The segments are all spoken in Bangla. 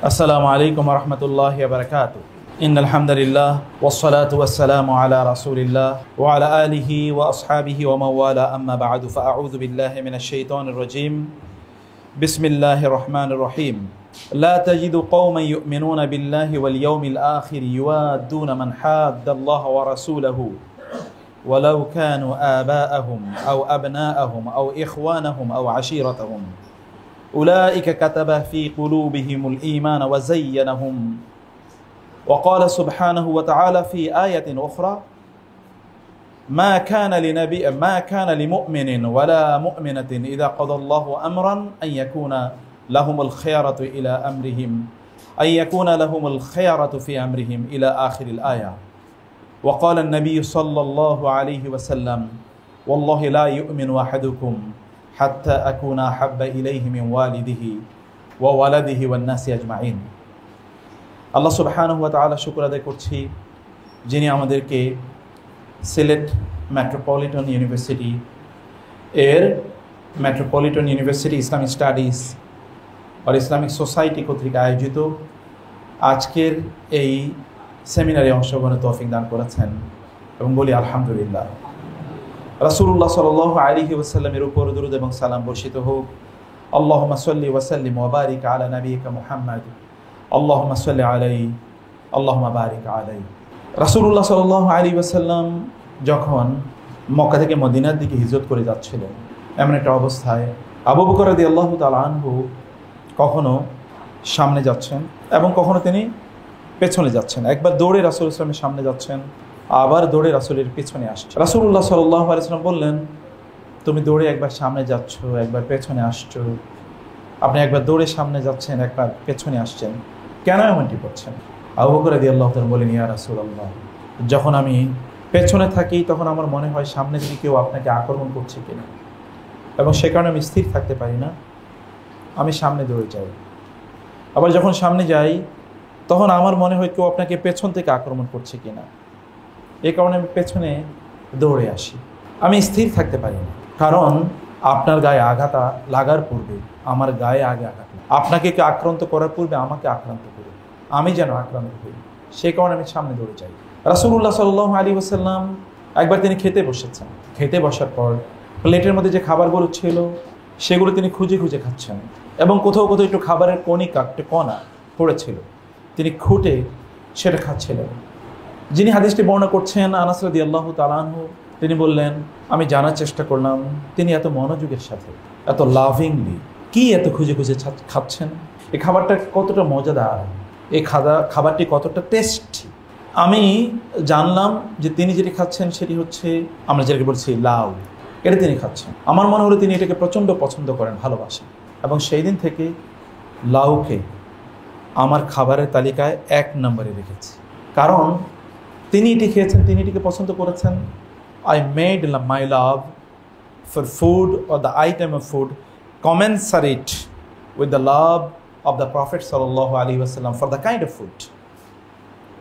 আসসালামু আলাইকুম ওয়া রাহমাতুল্লাহি ওয়া বারাকাতুহু। ইন্নাল হামদুলিল্লাহ ওয়াস সালাতু ওয়াস সালামু আলা রাসূলিল্লাহ ওয়া আলা আলিহি ওয়া আসহাবিহি ওয়া মান ওয়ালা, আম্মা বা'দু, ফাআউযু বিল্লাহি মিনাশ শাইতানির রাজীম। বিসমিল্লাহির রহমানির রহিম। লা তাজিদু কওমান ইউমিনুনা বিল্লাহি ওয়াল ইয়াউমিল আখির ইউয়াদ্দুনা মান হাদ্দাল্লাহা ওয়া রাসূলাহু ওয়ালাউ কানু আবাআহুম আও আবনাআহুম আও ইখওয়ানাহুম আও আশীরাতাহুম أولئك كتب في قلوبهم الإيمان وزينهم. وقال سبحانه وتعالى في آية أخرى: ما كان لمؤمن ولا مؤمنة إذا قضى الله أمرا أن يكون لهم الخيرة في أمرهم إلى آخر الآية. وقال النبي صلى الله عليه وسلم: والله لا يؤمن أحدكم حتى أكون أحب إليه من والده وولده والناس أجمعين. আল্লাহ সুবহানাহু ওয়া তাআলা শুকর আদায় করছি, যিনি আমাদেরকে Sylhet metropolitan university Islamic studies আর ইসলামিক সোসাইটি কর্তৃক আয়োজিত আজকের এই সেমিনারে অংশগ্রহণের তৌফিক দান করেছেন এবং বলি আলহামদুলিল্লাহ। রাসূলুল্লাহ সাল্লাল্লাহু আলাইহি ওয়াসাল্লামের উপর দরুদ এবং সালাম বর্ষিত হোক। আল্লাহুম্মা সাল্লি ওয়া সাল্লিম ওয়া বারিক আলা নাবিয়িকা মুহাম্মদ। আল্লাহুম্মা সাল্লি আলাইহি আল্লাহুম্মা বারিক আলাইহি। রাসূলুল্লাহ সাল্লাল্লাহু আলাইহি ওয়াসাল্লাম যখন মক্কা থেকে মদিনার দিকে হিজরত করে যাচ্ছিলেন, এমন একটা অবস্থায় আবু বকর রাদিয়াল্লাহু তাআলা আনহু কখনো সামনে যাচ্ছেন এবং কখনো তিনি পেছনে যাচ্ছেন। একবার দৌড়ে রাসূল সাল্লাল্লাহু আলাইহি ওয়াসাল্লামের সামনে যাচ্ছেন, আবার দৌড়ে রাসূলের পিছনে আসছে। রাসূলুল্লাহ সাল্লাল্লাহু আলাইহি ওয়াসাল্লাম বললেন, তুমি দৌড়ে একবার সামনে যাচ্ছ, একবার পেছনে আসছো। আপনি একবার দৌড়ে সামনে যাচ্ছেন, একবার পেছনে আসছেন, কেন এমনটি করছেন? আবু বকর রাদিয়াল্লাহু তাআলা বলেন, ইয়া রাসূলুল্লাহ, যখন আমি পেছনে থাকি তখন আমার মনে হয় সামনে থেকে কেউ আপনাকে আক্রমণ করছে কিনা, এবং সে কারণে আমি স্থির থাকতে পারি না, আমি সামনে দৌড়ে যাই। আবার যখন সামনে যাই তখন আমার মনে হয় কেউ আপনাকে পেছন থেকে আক্রমণ করছে কিনা, এই কারণে আমি পেছনে দৌড়ে আসি। আমি স্থির থাকতে পারি না, কারণ আপনার গায়ে আঘাত লাগার পূর্বে আমার গায়ে আগে আঘাত, আপনাকে কে আক্রান্ত করার পূর্বে আমাকে আক্রান্ত করে, আমি যেন আক্রান্ত করি, সেই কারণে আমি সামনে দৌড়ে যাই। রাসূলুল্লাহ সাল্লাল্লাহু আলাইহি ওয়াসাল্লাম একবার তিনি খেতে বসেছেন। খেতে বসার পর প্লেটের মধ্যে যে খাবারগুলো ছিল সেগুলো তিনি খুঁজে খুঁজে খাচ্ছেন, এবং কোথাও কোথাও একটু খাবারের কণা পড়েছিল, তিনি খুঁটে সেটা খাচ্ছিলেন। যিনি হাদিসটি বর্ণনা করছেন আনাস রাদিয়াল্লাহু তাআলা আনহু, তিনি বললেন, আমি জানার চেষ্টা করলাম তিনি এত মনোযোগের সাথে, এত লাভিংলি কি এত খুঁজে খুঁজে খাচ্ছেন, এই খাবারটা কতটা মজাদার, এই খাবারটি কতটা টেস্টি। আমি জানলাম যে তিনি যেটি খাচ্ছেন সেটি হচ্ছে, আমরা যেটাকে বলছি লাউ, এটা তিনি খাচ্ছেন। আমার মনে হলো তিনি এটাকে প্রচণ্ড পছন্দ করেন, ভালোবাসেন, এবং সেই দিন থেকে লাউকে আমার খাবারের তালিকায় 1 নম্বরে রেখেছি, কারণ তিনি এটি খেয়েছেন, তিনি এটিকে পছন্দ করেছেন। I made my love for food or the item of food commensurate with the love of the Prophet sallallahu alaihi wasallam for the kind of food.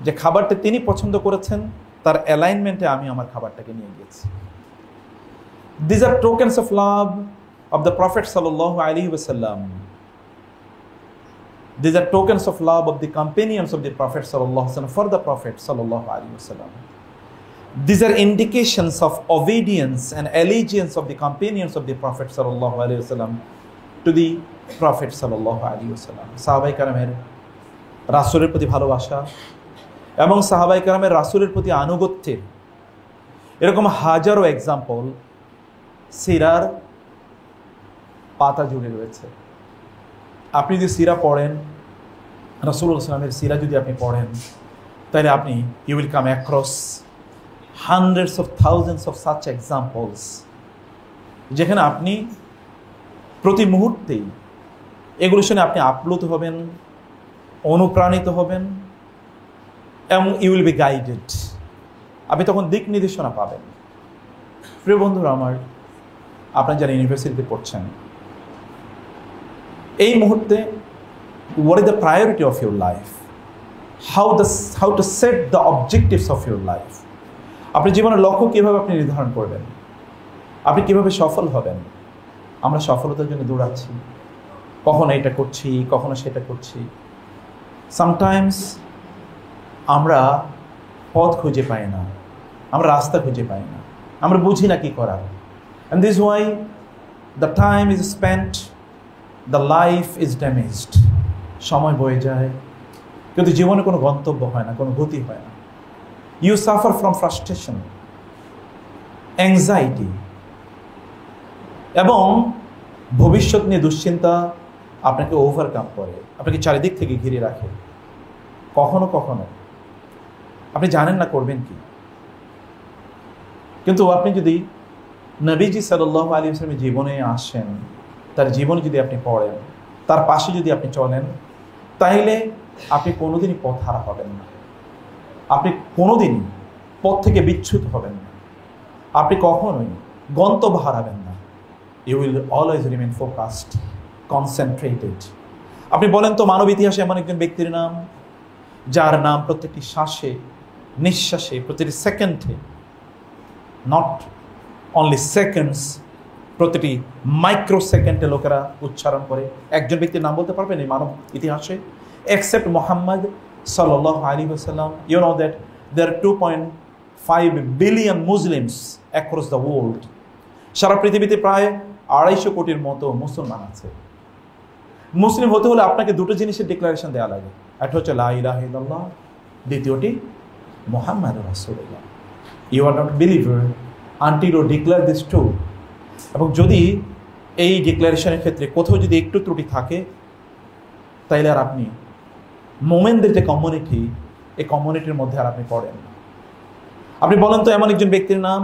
যে খাবারটা তিনি পছন্দ করেছেন তার অ্যালাইনমেন্টে আমি আমার খাবারটাকে নিয়ে গেছি। These are tokens of love of the Prophet sallallahu alaihi wasallam. These are tokens of love of the companions of the Prophet sallallahu alaihi wasallam for the Prophet sallallahu alaihi wasallam. These are indications of obedience and allegiance of the companions of the Prophet sallallahu alaihi wasallam to the Prophet sallallahu alaihi wasallam. সাহাবায়ে কেরামের রাসূলের প্রতি ভালোবাসা এবং সাহাবায়ে কেরামের রাসূলের প্রতি আনুগত্যের এরকম হাজারো এক্সাম্পল সিরার পাতা জুড়ে রয়েছে। আপনি যদি সিরা পড়েন, রাসূলুল্লাহ সাল্লাল্লাহু আলাইহি ওয়াসাল্লামের সিরা যদি আপনি পড়েন, তাহলে আপনি you will come across hundreds of thousands of such examples, যেখানে আপনি প্রতি মুহূর্তেই এগুলো শুনে আপনি আপ্লুত হবেন, অনুপ্রাণিত হবেন, এবং ইউ উইল বি গাইডেড, আপনি তখন দিক নির্দেশনা পাবেন। প্রিয় বন্ধুরা আমার, আপনারা যারা ইউনিভার্সিটিতে পড়ছেন, এই মুহূর্তে what is the priority of your life, how to set the objectives of your life, আপনি জীবনের লক্ষ্য কীভাবে আপনি নির্ধারণ করবেন, আপনি কীভাবে সফল হবেন। আমরা সফলতার জন্য দৌড়াচ্ছি, কখনো এটা করছি, কখনো সেটা করছি, সামটাইমস আমরা পথ খুঁজে পাই না, আমরা রাস্তা খুঁজে পাই না, আমরা বুঝি না কি করার। And this why the time is spent, the life is damaged. সময় বয়ে যায় কিন্তু জীবনে কোনো গন্তব্য হয় না, কোনো গতি হয় না। You suffer from frustration, anxiety, এবং ভবিষ্যৎ নিয়ে দুশ্চিন্তা আপনাকে ওভারকাম করে, আপনাকে চারিদিক থেকে ঘিরে রাখে। কখনো কখনো আপনি জানেন না করবেন কি, কিন্তু আপনি যদি নবীজি সাল্লাল্লাহু আলাইহি ওয়াসাল্লামের জীবনে আসেন, তার জীবনে যদি আপনি পড়েন, তার পাশে যদি আপনি চলেন, তাইলে আপনি কোনোদিনই পথ হারা হবেন না, আপনি কোনোদিনই পথ থেকে বিচ্যুত হবেন না, আপনি কখনোই গন্তব্য হারাবেন না। You will always remain focused, concentrated. আপনি বলেন তো মানব ইতিহাসে এমন একজন ব্যক্তির নাম যার নাম প্রত্যেকটি শ্বাসে, নিঃশ্বাসে, প্রতিটি সেকেন্ডে, নট অনলি সেকেন্ডস, প্রতিটি মাইক্রো সেকেন্ডে লোকেরা উচ্চারণ করে। একজন ব্যক্তির নাম বলতে পারবেন এই মানব ইতিহাসে? এক্সেপ্ট মোহাম্মদ সাল্লাল্লাহু আলাইহি ওয়াসাল্লাম, you know that there are 2.5 billion Muslims across the world. সারা পৃথিবীতে প্রায় 250 কোটির মতো মুসলমান আছে। মুসলিম হতে হলে আপনাকে দুটো জিনিসের ডিক্লারেশন দেওয়া লাগে, একটা হচ্ছে লা ইলাহা ইল্লাল্লাহ, দ্বিতীয়টি মুহাম্মাদুর রাসূলুল্লাহ। You are not believer until you declare this two. এবং যদি এই ডিক্লারেশনের ক্ষেত্রে কোথাও যদি একটু ত্রুটি থাকে, তাইলে আর আপনি মোমেনদের যে কমিউনিটি, এই কমিউনিটির মধ্যে আর আপনি পড়েন। আপনি বলেন তো এমন একজন ব্যক্তির নাম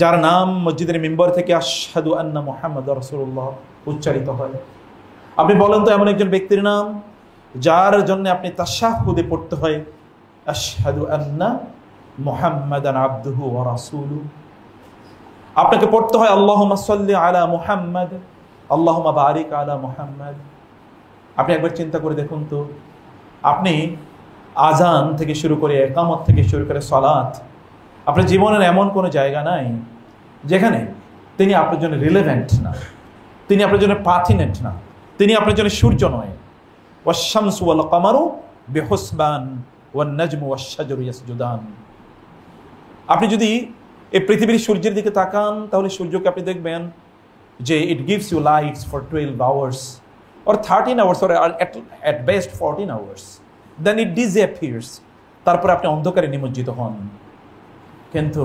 যার নাম মসজিদের মিম্বর থেকে আশহাদু আন্না মুহাম্মাদুর রাসূলুল্লাহ উচ্চারিত হয়। আপনি বলেন তো এমন একজন ব্যক্তির নাম যার জন্য আপনি তাশাহুদে পড়তে হয় আশহাদু আন্না মুহাম্মাদান আবদুহু ওয়া রাসূলুহু। আপনাকে পড়তে হয় আল্লাহুম্মা সাল্লি আলা মুহাম্মাদ, আল্লাহুম্মা বারিক আলা মুহাম্মাদ। আপনি একবার চিন্তা করে দেখুন তো, আপনি আজান থেকে শুরু করে ইকামত থেকে শুরু করে সালাত, আপনার জীবনের এমন কোনো জায়গা নাই যেখানে তিনি আপনার জন্য রিলেভেন্ট না, তিনি আপনার জন্য পার্টিনেন্ট না, তিনি আপনার জন্য সূর্য নয়। ওয়াশ-শামসু ওয়াল কামারু বিহুসবান ওয়ান নাজমু ওয়াশ-শাজারু ইয়াসজুদান। আপনি যদি এই পৃথিবীর সূর্যের দিকে তাকান, তাহলে সূর্যকে আপনি দেখবেন যে it gives you lights for 12 hours or 13 hours or at best 14 hours, then it disappears. তারপর আপনি অন্ধকারে নিমজ্জিত হন। কিন্তু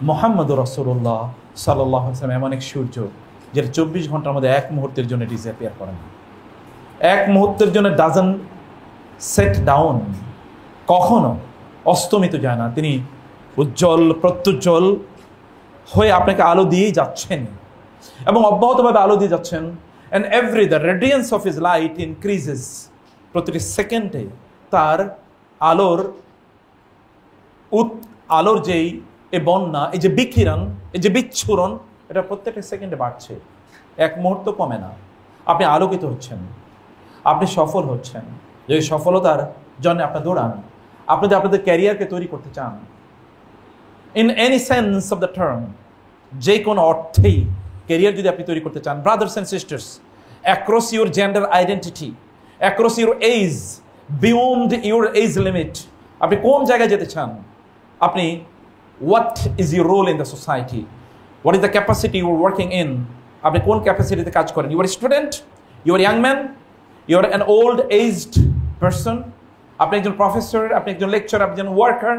মুহাম্মাদুর রাসূলুল্লাহ সাল্লাল্লাহু আলাইহি ওয়াসাল্লাম এমন এক সূর্য যেটা 24 ঘন্টার মধ্যে এক মুহূর্তের জন্য ডিসঅ্যাপিয়ার করে না, এক মুহূর্তের জন্য ডাজন্ট সেট ডাউন, কখনো অস্তমিত যায় না। তিনি উজ্জ্বল প্রত্যুজ্জ্বল হয়ে আপনাকে আলো দিয়েই যাচ্ছেন এবং অব্যাহতভাবে আলো দিয়ে যাচ্ছেন। And the radiance of his light increases. প্রতিটি সেকেন্ডে তার আলোর যেই এই বন্যা, এই যে বিকিরণ, এই যে বিচ্ছুরণ, এটা প্রত্যেকটা সেকেন্ডে বাড়ছে, এক মুহূর্ত কমে না। আপনি আলোকিত হচ্ছেন, আপনি সফল হচ্ছেন। যদি সফলতার জন্য আপনি দৌড়ান, আপনি যদি আপনাদের ক্যারিয়ারকে তৈরি করতে চান, in any sense of the term, যে কোনো অর্থেই ক্যারিয়ার যদি আপনি তৈরি করতে চান, brothers and sisters, across your gender identity, across your age, beyond your age limit, আপনি কোন জায়গায় যেতে চান, আপনি what is your role in the society, what is the capacity you are working in, আপনি কোন ক্যাপাসিটিতে কাজ করেন, you are student, you are young man, you are an old aged person, আপনি একজন প্রফেসর, আপনি একজন লেকচার, আপনি একজন worker,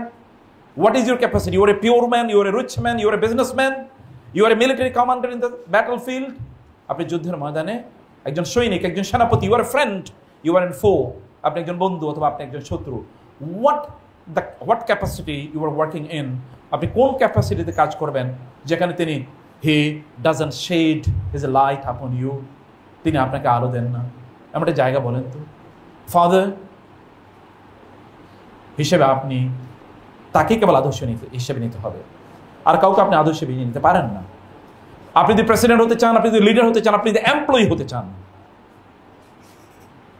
what is your capacity, you are a poor man, you are a rich man, you are a businessman, you are a military commander in the battle field, আপনি যুদ্ধের ময়দানে একজন সৈনিক, একজন সেনাপতি, you are a friend, you are an foe, আপনি একজন বন্ধু অথবা আপনি একজন শত্রু। What capacity you are working in, আপনি কোন ক্যাপাসিটিতে কাজ করবেন যেখানে তিনি he doesn't shed his light upon you, তিনি আপনাকে আলো দেন না, এমন একটা জায়গা বলেন তো। ফাদার হিসেবে আপনি তাকে কেবল আদর্শ হিসেবে নিতে হবে, আর কাউকে আপনি আদর্শ বিনিয়ে নিতে পারেন না। আপনি যদি প্রেসিডেন্ট হতে চান, আপনি যদি লিডার হতে চান, আপনি যদি এমপ্লয়ি হতে চান,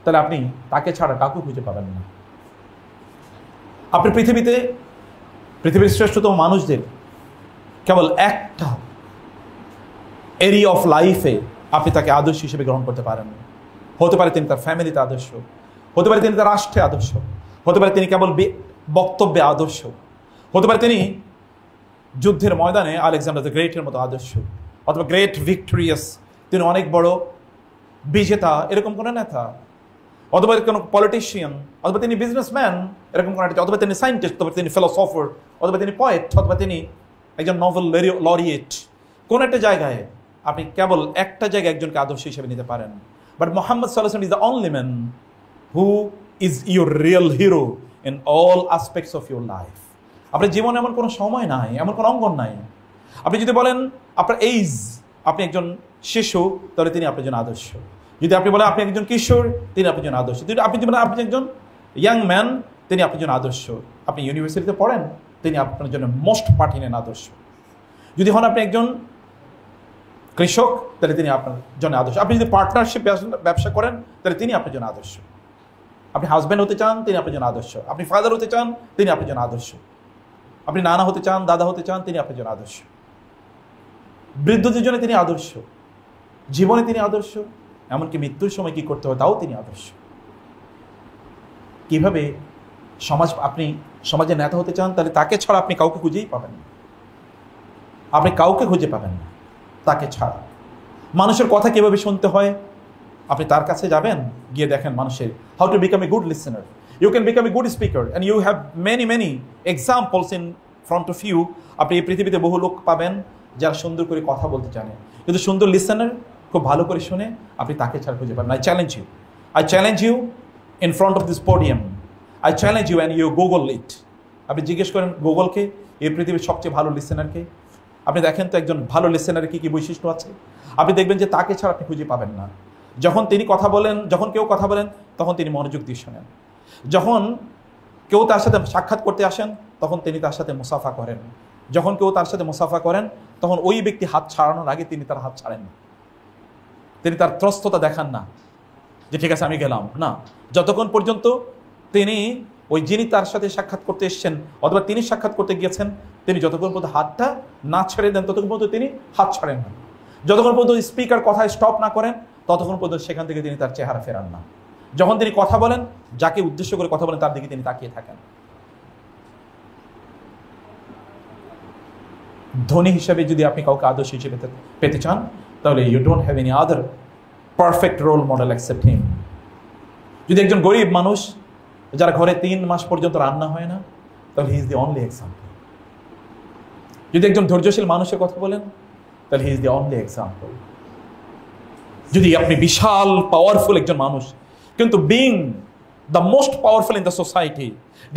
তাহলে আপনি তাকে ছাড়া কাউকে খুঁজে পাবেন না। আপনি পৃথিবীর শ্রেষ্ঠতম মানুষদের কেবল একটা এরিয়া অফ লাইফে আপনি তাকে আদর্শ হিসেবে গ্রহণ করতে পারেন। হতে পারে তিনি তার ফ্যামিলিতে আদর্শ, হতে পারে তিনি তার রাষ্ট্রে আদর্শ, হতে পারে তিনি কেবল বক্তব্যে আদর্শ, হতে পারে তিনি যুদ্ধের ময়দানে আলেকজান্ডার দ্য গ্রেটের মতো আদর্শ, অথবা গ্রেট ভিক্টোরিয়াস, তিনি অনেক বড় বিজেতা এরকম কোনো নেতা, অথবা কোনো পলিটিশিয়ান, অথবা তিনি বিজনেসম্যান এরকম কোনো, অথবা তিনি সায়েন্টিস্ট, অথবা তিনি ফিলোসফার, অথবা তিনি পয়েট, অথবা তিনি একজন নোবেল লরিয়েট। কোন একটা জায়গায় আপনি কেবল একটা জায়গায় একজনকে আদর্শ হিসেবে নিতে পারেন। বাট মুহাম্মদ সাল্লাল্লাহু আলাইহি ওয়াসাল্লাম is the only man who is your real hero in all aspects of your life. আপনার জীবনে এমন কোনো সময় নাই, এমন কোনো অঙ্গন নাই। আপনি যদি বলেন আপনার এইজ, আপনি একজন শিশু, তাহলে তিনি আপনার জন্য আদর্শ। যদি আপনি বলেন আপনি একজন কিশোর, তিনি আপনার জন্য আদর্শ। যদি আপনি বলেন আপনি একজন ইয়াং ম্যান, তিনি আপনার জন্য আদর্শ। আপনি ইউনিভার্সিটিতে পড়েন, তিনি আপনার জন্য মোস্ট পার্টিনেন্ট আদর্শ। যদি হন আপনি একজন কৃষক, তাহলে তিনি আপনার জন্য আদর্শ। আপনি যদি পার্টনারশিপ ব্যবসা করেন, তাহলে তিনি আপনার জন্য আদর্শ। আপনি হাজব্যান্ড হতে চান, তিনি আপনার জন্য আদর্শ। আপনি ফাদার হতে চান, তিনি আপনার জন্য আদর্শ। আপনি নানা হতে চান, দাদা হতে চান, তিনি আপনার জন্য আদর্শ। বৃদ্ধদের জন্য তিনি আদর্শ, জীবনে তিনি আদর্শ, এমনকি মৃত্যুর সময় কি করতে হয় তাও তিনি আদর্শ। কিভাবে আপনি সমাজের নেতা হতে চান, তাহলে তাকে ছাড়া আপনি কাউকে খুঁজেই পাবেন না। আপনি কাউকে খুঁজে পাবেন না তাকে ছাড়া। মানুষের কথা কিভাবে শুনতে হয়, আপনি তার কাছে যাবেন, গিয়ে দেখেন মানুষের how to become a good listener. You can become a good speaker and you have many examples in front of you. আপনি এই পৃথিবীতে বহু লোক পাবেন যারা সুন্দর করে কথা বলতে জানে, কিন্তু সুন্দর লিসেনার, খুব ভালো করে শুনে, আপনি তাকে ছাড়া খুঁজে পাবেন। I challenge you in front of this podium, I challenge you and you Google it. আপনি জিজ্ঞেস করেন গুগলকে এই পৃথিবীর সবচেয়ে ভালো লিসেনারকে, আপনি দেখেন তো একজন ভালো লিসেনারের কী কী বৈশিষ্ট্য আছে। আপনি দেখবেন যে তাকে ছাড়া আপনি খুঁজে পাবেন না। যখন তিনি কথা বলেন, যখন কেউ কথা বলেন, তখন তিনি মনোযোগ দিয়ে শোনেন। যখন কেউ তার সাথে সাক্ষাৎ করতে আসেন, তখন তিনি তার সাথে মুসাফা করেন। যখন কেউ তার সাথে মুসাফা করেন, তখন ওই ব্যক্তি হাত ছাড়ানোর আগে তিনি তার হাত ছাড়েন না। তিনি তার ত্রস্ততা দেখান না যে ঠিক আছে আমি গেলাম, না। যতক্ষণ পর্যন্ত তিনি ওই যিনি তার সাথে সাক্ষাৎ করতে এসছেন, অথবা তিনি সাক্ষাৎ করতে গিয়েছেন, তিনি যতক্ষণ পর্যন্ত হাতটা না ছেড়ে দেন, ততক্ষণ পর্যন্ত তিনি হাত ছাড়েন না। যতক্ষণ পর্যন্ত স্পিকার কথায় স্টপ না করেন, ততক্ষণ পর্যন্ত সেখান থেকে তিনি তার চেহারা ফেরান না। যখন তিনি কথা বলেন, যাকে উদ্দেশ্য করে কথা বলেন, তার দিকে তিনি তাকিয়ে থাকেন। ধনী হিসাবে যদি আপনি কাউকে আদর্শ হিসেবে পেতে চান, তাহলে you don't have any other perfect role model accept him. যদি একজন গরিব মানুষ, যারা ঘরে 3 মাস পর্যন্ত রান্না হয় না, তাহলে he is the only example. যদি একজন ধৈর্যশীল মানুষের কথা বলেন, তাহলে he is the only example. যদি আপনি বিশাল পাওয়ারফুল একজন মানুষ, কিন্তু being the most powerful in the society,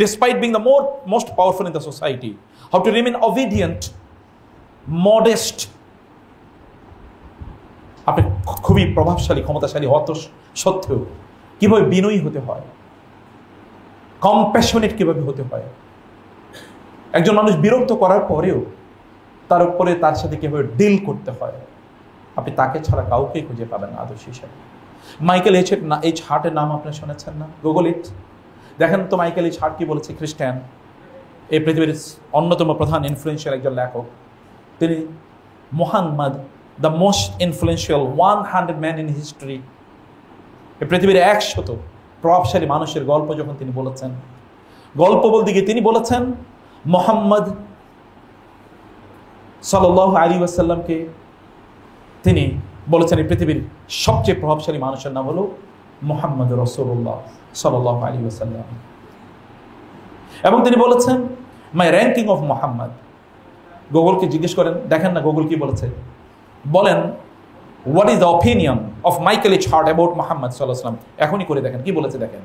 despite being the most powerful in the society, how to remain obedient, modest. আপনি খুবই প্রভাবশালী, ক্ষমতাশালী হওয়া সত্ত্বেও কিভাবে বিনয়ী হতে হয়, কম্প্যাশনেট কিভাবে হতে হয়, একজন মানুষ বিরক্ত করার পরেও তার উপরে তার সাথে কিভাবে ডিল করতে হয়, আপনি তাকে ছাড়া কাউকেই খুঁজে পাবেন না আদর্শ হিসেবে। মাইকেল এইচ হার্টের নাম আপনি শুনেছেন না? গুগল ইট, দেখেন তো মাইকেল এইচ হার্ট কি বলেছে। খ্রিস্টান, এই পৃথিবীর অন্যতম প্রধান ইনফ্লুয়েন্সিয়াল একজন লেখক। তিনি Muhammad, the most influential 100 man in history, এই পৃথিবীর 100 প্রভাবশালী মানুষের গল্প যখন তিনি বলেছেন, গল্প বলতে গিয়ে তিনি বলেছেন মুহাম্মদ সাল্লাল্লাহু আলাইহি ওয়াসাল্লামকে তিনি বলেছেন এই পৃথিবীর সবচেয়ে প্রভাবশালী মানুষের নাম হলো মুহাম্মদ রাসূলুল্লাহ সাল্লাল্লাহু আলাইহি ওয়াসাল্লাম। এবং তিনি বলেছেন মাই র্যাঙ্কিং অফ মুহাম্মদ। গুগলকে জিজ্ঞেস করেন, দেখেন না গুগল কি বলেছে, বলেন what is the opinion of Michael H heart about Muhammad সাল্লাল্লাহু আলাইহি ওয়াসাল্লাম। এখনই করে দেখেন কি বলেছে। দেখেন,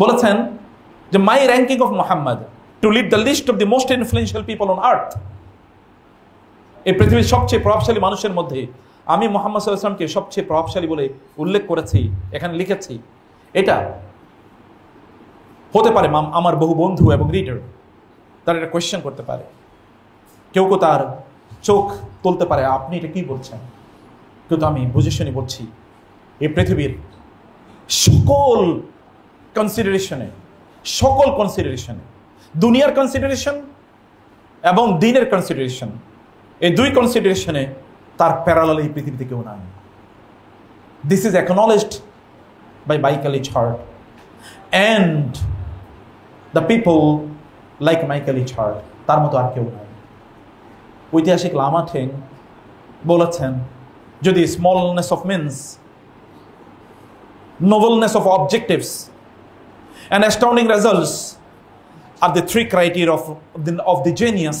বলেছেন যে my ranking of Muhammad to lead the list of the most influential people on earth. এই পৃথিবীর সবচেয়ে প্রভাবশালী মানুষের মধ্যে আমি মুহাম্মদ সাল্লাল্লাহু আলাইহি ওয়াসাল্লামকে সবচেয়ে প্রভাবশালী বলে উল্লেখ করেছি, এখানে লিখেছি। এটা হতে পারে আমার বহু বন্ধু এবং রিডার তারা এটা কোয়েশ্চেন করতে পারে, কেউ কেউ তার চোখ তুলতে পারে, আপনি এটা কি বলছেন? কিন্তু আমি বুঝে শুনে বলছি, এই পৃথিবীর সকল কনসিডারেশনে, দুনিয়ার কনসিডারেশন এবং দিনের কনসিডারেশন, এই দুই কনসিডারেশনে তার প্যারালাল এই পৃথিবীতে কেউ নাই। This is acknowledged by Michael H Hart. and the people like Michael H. Hart, তার মতো আর কেউ নাই। ঐতিহাসিক লামার্টিন বলেছেন, যদি smallness of means, nobleness of objectives, and astounding results are the three criteria of the genius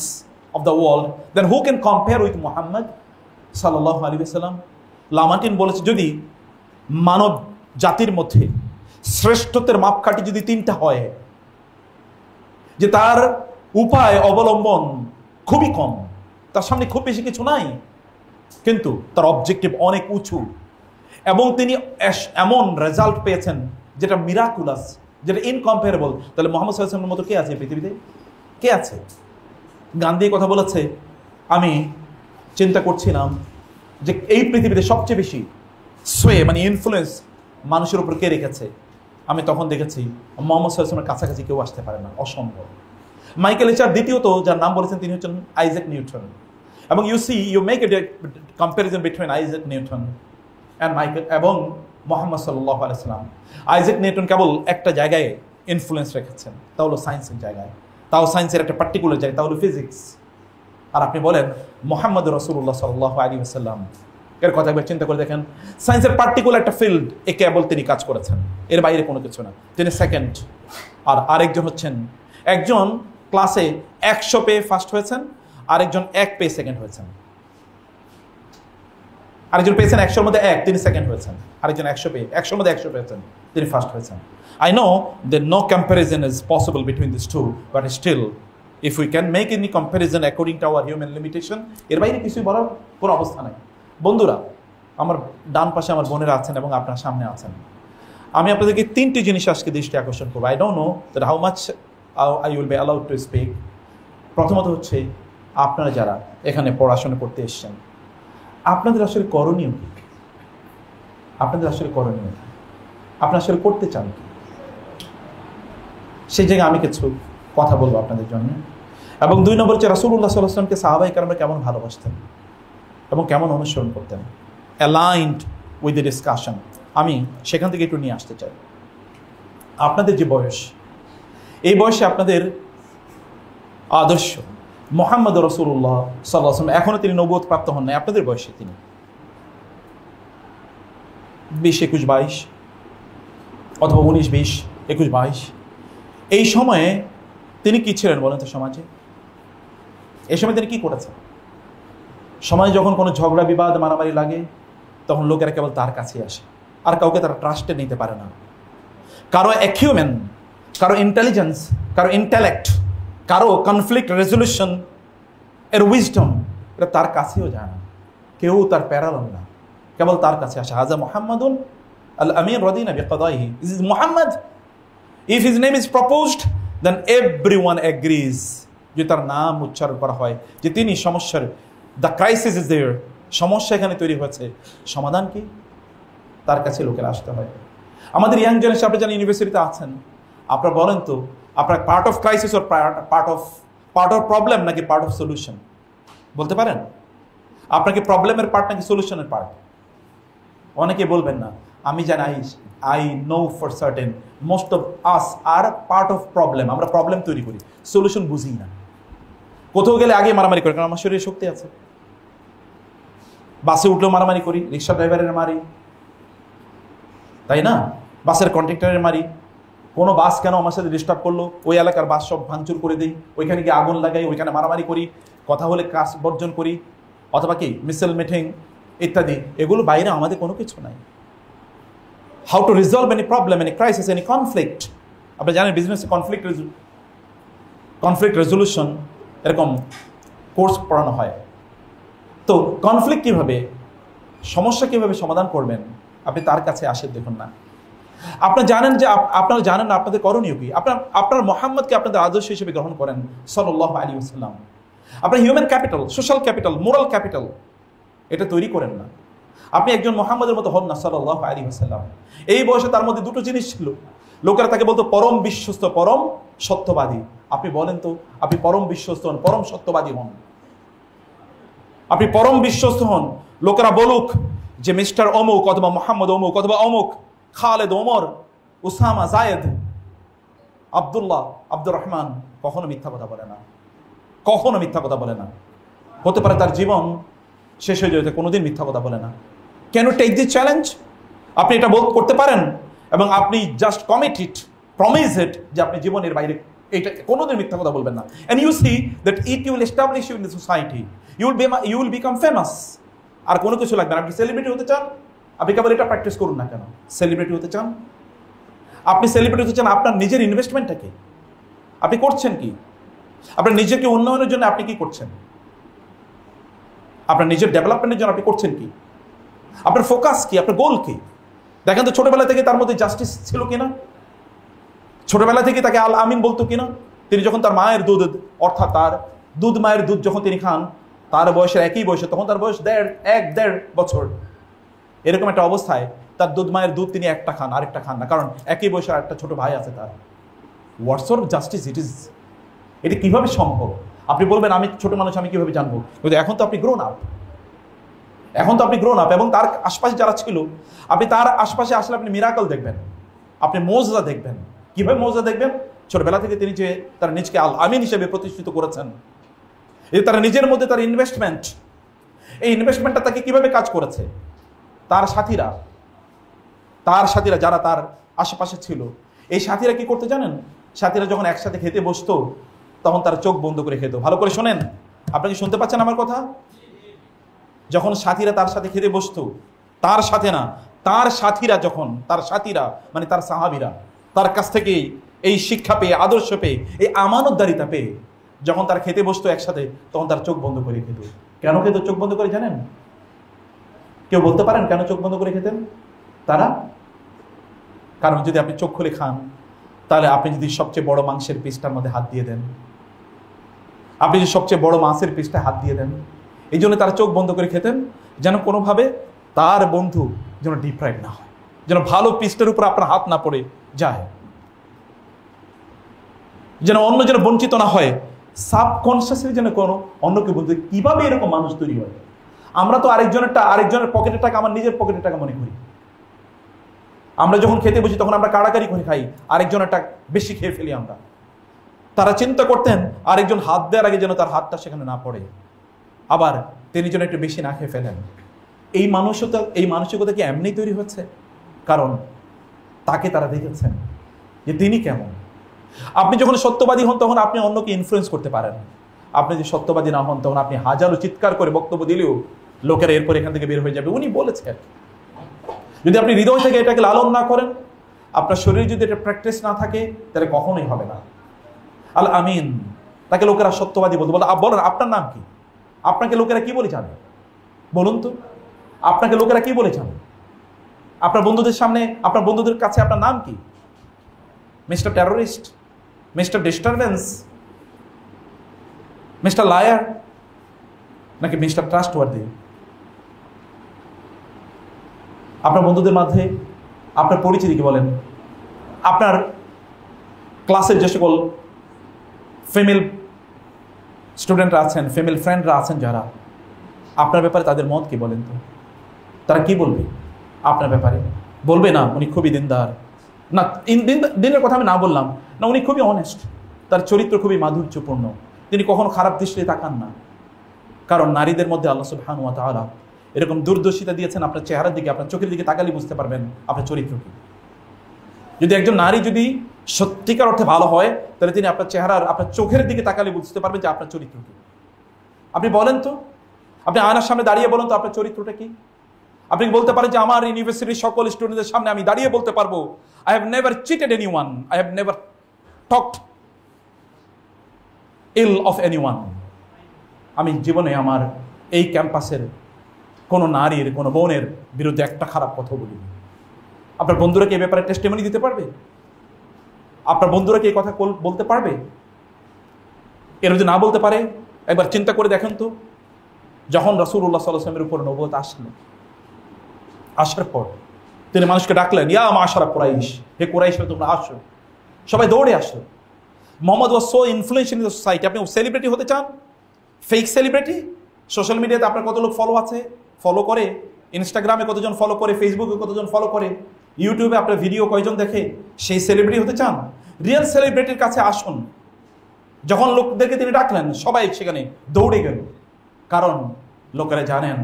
of the world, then who can compare with Muhammad sallallahu alaihi wasallam? লামার্টিন বলেছে, যদি মানব জাতির মধ্যে শ্রেষ্ঠত্বের মাপকাঠি যদি তিনটা হয়, যে তার উপায় অবলম্বন খুবই কম, তার সামনে খুব বেশি কিছু নাই, কিন্তু তার অবজেক্টিভ অনেক উঁচু, এবং তিনি এমন রেজাল্ট পেয়েছেন যেটা মিরাকুলাস, যেটা ইনকম্পারেবল, তাহলে মোহাম্মদ সাল্লাল্লাহু আলাইহি ওয়াসাল্লামের মতো কে আছে পৃথিবীতে? কে আছে? গান্ধী কথা বলেছে, আমি চিন্তা করছিলাম যে এই পৃথিবীতে সবচেয়ে বেশি মানে ইনফ্লুয়েন্স মানুষের উপর কে রেখেছে। আমি তখন দেখেছি মোহাম্মদ সাল্লাল্লাহু আলাইহি ওয়াসাল্লামের কাছাকাছি কেউ আসতে পারে না, অসম্ভব। মাইকেল এইচ আর দ্বিতীয়ত যার নাম বলেছেন তিনি হচ্ছেন আইজ্যাক নিউটন, এবং you make a comparison between Isaac Newton and Michael এবং মোহাম্মদ সাল্লাল্লাহু আলাইহি ওয়াসাল্লাম। আইজ্যাক নিউটন কেবল একটা জায়গায় ইনফ্লুয়েন্স রেখেছেন, তা হলো সায়েন্সের জায়গায়, তাও সায়েন্সের একটা পার্টিকুলার জায়গায়, তা হলো ফিজিক্স। আর আপনি বলেন মোহাম্মদ রাসূলুল্লাহ সাল্লাল্লাহু আলাইহি ওয়াসাল্লাম এর কথা একবার চিন্তা করে দেখেন, সায়েন্সের পার্টিকুলার একটা ফিল্ড এ কেবল তিনি কাজ করেছেন, এর বাইরে কোনো কিছু না, তিনি সেকেন্ড। আর আরেকজন হচ্ছেন, একজন ক্লাসে 100 পেয়ে ফার্স্ট হয়েছেন, আরেকজন 1 পেয়ে সেকেন্ড হয়েছেন। আরেকজন পেয়েছেন 100-র মধ্যে 1, তিনি সেকেন্ড হয়েছেন। আরেকজন 100 পেয়ে 100-র মধ্যে 100 পেয়েছেন, তিনি ফার্স্ট হয়েছেন। I know that no comparison is possible between these two, but still if we can make any comparison according to our human limitation, এর বাইরে কিছুই বলার কোনো অবস্থা নাই। বন্ধুরা, আমার ডান পাশে আমার বোনেরা আছেন এবং আপনার সামনে আছেন, আমি আপনাদেরকে 3টি জিনিস আজকে দৃষ্টি আকর্ষণ করবো। I don't know that how much I will be allowed to speak. প্রথমত হচ্ছে, আপনারা যারা এখানে পড়াশোনা করতে এসেছেন, আপনাদের আসলে করণীয় কি? আপনাদের আসলে করণীয় কি? আপনারা আসলে করতে চান কি? সেই জায়গায় আমি কিছু কথা বলবো আপনাদের জন্য। এবং 2 নম্বর হচ্ছে, রাসূলুল্লাহ সাল্লাল্লাহু আলাইহি ওয়াসাল্লামকে সাহাবায়ে কেরামরা কেমন ভালোবাসতেন এবং কেমন অনুসরণ করতেন, অ্যালাইনড উইথ দ্য ডিসকাশন। আমি সেখান থেকে একটু নিয়ে আসতে চাই। আপনাদের যে বয়স, এই বয়সে আপনাদের আদর্শ মুহাম্মদ রাসূলুল্লাহ সাল্লাল্লাহু আলাইহি ওয়াসাল্লাম, এখনো তিনি নবুয়ত প্রাপ্ত হন নাই, আপনাদের বয়সে তিনি 20, 21, 22 অথবা 19, 20, 21, 22, এই সময়ে তিনি কি ছিলেন বলেন তো সমাজে? এই সময় তিনি কি করেছেন? সমাজে যখন কোনো ঝগড়া বিবাদ মারামারি লাগে, তখন লোকেরা কেবল তার কাছে আসে, আর কাউকে তারা ট্রাস্টে নিতে পারে না। কারো অ্যাকিউমেন, কারো ইন্টেলিজেন্স, কারো ইন্টেলেক্ট, কারো কনফ্লিক্ট রেজলিউশন এর উইজডম, এটা তার কাছেও যায় না, কেউ তার প্যারালন না, কেবল তার কাছে আসে। হাজা মুহাম্মাদুন আল আমিন রাদিনা বিকদাইহি, this is Muhammad. If his name is proposed, then everyone agrees, যে তার নাম উচ্চারণ করা হয়, যে তিনি সমস্যার, দ্য ক্রাইসিস ইজ দেয়ার, সমস্যা এখানে তৈরি হয়েছে, সমাধান কি? তার কাছে লোকেরা আসতে হয়। আমাদের ইয়াং জেনারেশন, আপনি যারা ইউনিভার্সিটিতে আছেন, আপনারা বলেন তো, আপনার part of crisis or part of problem নাকি পার্ট অফ সলিউশন? বলতে পারেন? আপনাকে প্রবলেমের পার্ট নাকি সলিউশনের পার্ট? অনেকে বলবেন না। আমি জানি, I know for certain most of us are part of problem. আমরা প্রবলেম তৈরি করি, সলিউশন বুঝি না। কোথাও গেলে আগে মারামারি করি, কারণ আমার শরীরে শক্তি আছে। বাসে উঠলেও মারামারি করি, রিক্সা ড্রাইভারের মারি, তাই না? বাসের কন্ট্রাক্টরের মারি। কোনো বাস কেন আমার সাথে ডিস্টার্ব করলো, ওই এলাকার বাস সব ভাঙচুর করে দিই, ওইখানে গিয়ে আগুন লাগাই, ওইখানে মারামারি করি, কথা হলে কাজ বর্জন করি, অথবা কি মিছিল মিটিং ইত্যাদি। এগুলো বাইরে আমাদের কোনো কিছু নাই। How to resolve any problem, any crisis, any conflict. আপনি জানেন বিজনেসে কনফ্লিক্ট রেজলিউশন এরকম কোর্স পড়ানো হয়। তো কনফ্লিক্ট কীভাবে, সমস্যা কীভাবে সমাধান করবেন, আপনি তার কাছে আসেন। দেখুন না, আপনারা জানেন না আপনাদের করণীয় কি। আপনার মুহাম্মদকে আপনাদের আদর্শ হিসেবে গ্রহণ করেন সাল্লাল্লাহু আলাইহি ওয়াসাল্লাম। আপনার human capital, social capital, moral capital এটা তৈরি করেন না। আপনি একজন মুহাম্মদের মতো হন না সাল্লাল্লাহু আলাইহি ওয়াসাল্লাম। এই বয়সে তার মধ্যে 2টো জিনিস ছিল, লোকেরা তাকে বলতো পরম বিশ্বস্ত, পরম সত্যবাদী। আপনি বলেন তো, আপনি পরম বিশ্বস্ত হন, পরম সত্যবাদী হন? আপনি পরম বিশ্বস্ত হন, লোকেরা বলুক যে মিস্টার অমুক অথবা মোহাম্মদ অমুক অথবা অমুক, খালেদ, ওমর, উসামা, জায়েদ আব্দুল্লাহ, আব্দুর রহমান কখনো মিথ্যা কথা বলে না, কখনো মিথ্যা কথা বলে না। হতে পারে তার জীবন শেষ হয়ে যেতে, কোনোদিন মিথ্যা কথা বলে না। Can you take this challenge? আপনি এটা বোধ করতে পারেন এবং আপনি just commit it, promise it যে আপনি জীবনের বাইরে এটা কোনোদিন মিথ্যা কথা বলবেন না। And you see that it will establish you in the society, you will become famous. আর কোনো কিছু লাগবে না। আপনি সেলিব্রিটি হতে চান, আপনি কেবল এটা প্র্যাকটিস করুন না কেন। সেলিব্রিটি হতে চান, আপনি সেলিব্রিটি হতে চান, আপনার নিজের ইনভেস্টমেন্টটা কি? আপনি করছেন কি? আপনার নিজেকে উন্নয়নের জন্য আপনি কি করছেন? আপনার নিজের ডেভেলপমেন্টের জন্য আপনি করছেন কি? আপনার ফোকাস কি? আপনার গোল কি? দেখেন তো ছোটবেলা থেকে তার মধ্যে জাস্টিস ছিল কিনা, ছোটবেলা থেকে তাকে আল আমিন বলতো কিনা। তিনি যখন তার মায়ের দুধ, অর্থাৎ তার মায়ের দুধ যখন তিনি খান, তার বয়সের একই বয়সে, তখন তার বয়স দেড় বছর, এরকম একটা অবস্থায় তার মায়ের দুধ তিনি একটা খান, আরেকটা খান না, কারণ একই বয়সের একটা ছোট ভাই আছে তার। What sort of justice it is? এটা কিভাবে সম্ভব? আপনি বলবেন আমি ছোট মানুষ, আমি কিভাবে জানবো? কিন্তু এখন তো আপনি গ্রোন আপ, এখন তো আপনি গ্রোন আপ, এবং তার আশপাশে যারা ছিল, আপনি তার আশপাশে আসলে আপনি মিরাকল দেখবেন, আপনি মৌজা দেখবেন। কিভাবে মৌজা দেখবেন? ছোটবেলা থেকে তিনি যে তার নিজকে আল আমিন হিসেবে প্রতিষ্ঠিত করেছেন, এই তার নিজের মধ্যে তার ইনভেস্টমেন্ট, এই ইনভেস্টমেন্টটা তাকে কিভাবে কাজ করেছে। তার সাথীরা যারা তার আশেপাশে ছিল, এই সাথীরা কি করতে জানেন? সাথীরা যখন একসাথে খেতে বসতো, তখন তার চোখ বন্ধ করে খেত। ভালো করে শোনেন, আপনাকে শুনতে পাচ্ছেন আমার কথা? যখন সাথীরা তার সাথে খেতে বসতো, তার সাথে না, তার সাথীরা, যখন তার সাথীরা মানে তার সাহাবীরা তার কাছ থেকে এই শিক্ষা পেয়ে, আদর্শ পেয়ে, এই আমানতদারিতা পেয়ে যখন তার খেতে বসতো একসাথে, তখন তার চোখ বন্ধ করে খেত। কেন খেত চোখ বন্ধ করে জানেন? কেউ বলতে পারেন কেন চোখ বন্ধ করে খেতেন তারা? কারণ যদি আপনি চোখ খুলে খান, তাহলে আপনি যদি সবচেয়ে বড় মাংসের পিসটার মধ্যে হাত দিয়ে দেন, আপনি যদি সবচেয়ে বড় মাছের পিসটা হাত দিয়ে দেন, এই জন্য তারা চোখ বন্ধ করে খেতেন, যেন কোনোভাবে তার বন্ধু যেন ডিপ্রাইভ না হয়, যেন ভালো পিসটার উপর আপনার হাত না পড়ে যায়, যেন অন্য যেন বঞ্চিত না হয়। সাবকনসিয়াসলি যেন কোনো অন্যকে বলতে। কিভাবে এরকম মানুষ তৈরি হয়? আমরা তো আরেকজনের পকেটের টাকা আমার নিজের পকেটের টাকা মনে করি। আমরা যখন খেতে বসি তখন আমরা কাড়াকাড়ি করে খাই, আরেকজনের টাকা বেশি খেয়ে ফেলি আমরা। তারা চিন্তা করতেন আরেকজন হাত দেওয়ার আগে যেন তার হাতটা সেখানে না পড়ে, আবার তিনি যেন একটু বেশি না খেয়ে ফেলেন। এই মানসিকতা কি এমনি তৈরি হচ্ছে? কারণ তাকে তারা দেখেছেন যে তিনি কেমন। আপনি যখন সত্যবাদী হন, তখন আপনি অন্যকে ইনফ্লুয়েন্স করতে পারেন। আপনি যদি সত্যবাদী না হন, তখন আপনি হাজারো চিৎকার করে বক্তব্য দিলেও লোকেরা এরপর এখান থেকে বের হয়ে যাবে, উনি বলেছেন। যদি আপনি হৃদয় থেকে এটাকে লালন না করেন, আপনার শরীরে যদি এটা প্র্যাকটিস না থাকে, তাহলে কখনোই হবে না। আল আমিন, তাকে লোকেরা সত্যবাদী বলতে। বলেন আপনার নাম কি? আপনাকে লোকেরা কি বলে জানে? বলুন তো, আপনাকে লোকেরা কি বলে জানে? আপনার বন্ধুদের সামনে, আপনার বন্ধুদের কাছে আপনার নাম কি? Mister terrorist, mister disturbance, mister liar, নাকি মিস্টার ট্রাস্টওয়ার্দি? আপনার বন্ধুদের মাঝে আপনার পরিচিতি কি বলেন? আপনার ক্লাসের যে সকল ফিমেল স্টুডেন্টরা আছেন, ফিমেল ফ্রেন্ডরা আছেন যারা, আপনার ব্যাপারে তাদের মত কি বলেন তো? তারা কি বলবে আপনার ব্যাপারে? বলবে না উনি খুবই দিনদার, না দিনের কথা আমি না বললাম, না উনি খুবই অনেস্ট, তার চরিত্র খুবই মাধুর্যপূর্ণ, তিনি কখনো খারাপ দৃষ্টিতে তাকান না। কারণ নারীদের মধ্যে আল্লাহ সুবহানাহু ওয়া তাআলা এরকম দূরদর্শিতা দিয়েছেন, আপনার চেহারার দিকে, আপনার চোখের দিকে তাকালে বুঝতে পারবেন আপনার চরিত্র কি। যদি একজন নারী যদি সত্যিকার অর্থে ভালো হয়, তাহলে তিনি আপনার চেহারার, আপনার চোখের দিকে তাকালে বুঝতে পারবেন যে আপনার চরিত্র কি। আপনি বলেন তো, আপনি আয়নার সামনে দাঁড়িয়ে বলেন তো আপনার চরিত্রটা কি। আপনি বলতে পারেন যে আমার ইউনিভার্সিটির সকল স্টুডেন্টদের সামনে আমি দাঁড়িয়ে বলতে পারবো, I have never cheated anyone, I have never talked ill of anyone. আমি জীবনে আমার এই ক্যাম্পাসের কোনো নারীর, কোনো বোনের বিরুদ্ধে একটা খারাপ কথা বলিনি। আপনার বন্ধুরা কি এ ব্যাপারে টেস্টিমনি দিতে পারবে? আপনার বন্ধুরা কি এই কথা বলতে পারবে? এর যদি না বলতে পারে, একবার চিন্তা করে দেখেন তো, যখন রাসূলুল্লাহ সাল্লাল্লাহু আলাইহি ওয়াসাল্লামের উপর নবুয়ত আসলো, আসার পর তিনি মানুষকে ডাকলেন, ইয়া মাশারা কুরাইশ, হে কুরাইশরা তোমরা আসো। সবাই দৌড়ে আসলো। Mohammad was so influential in the society. আপনি সেলিব্রিটি হতে চান, ফেক সেলিব্রিটি? সোশ্যাল মিডিয়াতে আপনার কত লোক ফলো আছে, ফলো করে, ইনস্টাগ্রামে কতজন ফলো করে, ফেসবুকে কতজন ফলো করে, ইউটিউবে আপনার ভিডিও কয়জন দেখে, সেই সেলিব্রিটি হতে চান? রিয়েল সেলিব্রিটির কাছে আসুন। যখন লোকদেরকে তিনি ডাকলেন, সবাই সেখানে দৌড়ে গেল, কারণ লোকেরা জানেন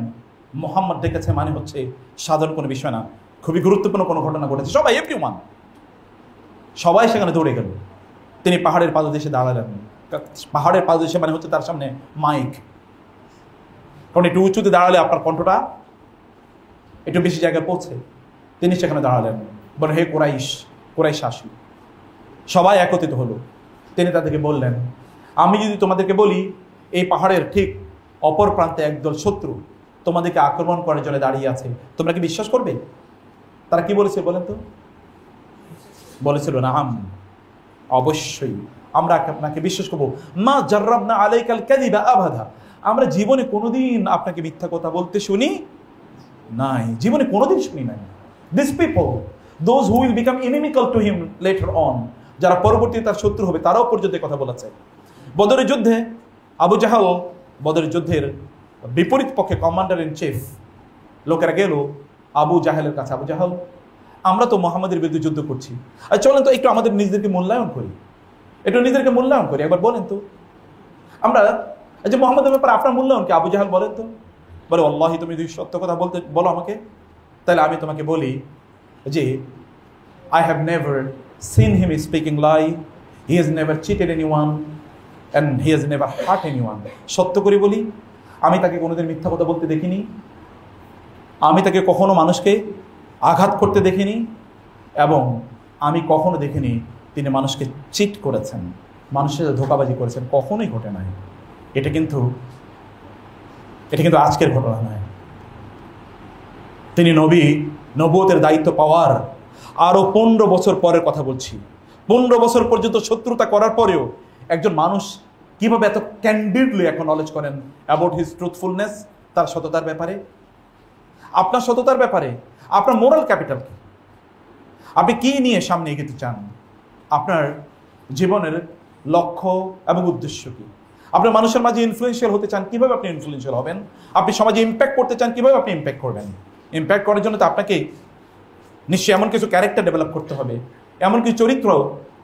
মোহাম্মদ ডেকেছে মানে হচ্ছে সাধারণ কোনো বিষয় না, খুবই গুরুত্বপূর্ণ কোনো ঘটনা ঘটেছে। সবাই এভরিওয়ান, সবাই সেখানে দৌড়ে গেল। তিনি পাহাড়ের পাদদেশে দাঁড়ালেন। পাহাড়ের পাদদেশে মানে হচ্ছে তার সামনে মাইক, কারণ একটু উঁচুতে দাঁড়ালে আপনার কণ্ঠটা একটু বেশি জায়গায় পৌঁছে। তিনি সেখানে দাঁড়ালেন, বলে, হে কুরাইশ আসি। সবাই একত্রিত হলো। তিনি তাদেরকে বললেন, আমি যদি তোমাদেরকে বলি এই পাহাড়ের ঠিক অপর প্রান্তে একদল শত্রু তোমাদেরকে আক্রমণ করার জন্য দাঁড়িয়ে আছে, তোমরা কি বিশ্বাস করবে? তারা কি বলেছে বলেন তো? বলেছিল, নাম, অবশ্যই আমরা আপনাকে বিশ্বাস করবো। মা জাররাবনা আলাইকাল কাযিবা আবাদা, আমরা জীবনে কোনোদিন আপনাকে মিথ্যা কথা বলতে শুনি নাই, জীবনে কোনোদিন শুনি নাই। This people, those who will become ইনিমিক্যাল to him letter on, যারা পরবর্তীতে তার শত্রু হবে, তারাও পর্যন্ত কথা বলেছে। বদরের যুদ্ধে আবু জাহল, বদরের যুদ্ধের বিপরীত পক্ষে কমান্ডার ইন চিফ, লোকেরা গেল আবু জাহেলের কাছে, আবু জাহল, আমরা তো মোহাম্মদের বিরুদ্ধে যুদ্ধ করছি, আর চলেন তো একটু আমাদের নিজেদেরকে মূল্যায়ন করি, একটু নিজেদেরকে মূল্যায়ন করি, একবার বলেন তো আমরা যে মোহাম্মদের ব্যাপারে আপনার মূল্যায়ন কি? আবু জাহেল বলেন তো। বলে, আল্লাহি, তুমি যদি সত্য কথা বলো আমাকে, তাহলে আমি তোমাকে বলি যে I have never seen him speaking lie, he has never cheated anyone and he has never hurt anyone. সত্য করে বলি, আমি তাকে কোনোদিন মিথ্যা কথা বলতে দেখিনি, আমি তাকে কখনো মানুষকে আঘাত করতে দেখিনি, এবং আমি কখনো দেখিনি তিনি মানুষকে চিট করেছেন, মানুষের ধোঁকাবাজি করেছেন, কখনোই ঘটে নাই। এটা কিন্তু আজকের ঘটনা নয়। তিনি নবুয়তের দায়িত্ব পাওয়ার আরো 15 বছর পরের কথা বলছি। 15 বছর পর্যন্ত শত্রুতা করার পরেও একজন মানুষ কিভাবে এত ক্যান্ডিডলি এখন নলেজ করেন অ্যাবাউট হিজ ট্রুথফুলনেস, তার সততার ব্যাপারে, আপনার সততার ব্যাপারে, আপনার মোরাল ক্যাপিটাল কি, আপনি কি নিয়ে সামনে এগোতে চান, আপনার জীবনের লক্ষ্য এবং উদ্দেশ্য কি, আপনি মানুষের মাঝে ইনফ্লুয়েন্সিয়াল হতে চান, কিভাবে আপনি ইনফ্লুয়েন্সিয়াল হবেন, আপনি সমাজে ইম্প্যাক্ট করতে চান, কিভাবে আপনি ইম্প্যাক্ট করবেন। ইম্প্যাক্ট করার জন্য তো আপনাকে নিশ্চয়ই এমন কিছু ক্যারেক্টার ডেভেলপ করতে হবে, এমন কিছু চরিত্র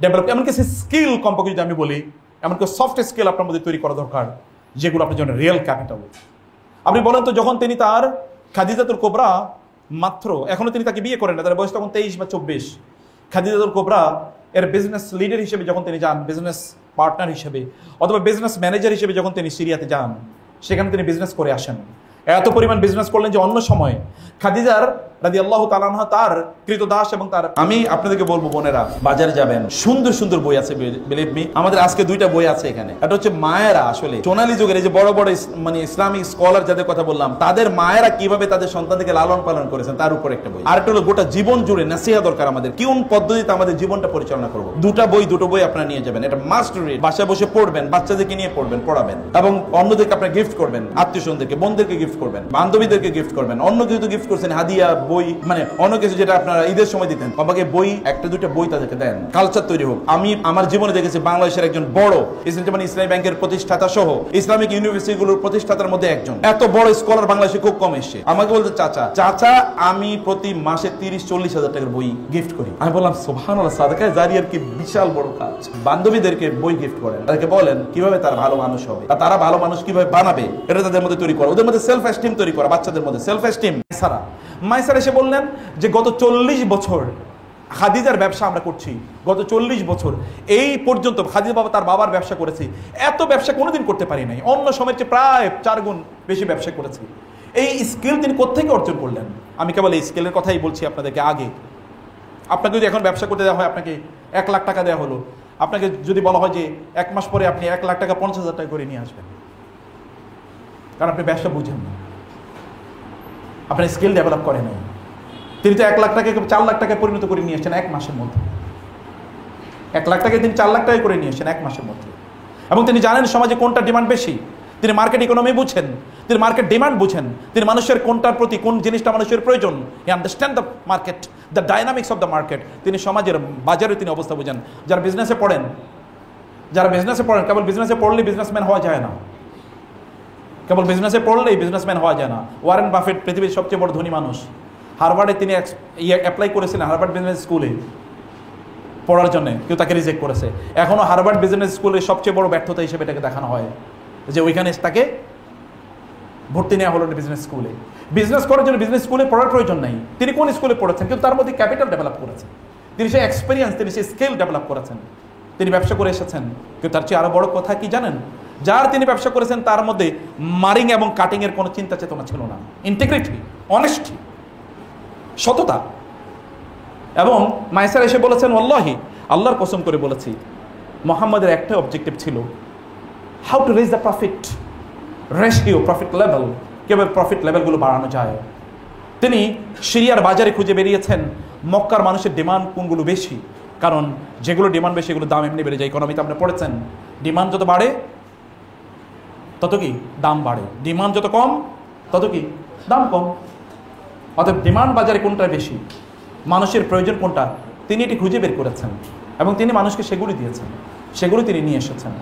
ডেভেলপ, এমন কিছু স্কিল কমপক্ষে যদি আমি বলি, এমন কিছু সফট স্কিল আপনার মধ্যে তৈরি করা দরকার, যেগুলো আপনার জন্য রিয়েল ক্যাপিটাল। আপনি বলেন তো, যখন তিনি তার খাদিজাতুল কোবরা মাত্র, এখনো তিনি তাকে বিয়ে করেন না, তার বয়স তখন 23 বা 24, খাদিজাতুল কোবরা এর বিজনেস লিডার হিসেবে যখন তিনি যান, বিজনেস পার্টনার হিসেবে অথবা বিজনেস ম্যানেজার হিসেবে যখন তিনি সিরিয়াতে যান, সেখানে তিনি বিজনেস করে আসেন। এত পরিমাণ বিজনেস করলেন যে অন্য সময় খাদিজার রাদিয়াল্লাহু তাআলা আনহা তার কৃতদাস এবং তার, আমি আপনাদেরকে বলবো বোনেরা, বাজারে যাবেন, সুন্দর সুন্দর বই আছে, বিলিভ মি, আমাদের আজকে 2টা বই আছে এখানে। এটা হচ্ছে মায়েরা, আসলে সোনালী যুগের এই যে বড় বড় মানে ইসলামিক স্কলার যাদের কথা বললাম, তাদের মায়েরা কিভাবে তাদের সন্তানদেরকে লালন পালন করেছেন তার উপর একটা বই। আর একটা হলো গোটা জীবন জুড়ে নাসিহা দরকার আমাদের, কোন পদ্ধতিতে আমাদের জীবনটা পরিচালনা করবো। দুটো বই আপনারা নিয়ে যাবেন, এটা মাস্ট রিড, বাসায় বসে পড়বেন, বাচ্চাদেরকে নিয়ে পড়বেন, পড়াবেন, এবং অন্যদেরকে আপনারা গিফট করবেন, আত্মীয় স্বজনদেরকে, বোনদেরকে গিফট করবেন, বান্ধবীদেরকে গিফট করবেন, অন্য কিছু গিফট করছেন, হাদিয়া, বই, মানে অন্য কিছু যেটা আপনারা ঈদের সময় দিতেন, বাবাকে বই, 1-2টা বই তাদেরকে দেন, কালচার তৈরি হোক। আমি আমার জীবনে দেখেছি বাংলাদেশের একজন বড় ইসলামী ব্যাংকের প্রতিষ্ঠাতা সহ ইসলামিক ইউনিভার্সিটিগুলোর প্রতিষ্ঠাতার মধ্যে একজন, এত বড় স্কলার বাংলাদেশে খুব কম এসছে, আমাকে বলতে, চাচা আমি প্রতি মাসে 30-40 হাজার টাকার বই গিফট করি। আমি বললাম, সুবহানাল্লাহ, সাদাকায়ে জারিয়ার কি বিশাল বড় কাজ। বান্ধবীদেরকে বই গিফট করেন, তাদেরকে বলেন কিভাবে তারা ভালো মানুষ হবে, তারা ভালো মানুষ কিভাবে বানাবে, এটা তাদের মধ্যে তৈরি করা, ওদের মধ্যে সেলফ এস্টিম তৈরি করা, বাচ্চাদের মধ্যে সেলফ এস্টিম। মাইসারা এসে বললেন যে গত 40 বছর খাদিজার ব্যবসা আমরা করছি, গত 40 বছর এই পর্যন্ত খাদিজা বাবা তার বাবার ব্যবসা করেছি, এত ব্যবসা কোনোদিন করতে পারি নাই, অন্য সময়ের চেয়ে প্রায় 4 গুণ বেশি ব্যবসা করেছি। এই স্কিল তিনি কোত্থেকে অর্জন করলেন? আমি কেবল এই স্কিলের কথাই বলছি আপনাদেরকে। আগে আপনাকে যদি এখন ব্যবসা করতে দেওয়া হয়, আপনাকে 1 লাখ টাকা দেওয়া হলো, আপনাকে যদি বলা হয় যে 1 মাস পরে আপনি 1 লাখ টাকা 50,000 টাকা করে নিয়ে আসবেন, কারণ আপনি ব্যবসা বুঝেন না, আপনার স্কিল ডেভেলপ করে নাই। তিনি তো 1 লাখ টাকাকে 4 লাখ টাকায় পরিণত করে নিয়ে এসেছেন 1 মাসের মধ্যে। 1 লাখ টাকায় তিনি 4 লাখ টাকায় করে নিয়ে এসেছেন 1 মাসের মধ্যে। এবং তিনি জানেন সমাজে কোনটা ডিমান্ড বেশি, তিনি মার্কেট ইকোনমি বুঝেন, তিনি মার্কেট ডিমান্ড বুঝেন, তিনি মানুষের কোনটার প্রতি কোন জিনিসটা মানুষের প্রয়োজন, he understand the market, the dynamics of the market. তিনি সমাজের বাজারে তিনি অবস্থা বুঝেন। যারা বিজনেসে পড়েন কেবল বিজনেসে পড়লেই বিজনেসম্যান হওয়া যায় না, কেবল বিজনেসে পড়লেই বিজনেসম্যান হওয়া যায় না। ওয়ারেন বাফেট পৃথিবীর সবচেয়ে বড় ধনী মানুষ, হার্ভার্ডে তিনি অ্যাপ্লাই করেছিলেন, হার্ভার্ড বিজনেস স্কুলে। পড়ার জন্য, কেউ তাকে রিজেক্ট করেছে। এখনও হার্ভার্ড বিজনেস স্কুলের সবচেয়ে বড় ব্যর্থতা হিসেবে এটাকে দেখানো হয় যে ওইখানে তাকে ভর্তি নেওয়া হলো না বিজনেস স্কুলে। বিজনেস করার জন্য বিজনেস স্কুলে পড়ার প্রয়োজন নাই। তিনি কোন স্কুলে পড়েছেন, কিন্তু তার মধ্যে ক্যাপিটাল ডেভেলপ করেছেন, তিনি সেই এক্সপিরিয়েন্স, তিনি সেই স্কিল ডেভেলপ করেছেন, তিনি ব্যবসা করে এসেছেন। কিন্তু তার চেয়ে আরো বড় কথা কি জানেন, যার তিনি ব্যবসা করেছেন তার মধ্যে মারিং এবং কাটিং এর কোনো চিন্তা চেতনা ছিল না। ইন্টিগ্রিটি, অনেস্টি, সততা। এবং মাইসার এসে বলেছেন, ওয়াল্লাহি, আল্লাহর কসম করে বলেছি, মোহাম্মদের একটা অবজেক্টিভ ছিল, how to raise the profit ratio, profit level, কীভাবে প্রফিট লেভেলগুলো বাড়ানো যায়। তিনি সিরিয়ার বাজারে খুঁজে বেরিয়েছেন মক্কার মানুষের ডিমান্ড কোনগুলো বেশি, কারণ যেগুলো ডিমান্ড বেশি সেগুলো দাম এমনি বেড়ে যায়। ইকোনমিতে আপনি পড়েছেন, ডিমান্ড যত বাড়ে তত কি দাম বাড়ে, ডিমান্ড যত কম তত কি দাম কম। অর্থাৎ ডিমান্ড বাজারে কোনটা বেশি, মানুষের প্রয়োজন কোনটা, তিনি এটি খুঁজে বের করেছেন এবং তিনি মানুষকে সেগুলি দিয়েছেন, সেগুলো তিনি নিয়ে এসেছেন।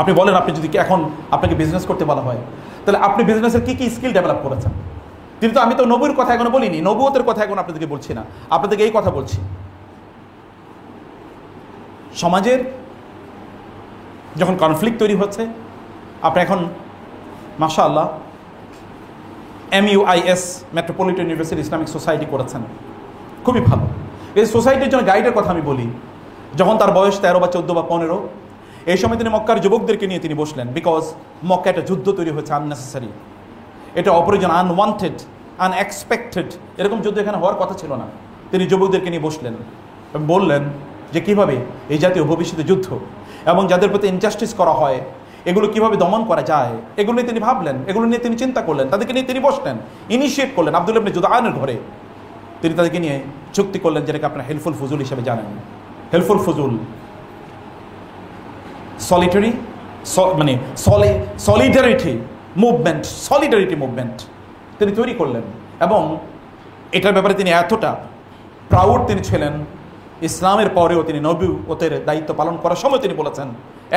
আপনি বলেন, আপনি যদি এখন আপনাকে বিজনেস করতে বলা হয়, তাহলে আপনি বিজনেসের কি কি স্কিল ডেভেলপ করেছেন? কিন্তু আমি তো নবুর কথা এখনো বলিনি, নবুয়তের কথা এখন আপনাদেরকে বলছি না, আপনাদেরকে এই কথা বলছি। সমাজের যখন কনফ্লিক্ট তৈরি হচ্ছে, আপনি এখন মাশাআল্লাহ MUIS metropolitan university Islamic society করেছেন, খুবই ভালো। এই সোসাইটির জন্য গাইডের কথা আমি বলি, যখন তার বয়স 13 বা 14 বা 15, এই সময় তিনি মক্কার যুবকদেরকে নিয়ে তিনি বসলেন, বিকজ মক্কা একটা যুদ্ধ তৈরি হয়েছে, আননেসেসারি, এটা অপ্রয়োজন, আনওয়ান্টেড, আনএক্সপেক্টেড, এরকম যুদ্ধ এখানে হওয়ার কথা ছিল না। তিনি যুবকদেরকে নিয়ে বসলেন, বললেন যে কিভাবে এই জাতীয় ভবিষ্যতে যুদ্ধ এবং যাদের প্রতি ইনজাস্টিস করা হয় এগুলো কিভাবে দমন করা যায়, এগুলো নিয়ে তিনি ভাবলেন, এগুলো নিয়ে তিনি চিন্তা করলেন, তাদেরকে নিয়ে তিনি বসলেন, ইনিশিয়েট করলেন। আব্দুল্লাহ ইবনে জুদআনের ঘরে তিনি তাদেরকে নিয়ে চুক্তি করলেন, যেটাকে আপনারা হেল্পফুল ফুজুল হিসেবে জানেন। হেল্পফুল ফুজুল সলিটারি, মানে সলিডারিটি মুভমেন্ট তিনি তৈরি করলেন। এবং এটার ব্যাপারে তিনি এতটা প্রাউড তিনি ছিলেন, ইসলামের পরেও তিনি নবুয়তের দায়িত্ব পালন করার সময় তিনি বলেছেন,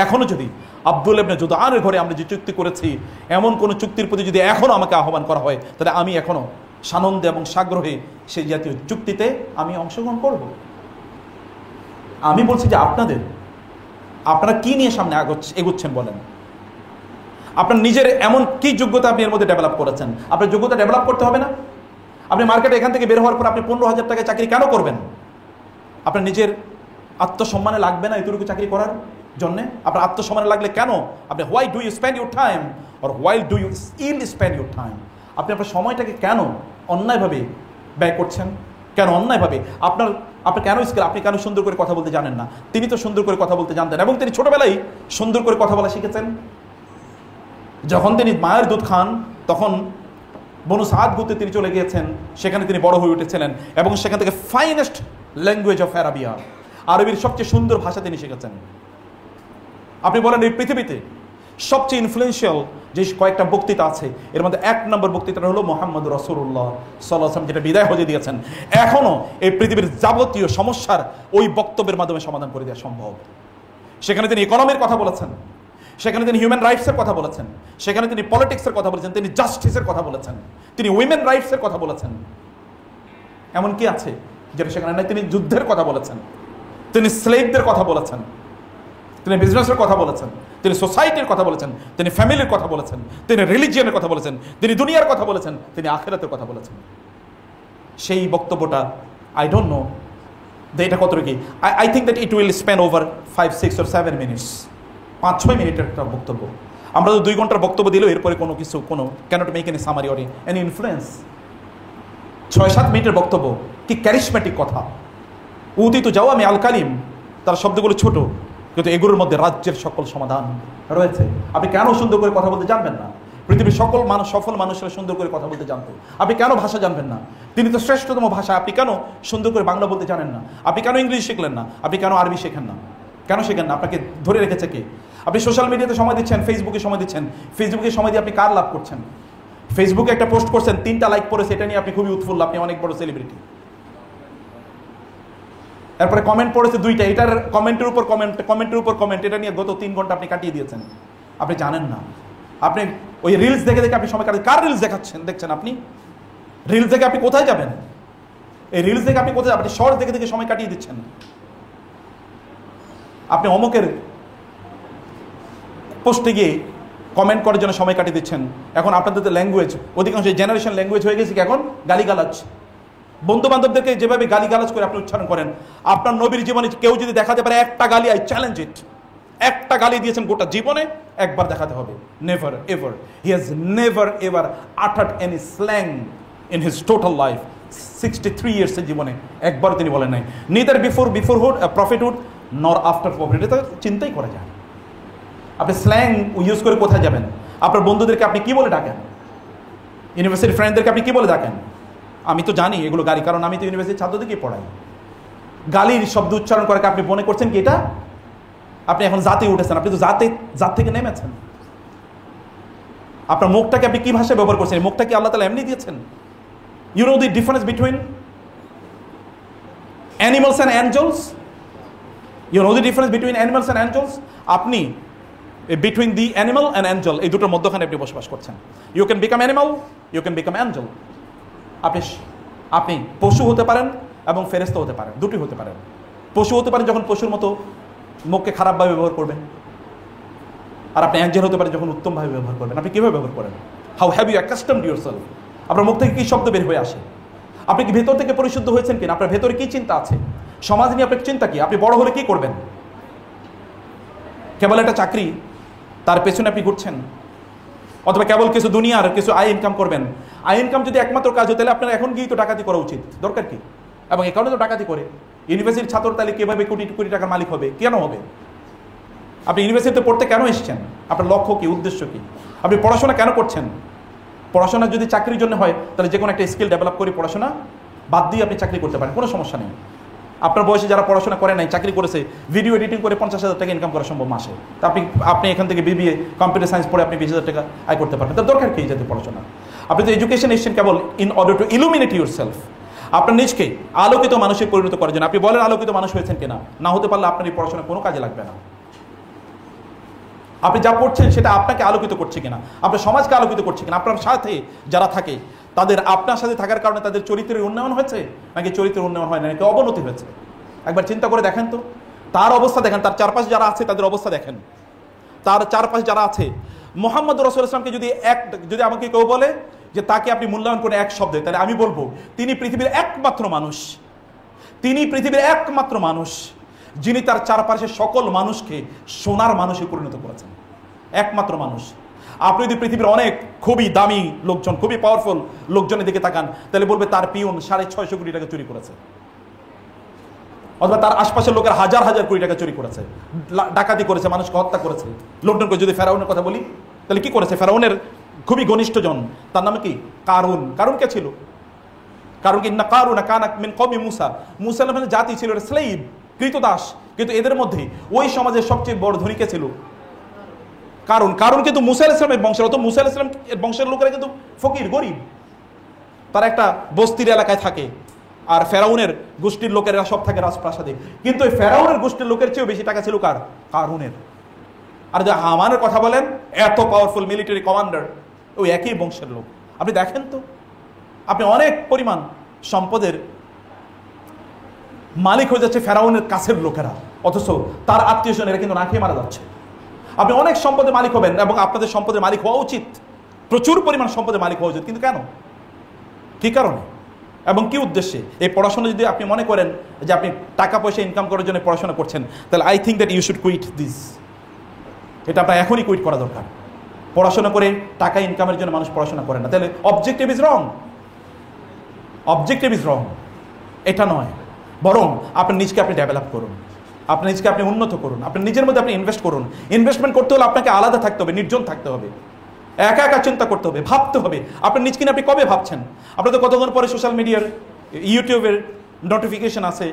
এখনো যদি আব্দুল্লাহ ইবনে জুদআনের ঘরে আমরা যে চুক্তি করেছি, এমন কোন চুক্তির প্রতি যদি এখনো আমাকে আহ্বান করা হয়, তাহলে আমি এখনো সানন্দে এবং সাগ্রহে সেই জাতীয় চুক্তিতে আমি অংশগ্রহণ করব। আমি বলছি যে আপনারা কি নিয়ে সামনে এগোচ্ছেন বলেন? আপনার নিজের এমন কি যোগ্যতা আপনি এর মধ্যে ডেভেলপ করেছেন? আপনার যোগ্যতা ডেভেলপ করতে হবে না? আপনি মার্কেটে এখান থেকে বের হওয়ার পর আপনি 15,000 টাকায় চাকরি কেন করবেন? আপনার নিজের আত্মসম্মানে লাগবে না এতটুকু চাকরি করার জন্যে? আপনার আত্মসম্মানে লাগলে কেন আপনি why do you spend your time or why do you ill spend your time? আপনি আপনার সময়টাকে কেন অন্যায়ভাবে ব্যয় করছেন? কেন অন্যায়ভাবে? আপনার কেন স্কিল, আপনি কেন সুন্দর করে কথা বলতে জানেন না? তিনি তো সুন্দর করে কথা বলতে জানতেন এবং তিনি ছোটবেলায় সুন্দর করে কথা বলা শিখেছেন। যখন তিনি মায়ের দুধ খান তখন বনু সাদ গোত্রে তিনি চলে গিয়েছেন, সেখানে তিনি বড় হয়ে উঠেছিলেন এবং সেখান থেকে ফাইনেস্ট ল্যাঙ্গুয়েজ অফ অ্যারাবিয়া, আরবির সবচেয়ে সুন্দর ভাষা তিনি শিখেছেন। আপনি বলেন এই পৃথিবীতে সবচেয়ে ইনফ্লুয়েন্সিয়াল যে কয়েকটা বক্তৃতা আছে, এর মধ্যে 1 নম্বর বক্তৃতাটা হলো মুহাম্মদ রাসূলুল্লাহ সাল্লাল্লাহু আলাইহি ওয়াসাল্লাম, যেটা বিদায় হজে দিয়েছেন। এখনো এই পৃথিবীর যাবতীয় সমস্যার ওই বক্তব্যের মাধ্যমে সমাধান করে দেওয়া সম্ভব। সেখানে তিনি ইকোনমির কথা বলেছেন, সেখানে তিনি হিউম্যান রাইটসের কথা বলেছেন, সেখানে তিনি পলিটিক্সের কথা বলেছেন, তিনি জাস্টিসের কথা বলেছেন, তিনি উইমেন রাইটসের কথা বলেছেন। এমন কি আছে যেটা সেখানে নাই? তিনি যুদ্ধের কথা বলেছেন, তিনি স্লেভদের কথা বলেছেন, তিনি বিজনেসের কথা বলেছেন, তিনি সোসাইটির কথা বলেছেন, তিনি ফ্যামিলির কথা বলেছেন, তিনি রিলিজিয়নের কথা বলেছেন, তিনি দুনিয়ার কথা বলেছেন, তিনি আখিরাতের কথা বলেছেন। সেই বক্তব্যটা আই ডোন্ট নো যে এটা কত কি, I think that it will spend over 5, 6 or 7 minutes, 5-6 মিনিটের একটা বক্তব্য। আমরা তো 2 ঘন্টার বক্তব্য দিলেও এরপরে কোনো can't make any summary or any influence. 6-7 মিনিটের বক্তব্য, কি ক্যারিশম্যাটিক কথা। উদিত যাও আমি আল কালিম, তার শব্দগুলো ছোট, কিন্তু এগুলোর মধ্যে রাজ্যের সকল সমাধান রয়েছে। আপনি কেন সুন্দর করে কথা বলতে জানবেন না? পৃথিবীর সকল সফল মানুষরা সুন্দর করে কথা বলতে জানতো, আপনি কেন ভাষা জানবেন না? তিনি তো শ্রেষ্ঠতম ভাষা, আপনি কেন সুন্দর করে বাংলা বলতে জানেন না? আপনি কেন ইংলিশ শিখলেন না? আপনি কেন আরবি শেখেন না? কেন শেখেন না? আপনাকে ধরে রেখেছে কে? আপনি সোশ্যাল মিডিয়াতে সময় দিচ্ছেন, ফেসবুকে সময় দিচ্ছেন, ফেসবুকে সময় দিয়ে আপনি কার লাভ করছেন? ফেসবুকে একটা পোস্ট করছেন, 3টা লাইক পড়েছে, এটা নিয়ে আপনি খুবই উৎফুল্ল, আপনি অনেক বড় সেলিব্রিটি। এরপরে কমেন্ট পড়েছে 2টা, এটার কমেন্টের উপর কমেন্ট, এটা নিয়ে গত 3 ঘন্টা আপনি কাটিয়ে দিয়েছেন। আপনি জানেন না, আপনি ওই রিলস দেখে আপনি সময় কাটাচ্ছেন। কার রিলস দেখছেন আপনি? রিলস দেখে আপনি কোথায় যাবেন? এই রিলস দেখে আপনি কোথায়? আপনি শর্টস দেখে সময় কাটিয়ে দিচ্ছেন। আপনি অমুকের পোস্টে গিয়ে কমেন্ট করার জন্য সময় কাটিয়ে দিচ্ছেন। এখন আপনাদের তো ল্যাঙ্গুয়েজ, অধিকাংশ জেনারেশন ল্যাঙ্গুয়েজ হয়ে গেছে কি এখন গালিগালাজ। বন্ধু বান্ধবদেরকে যেভাবে গালিগালাজ করে আপনি উচ্চারণ করেন, আপনার নবীর জীবনে কেউ যদি দেখাতে পারে একটা গালি, আই চ্যালেঞ্জ ইট, একটা গালি দিয়েছেন গোটা জীবনে, একবার দেখাতে হবে। Never ever, he has never ever uttered any slang in his total life. 63 ইয়ার্সের জীবনে একবার তিনি বলেন নাই, নিদার বিফোরহুড প্রফিটহুড নর আফটার প্রফিট। এটা চিন্তাই করা যায়। আপনি স্ল্যাং ইউজ করে কোথায় যাবেন? আপনার বন্ধুদেরকে আপনি কি বলে ডাকেন? ইউনিভার্সিটি ফ্রেন্ডদেরকে আপনি কি বলে ডাকেন? আমি তো জানি এগুলো গালি, কারণ আমি তো ইউনিভার্সিটির ছাত্রদেরকে পড়াই। গালির শব্দ উচ্চারণ করে আপনি মনে করছেন কি এটা আপনি এখন জাতে উঠেছেন? আপনি তো জাত থেকে নেমেছেন। আপনার মুখটাকে আপনি কি ভাষায় ব্যবহার করছেন? মুখটা কি আল্লাহ তাআলা এমনি দিয়েছেন? You know the difference between animals and angels? You know the difference between animals and angels? আপনি between the animal and angel, এই দুটোর মধ্যখানে আপনি বসবাস করছেন। You can become animal, you can become angel. আপনি পশু হতে পারেন এবং ফেরেশতা হতে পারেন, দুটি হতে পারেন। পশু হতে পারেন যখন পশুর মতো মুখকে খারাপভাবে ব্যবহার করবেন, আর আপনি অ্যাঞ্জেল হতে পারেন যখন উত্তমভাবে ব্যবহার করবেন। আপনি কীভাবে ব্যবহার করেন? How have you accustomed yourself? আপনার মুখ থেকে কী শব্দ বের হয়ে আসে? আপনি কি ভেতর থেকে পরিশুদ্ধ হয়েছেন কিনা? আপনার ভেতরে কী চিন্তা আছে? সমাজ নিয়ে আপনার চিন্তা কি? আপনি বড় হলে কী করবেন? কেবল একটা চাকরি, তার পেছনে আপনি ঘুরছেন, অথবা কেবল কিছু দুনিয়ার কিছু আয় ইনকাম করবেন? আয় ইনকাম যদি একমাত্র কাজ হতো, তাহলে আপনার এখন গিয়ে তো ডাকাতি করা উচিত। দরকার কি? এবং এ কারণে তো ডাকাতি করে। ইউনিভার্সিটির ছাত্র তাহলে কীভাবে কোটি কোটি টাকার মালিক হবে? কেন হবে? আপনি ইউনিভার্সিটিতে পড়তে কেন এসেছেন? আপনার লক্ষ্য কি, উদ্দেশ্য কি? আপনি পড়াশোনা কেন করছেন? পড়াশোনা যদি চাকরির জন্য হয়, তাহলে যে কোনো একটা স্কিল ডেভেলপ করে পড়াশোনা বাদ দিয়ে আপনি চাকরি করতে পারেন, কোনো সমস্যা নেই। আপনার বয়সে যারা পড়াশোনা করে নাই, চাকরি করেছে, ভিডিও এডিটিং করে 50,000 টাকা ইনকাম করা সম্ভব মাসে। তা আপনি এখান থেকে BBA কম্পিউটার সায়েন্স পড়ে আপনি 20,000 টাকা আয় করতে পারবেন। তার দরকার কি যাতে পড়াশোনা? আপনি তো এডুকেশন এসেছেন কেবল in order to illuminate your self, আপনার নিজকে আলোকিত মানুষে পরিণত করার জন্য। আপনি বলেন আলোকিত মানুষ হয়েছেন কিনা? না হতে পারলে আপনার এই পড়াশোনা কোনো কাজে লাগবে না। আপনি যা পড়ছেন সেটা আপনাকে আলোকিত করছে কিনা, আপনার সমাজকে আলোকিত করছে কিনা, আপনার সাথে যারা থাকে তাদের আপনার সাথে থাকার কারণে তাদের চরিত্রের উন্নয়ন হয়েছে নাকি চরিত্রের উন্নয়ন হয় না, নাকি অবনতি হয়েছে? একবার চিন্তা করে দেখেন তো। তার অবস্থা দেখেন, তার চারপাশে যারা আছে তাদের অবস্থা দেখেন। তার চারপাশে যারা আছে, মুহাম্মদ রাসূলুল্লাহ সাল্লাল্লাহু আলাইহি ওয়াসাল্লামকে যদি আমাকে কেউ বলে যে তাকে আপনি মূল্যায়ন করেন এক শব্দে, তাহলে আমি বলবো তিনি পৃথিবীর একমাত্র মানুষ, তিনি পৃথিবীর একমাত্র মানুষ যিনি তার চারপাশে সকল মানুষকে সোনার মানুষে পরিণত করেছেন। একমাত্র মানুষ। আপনি যদি পৃথিবীর অনেক খুবই দামি লোকজন, খুবই পাওয়ারফুল লোকজনের দিকে তাকান, তাহলে বলবে তার পিয়ন 650 কোটি টাকা চুরি করেছে, অথবা তার আশপাশের লোকের হাজার হাজার কোটি টাকা চুরি করেছে, ডাকাতি করেছে, মানুষকে হত্যা করেছে, লুণ্ঠন করে। যদি ফেরাউনের কথা বলি, তাহলে কি করেছে? ফেরাউনের খুবই ঘনিষ্ঠজন, তার নাম কি? কারুন। কারুন কে ছিল? কারুন কি? না, কারুন কানা মিন কওমি মুসা। মুসা আলাইহিস জাতি ছিল স্লেভ, কৃতদাস। কিন্তু এদের মধ্যে ওই সমাজের সবচেয়ে বড় ধনী কে ছিল? কারণ কিন্তু মুসা আলাইহিস সালামের বংশের। অত মুসা আলাইহিস সালাম বংশের লোকেরা কিন্তু ফকির, গরিব, তারা একটা বস্তির এলাকায় থাকে। আর ফেরাউনের গোষ্ঠীর লোকেরা সব থাকে রাজপ্রাসাদে। কিন্তু ওই ফেরাউনের গোষ্ঠীর লোকের চেয়েও বেশি টাকা ছিল কার? কারুনের। আর যে হামানের কথা বলেন, এত পাওয়ারফুল মিলিটারি কমান্ডার, ওই একই বংশের লোক। আপনি দেখেন তো, আপনি অনেক পরিমাণ সম্পদের মালিক হয়ে যাচ্ছে ফেরাউনের কাছের লোকেরা, অথচ তার আত্মীয় স্বজনেরা কিন্তু না খেয়ে মারা যাচ্ছে। আপনি অনেক সম্পদের মালিক হবেন এবং আপনাদের সম্পদের মালিক হওয়া উচিত, প্রচুর পরিমাণ সম্পদের মালিক হওয়া উচিত। কিন্তু কেন? কি কারণে এবং কি উদ্দেশ্যে? এই পড়াশোনা যদি আপনি মনে করেন যে আপনি টাকা পয়সা ইনকাম করার জন্য পড়াশোনা করছেন, তাহলে I think that you should quit this. এটা আপনার এখনই কুইট করা দরকার। পড়াশোনা করে টাকা ইনকামের জন্য মানুষ পড়াশোনা করে না, তাহলে objective is wrong. Objective is wrong, এটা নয়। বরং আপনার নিজকে আপনি ডেভেলপ করুন, আপনার নিজকে আপনি উন্নত করুন, আপনার নিজের মধ্যে আপনি ইনভেস্ট করুন। ইনভেস্টমেন্ট করতে হলে আপনাকে আলাদা থাকতে হবে, নির্জন থাকতে হবে, একা একা চিন্তা করতে হবে, ভাবতে হবে। আপনার নিজকে নিয়ে আপনি কবে ভাবছেন? আপনার তো কতক্ষণ পরে সোশ্যাল মিডিয়ার, ইউটিউবের নোটিফিকেশন আসে,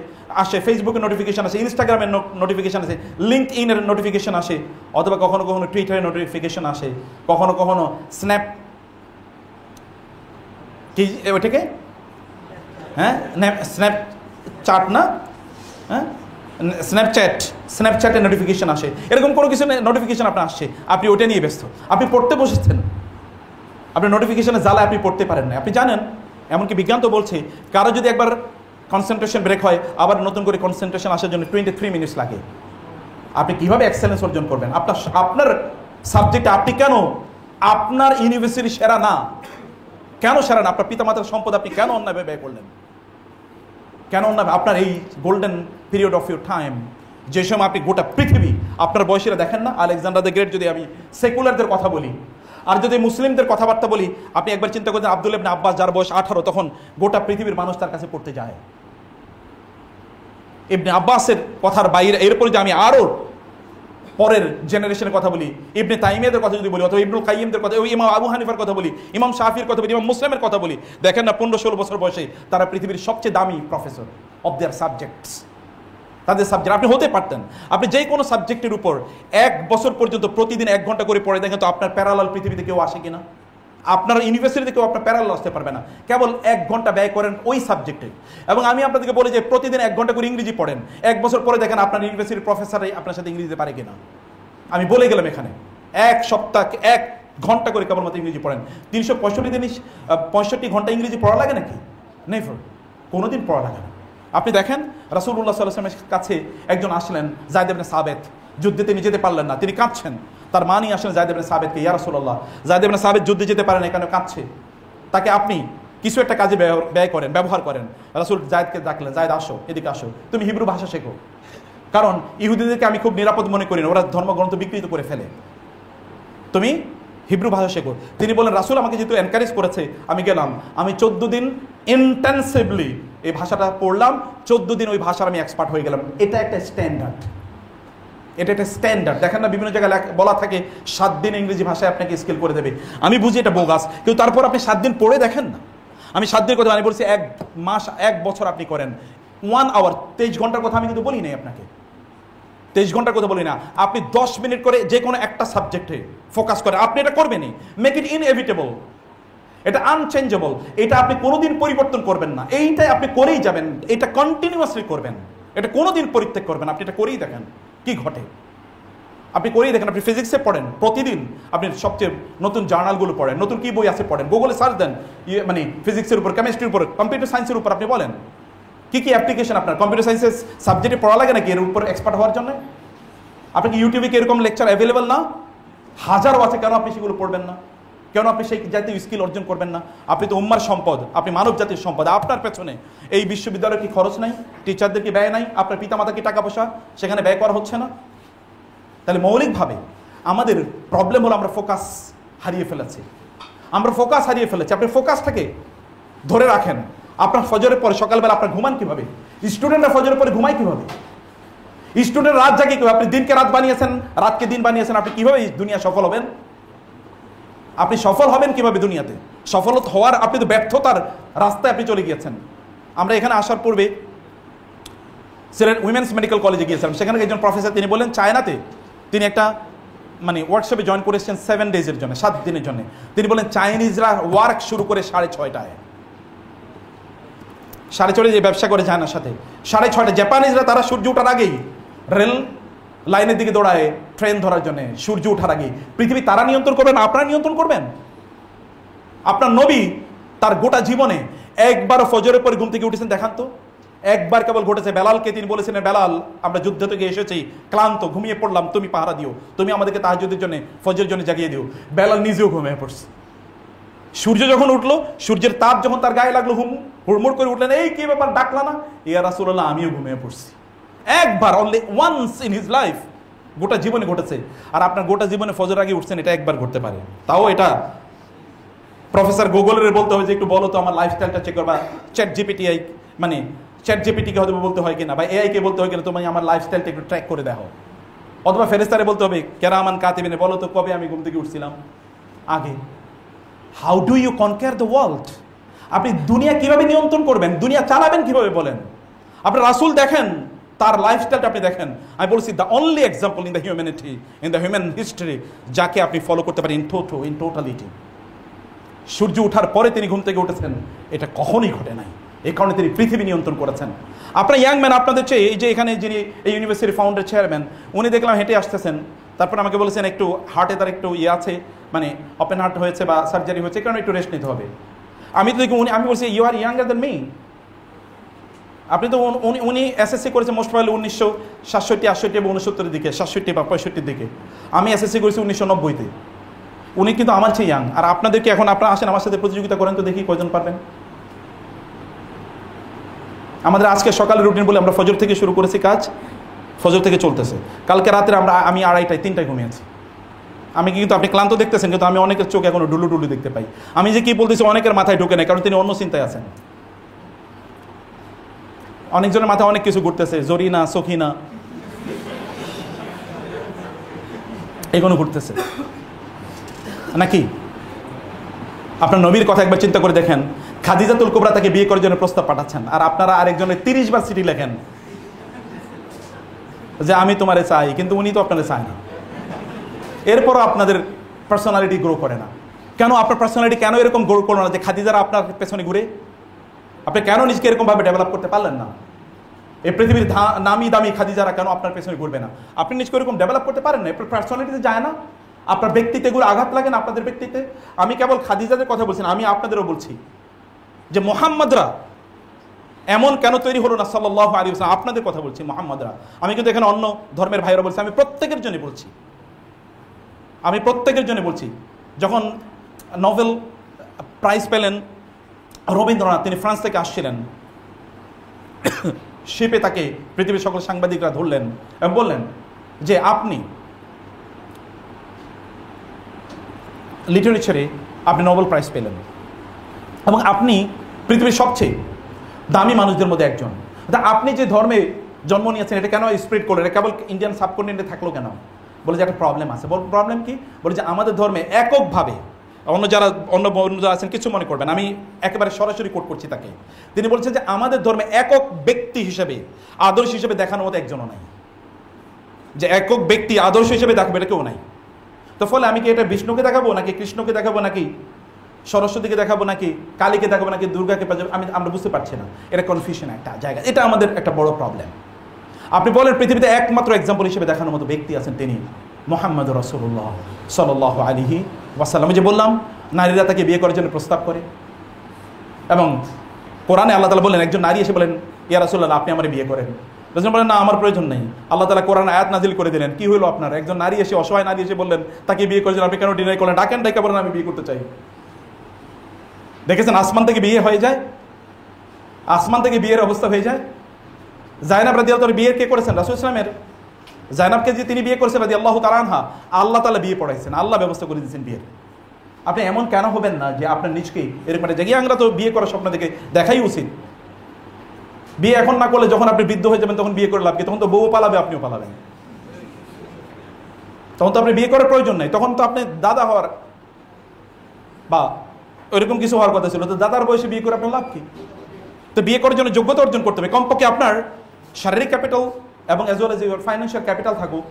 ফেসবুকের নোটিফিকেশন আসে, ইনস্টাগ্রামের নোটিফিকেশন আসে, লিঙ্কডইনের নোটিফিকেশন আসে, অথবা কখনো কখনো টুইটারের নোটিফিকেশন আসে, কখনো কখনো কি ওইটাকে স্ন্যাপচ্যাট না, হ্যাঁ, স্ন্যাপচ্যাটের নোটিফিকেশন আসে। এরকম কোনো কিছু নোটিফিকেশন আপনার আসছে, আপনি ওটা নিয়ে ব্যস্ত, আপনি পড়তে বসেছেন, আপনি নোটিফিকেশনের জ্বালায় আপনি পড়তে পারেন না। আপনি জানেন, এমনকি বিজ্ঞান তো বলছে, কারো যদি একবার কনসেন্ট্রেশন ব্রেক হয়, আবার নতুন করে কনসেন্ট্রেশন আসার জন্য 23 মিনিটস লাগে। আপনি কিভাবে এক্সেলেন্স অর্জন করবেন? আপনার সাবজেক্টে আপনি কেন আপনার ইউনিভার্সিটি সেরা না? কেন সেরা না? আপনার পিতামাতার সম্পদ আপনি কেন অন্যায়ভাবে ব্যয় করলেন? কেন অন্যায়? আপনার এই golden period of your time, যে সময় আপনি গোটা পৃথিবী, আপনার বয়সীরা দেখেন না, আলেকজান্ডার দ্য গ্রেট, যদি আমি সেকুলারদের কথা বলি আর যদি মুসলিমদের কথাবার্তা বলি, আপনি একবার চিন্তা করেন আব্দুল্লাহ ইবনে আব্বাস, যার বয়স 18, তখন গোটা পৃথিবীর মানুষ তার কাছে পড়তে যায়। ইবনে আব্বাসের কথার বাইরে এরপরে যে আমি আরো পরের জেনারেশনের কথা বলি, ইবনে তাইমিয়াদের কথা যদি বলি, অথবা ইবনুল কাইয়িমদের কথা, ইমাম আবু হানিফার কথা বলি, ইমাম শাফির কথা বলি, ইমাম মুসলিমের কথা বলি, দেখেন না 15-16 বছর বয়সে তারা পৃথিবীর সবচেয়ে দামি প্রফেসর অফ দেয়ার সাবজেক্টস। তাদের সাবজেক্ট আপনি হতে পারতেন, আপনি যে কোনো সাবজেক্টের উপর 1 বছর পর্যন্ত প্রতিদিন 1 ঘন্টা করে পড়ে দেখেন তো আপনার প্যারালাল পৃথিবীতে কেউ আসে কিনা? আপনার ইউনিভার্সিটিতে কেউ আপনার প্যারালাল আসতে পারবে না। কেবল 1 ঘন্টা ব্যয় করেন ওই সাবজেক্টে। এবং আমি আপনাদেরকে বলি যে প্রতিদিন 1 ঘন্টা করে ইংরেজি পড়েন, 1 বছর পরে দেখেন আপনার ইউনিভার্সিটির প্রফেসরই আপনার সাথে ইংরেজিতে পারে কিনা। আমি বলে গেলাম এখানে 1 সপ্তাহ 1 ঘন্টা করে কেবলমাত্র ইংরেজি পড়েন। 365 দিন 65 ঘন্টা ইংরেজি পড়া লাগে নাকি? নেভার, কোনোদিন পড়া লাগে না। আপনি দেখেন রাসূলুল্লাহ সাল্লাল্লাহু আলাইহি ওয়াসাল্লামের কাছে একজন আসলেন, যায়েদ ইবনে সাবিত, যুদ্ধে তিনি যেতে পারলেন না, তিনি কাঁদছেন। তার মা নিয়ে আসলেন যায়েদ ইবনে সাবিতকে, ইয়া রাসূলুল্লাহ, যায়েদ ইবনে সাবিত যুদ্ধে যেতে পারেন, এখানে কাঁদছে, তাকে আপনি কিছু একটা কাজে ব্যয় করেন, ব্যবহার করেন। রাসূল যায়েদকে ডাকলেন, যায়েদ আসো, এদিকে আসো, তুমি হিব্রু ভাষা শেখো, কারণ ইহুদিদেরকে আমি খুব নিরাপদ মনে করি না, ওরা ধর্মগ্রন্থ বিকৃত করে ফেলে, তুমি হিব্রু ভাষা শেখো। তিনি বলেন রাসূল আমাকে যেহেতু এনকারেজ করেছে, আমি গেলাম, আমি 14 দিন ইন্টেন্সিভলি এই ভাষাটা পড়লাম, 14 দিন ওই ভাষার আমি এক্সপার্ট হয়ে গেলাম। এটা একটা স্ট্যান্ডার্ড, এটা একটা স্ট্যান্ডার্ড। দেখেন না বিভিন্ন জায়গায় বলা থাকে 7 দিন ইংরেজি ভাষায় আপনাকে স্কিল করে দেবে। আমি বুঝি এটা বোগাস, কিন্তু তারপর আপনি 7 দিন পড়ে দেখেন না। আমি 7 দিনের কথা আমি বলছি, 1 মাস 1 বছর আপনি করেন, 1 আওয়ার 23 ঘন্টার কথা আমি কিন্তু বলি নাই আপনাকে, 23 ঘন্টার কথা বলি না। আপনি 10 মিনিট করে যে কোনো একটা সাবজেক্টে ফোকাস করেন, আপনি এটা করবেনই। মেক ইট ইনএভিটেবল, এটা আনচেঞ্জেবল, এটা আপনি কোনোদিন পরিবর্তন করবেন না, এইটাই আপনি করেই যাবেন, এটা কন্টিনিউয়াসলি করবেন, এটা কোনোদিন পরিত্যাগ করবেন। আপনি এটা করেই দেখেন কি ঘটে, আপনি করেই দেখেন। আপনি ফিজিক্সে পড়েন প্রতিদিন, আপনি সবচেয়ে নতুন জার্নালগুলো পড়েন, নতুন কি বই আছে পড়েন, গুগলে সার্চ দেন, মানে ফিজিক্সের উপর, কেমিস্ট্রির উপর, কম্পিউটার সায়েন্সের উপর আপনি বলেন কি কি অ্যাপ্লিকেশন আপনার কম্পিউটার সায়েন্সের সাবজেক্টে পড়া লাগে নাকি এর উপর এক্সপার্ট হওয়ার জন্য? আপনি কি ইউটিউবে কি এরকম লেকচার অ্যাভেলেবল না? হাজারও আছে, কেন আপনি সেগুলো পড়বেন না? কেন আপনি সেই জাতীয় স্কিল অর্জন করবেন না? আপনি তো উম্মার সম্পদ, আপনি মানব জাতির সম্পদ। আপনার পেছনে এই বিশ্ববিদ্যালয়ের কি খরচ নাই? টিচারদের কি ব্যয় নাই? আপনার পিতামাতা কি টাকা পয়সা সেখানে ব্যয় করা হচ্ছে না? তাহলে মৌলিকভাবে আমাদের প্রবলেম হলো আমরা ফোকাস হারিয়ে ফেলেছি, আমরা ফোকাস হারিয়ে ফেলেছি। আপনি ফোকাসটাকে ধরে রাখেন। আপনার ফজরের পরে সকালবেলা আপনার ঘুমান কিভাবে? স্টুডেন্টরা ফজরের পরে ঘুমায় কিভাবে? স্টুডেন্ট রাত জাগে কিভাবে? আপনি দিনকে রাত বানিয়েছেন, রাতকে দিন বানিয়েছেন, আপনি কিভাবে দুনিয়া সফল হবেন? আপনি সফল হবেন কিভাবে দুনিয়াতে? সফল হওয়ার আপনি তো ব্যর্থতার রাস্তায় আপনি চলে গিয়েছেন। আমরা এখানে আসার পূর্বে সিলেট উইমেন্স মেডিকেল কলেজে গিয়েছিলাম, সেখানে একজন প্রফেসর তিনি বললেন চায়নাতে তিনি একটা মানে ওয়ার্কশপে জয়েন করেছেন 7 ডেজের জন্য, 7 দিনের জন্য। তিনি বলেন চাইনিজরা ওয়ার্ক শুরু করে 6:30টায়, 6:30 যে ব্যবসা করে চায়নার সাথে, 6:30। জাপানিজরা তারা সূর্য ওঠার আগেই রেল লাইনের দিকে দৌড়ায় ট্রেন ধরার জন্য, সূর্য ওঠার আগে। পৃথিবী তারা নিয়ন্ত্রণ করবেন, আপনারা নিয়ন্ত্রণ করবেন? আপনার নবী তার গোটা জীবনে একবারও ফজরের পরে ঘুম থেকে উঠেছেন দেখান তো? একবার কেবল ঘটেছে। বেলালকে তিনি বলেছিলেন, বেলাল আমরা যুদ্ধ থেকে এসেছি, ক্লান্ত, ঘুমিয়ে পড়লাম, তুমি পাহারা দিও, তুমি আমাদেরকে তাহাজ্জুদের জন্য ফজরের জন্য জাগিয়ে দিও। বেলাল নিজেও ঘুমিয়ে পড়ছে। সূর্য যখন উঠলো, সূর্যের তাপ যখন তার গায়ে লাগলো, হুড়মুড় করে উঠলেন, এই কি ব্যাপার, ডাকলা না? ইয়া রাসূলুল্লাহ আমিও ঘুমিয়ে পড়ছি। একবার, only once in his life, গোটা জীবনে ঘটেছে। আর আপনার গোটা জীবনে ফজর আগে উঠছেন, এটা একবার ঘটতে পারে। তাও এটা প্রফেসর গুগলের বলতে হবে যে একটু বলো তো আমার লাইফস্টাইলটা চেক করবা। চ্যাট জিপিটি, মানে চ্যাট জিপিটিকে হয়তো বলতে হয় কিনা, বা এআইকে বলতে হয় কিনা তুমি আমার লাইফস্টাইলটা একটু ট্র্যাক করে দেখো। অথবা ফেরেশতারে বলতে হবে, কেরামান কাতিবিনে বলো তো কবে আমি ঘুম থেকে উঠছিলাম আগে। How do you conquer the world? আপনি দুনিয়া কিভাবে নিয়ন্ত্রণ করবেন, দুনিয়া চালাবেন কিভাবে বলেন? আপনার রাসূল দেখেন, তার লাইফস্টাইলটা আপনি দেখেন। আমি বলছি the only example in the humanity, in the human history, যাকে আপনি ফলো করতে পারেন ইন টোটালিটি। সূর্য ওঠার পরে তিনি ঘুম থেকে উঠেছেন, এটা কখনোই ঘটে নাই। এই কারণে তিনি পৃথিবী নিয়ন্ত্রণ করেছেন। আপনার ইয়াং ম্যান, আপনাদের চেয়ে এই যে এখানে যিনি এই ইউনিভার্সিটির ফাউন্ডার চেয়ারম্যান, উনি দেখলাম হেঁটে আসতেছেন, তারপর আমাকে বলেছেন একটু হার্টে তার একটু ইয়ে আছে, মানে ওপেন হার্ট হয়েছে বা সার্জারি হয়েছে, কারণ একটু রেস্ট নিতে হবে। আমি তো দেখি আমি বলছি you are younger than me, আপনি তো উনি এসএসসি করেছে মোস্ট প্রবাবলি 1967, 68 এবং 69-এর দিকে, 67 বা 65-এর দিকে। আমি এসএসসি করেছি 1990-তে। উনি কিন্তু আমার চেয়ে ইয়াং। আর আপনাদেরকে এখন আপনারা আসেন আমার সাথে প্রতিযোগিতা করেন তো দেখি কয়জন পারবেন। আমাদের আজকে সকালের রুটিন বলে আমরা ফজর থেকে শুরু করেছি কাজ, ফজর থেকে চলতেছে। কালকে রাতে আমি 2:30, 3টায় ঘুমিয়েছি। আমি কিন্তু আপনি ক্লান্ত দেখতেছেন, কিন্তু আমি অনেকের চোখ এখনো ডুলু ডুলু দেখতে পাই। আমি যে কি বলতেছি অনেকের মাথায় ঢুকে নেই, কারণ তিনি অন্য চিন্তায় আছেন। অনেকজনের মাথায় অনেক কিছু ঘুরতেছে, জরিনা, সখিনা, এগুলো ঘুরতেছে নাকি? আপনার নবীর কথা একবার চিন্তা করে দেখেন, খাদিজাতুল কুবরা তাকে বিয়ে করার জন্য প্রস্তাব পাঠাচ্ছেন, আর আপনারা আরেকজনের 30 বার চিঠি লেখেন যে আমি তোমারে চাই, কিন্তু উনি তো আপনারা চায় না। এরপরও আপনাদের পার্সোনালিটি গ্রো করে না কেন? আপনার পার্সোনালিটি কেন এরকম গ্রো করলো না যে খাদিজারা আপনার পেছনে ঘুরে? আপনি কেন নিজেকে এরকমভাবে ডেভেলপ করতে পারলেন না? এই পৃথিবীর নামি দামি খাদিজারা কেন আপনার পেছনে ঘুরবে না? আপনি নিজকে এরকম ডেভেলপ করতে পারেন না, আপনার পার্সোনালিটিতে যায় না, আপনার ব্যক্তিত্বে এগুলো আঘাত লাগে না আপনাদের ব্যক্তিত্বে? আমি কেবল খাদিজাদের কথা বলছি না, আমি আপনাদেরও বলছি যে মুহাম্মদরা এমন কেন তৈরি হলো না সাল্লাল্লাহু আলাইহি ওয়াসাল্লাম। আপনাদের কথা বলছি, মুহাম্মদরা। আমি কিন্তু এখানে অন্য ধর্মের ভাইরা বলছি, আমি প্রত্যেকের জন্য বলছি, আমি প্রত্যেকের জন্য বলছি। যখন নোবেল প্রাইজ পেলেন রবীন্দ্রনাথ, তিনি ফ্রান্স থেকে আসছিলেন, শিপে তাকে পৃথিবীর সকল সাংবাদিকরা ধরলেন এবং বললেন যে আপনি লিটারেচারে আপনি নোবেল প্রাইজ পেলেন এবং আপনি পৃথিবীর সবচেয়ে দামি মানুষদের মধ্যে একজন। আপনি যে ধর্মে জন্ম নিয়েছেন এটা কেন স্প্রেড করলেন? এটা কেবল ইন্ডিয়ান সাবকন্টিনেন্টে থাকলো কেন? বলে যে একটা প্রবলেম আছে। প্রবলেম কি? বলে যে আমাদের ধর্মে এককভাবে, অন্য যারা আছেন কিছু মনে করবেন, আমি একেবারে সরাসরি কোট করছি তাকে। তিনি বলছেন যে আমাদের ধর্মে একক ব্যক্তি হিসেবে, আদর্শ হিসেবে দেখানোর মতো একজনও নাই। যে একক ব্যক্তি আদর্শ হিসেবে দেখাবো এটা কেউ নাই। তো ফলে আমি কি এটা বিষ্ণুকে দেখাবো, নাকি কৃষ্ণকে দেখাবো, নাকি সরস্বতীকে দেখাবো, নাকি কালীকে দেখাবো, নাকি দুর্গাকে? আমরা বুঝতে পারছি না। এটা কনফিউশন একটা জায়গা, এটা আমাদের একটা বড় প্রবলেম। আপনি বলেন পৃথিবীতে একমাত্র এক্সাম্পল হিসেবে দেখানোর মতো ব্যক্তি আছেন, তিনি মুহাম্মদ রাসূলুল্লাহ সাল্লাল্লাহু আলাইহি ওয়াসাল্লাম। যে বললাম নারীরা তাকে বিয়ে করার জন্য প্রস্তাব করে, এবং কোরআনে আল্লাহ তাআলা বলেন, একজন নারী এসে বলেন ইয়া রাসূলুল্লাহ আপনি আমার বিয়ে করেন। রাসূল বলেন না, আমার প্রয়োজন নেই। আল্লাহ তাআলা কোরআন আয়াত নাজিল করে দিলেন, কি হলো আপনার? একজন নারী এসে, অসহায় নারী এসে বললেন তাকে বিয়ে করার জন্য, আপনি কেন ডিনাই করলেন? ডাকেন, ডাকে বলেন আমি বিয়ে করতে চাই। দেখেছেন আসমান থেকে বিয়ে হয়ে যায়, আসমান থেকে বিয়ের অবস্থা হয়ে যায়। জায়নাব রাদিয়াল্লাহু তাআলা বিয়ে কে করেছেন? রাসূল ইসলামের জায়নাবকে যে তিনি বিয়ে করেছেন রাদিয়াল্লাহু তাআলা আনহা, আল্লাহ তাআলা বিয়ে পড়াইছেন, আল্লাহ ব্যবস্থা করে দিয়েছেন বিয়ের। আপনি এমন কেন হবেন না যে আপনার নিজকে এরকম একটা জায়গায়? আমরা তো বিয়ে করার স্বপ্ন দেখে দেখাই উচিত। বিয়ে এখন না করলে যখন আপনি বৃদ্ধ হয়ে যাবেন তখন বিয়ে করে লাভ কি? তখন তো বউ পালাবে, আপনিও পালাবেন। তখন তো আপনি বিয়ে করার প্রয়োজন নাই, তখন তো আপনি দাদা হওয়ার বা ওইরকম কিছু হওয়ার কথা ছিল। তো দাদার বয়সে বিয়ে করে আপনার লাভ কি? তো বিয়ে করার জন্য যোগ্যতা অর্জন করতে হবে, কমপক্ষে আপনার শারীরিক ক্যাপিটাল এবং as well as your financial capital থাকুক,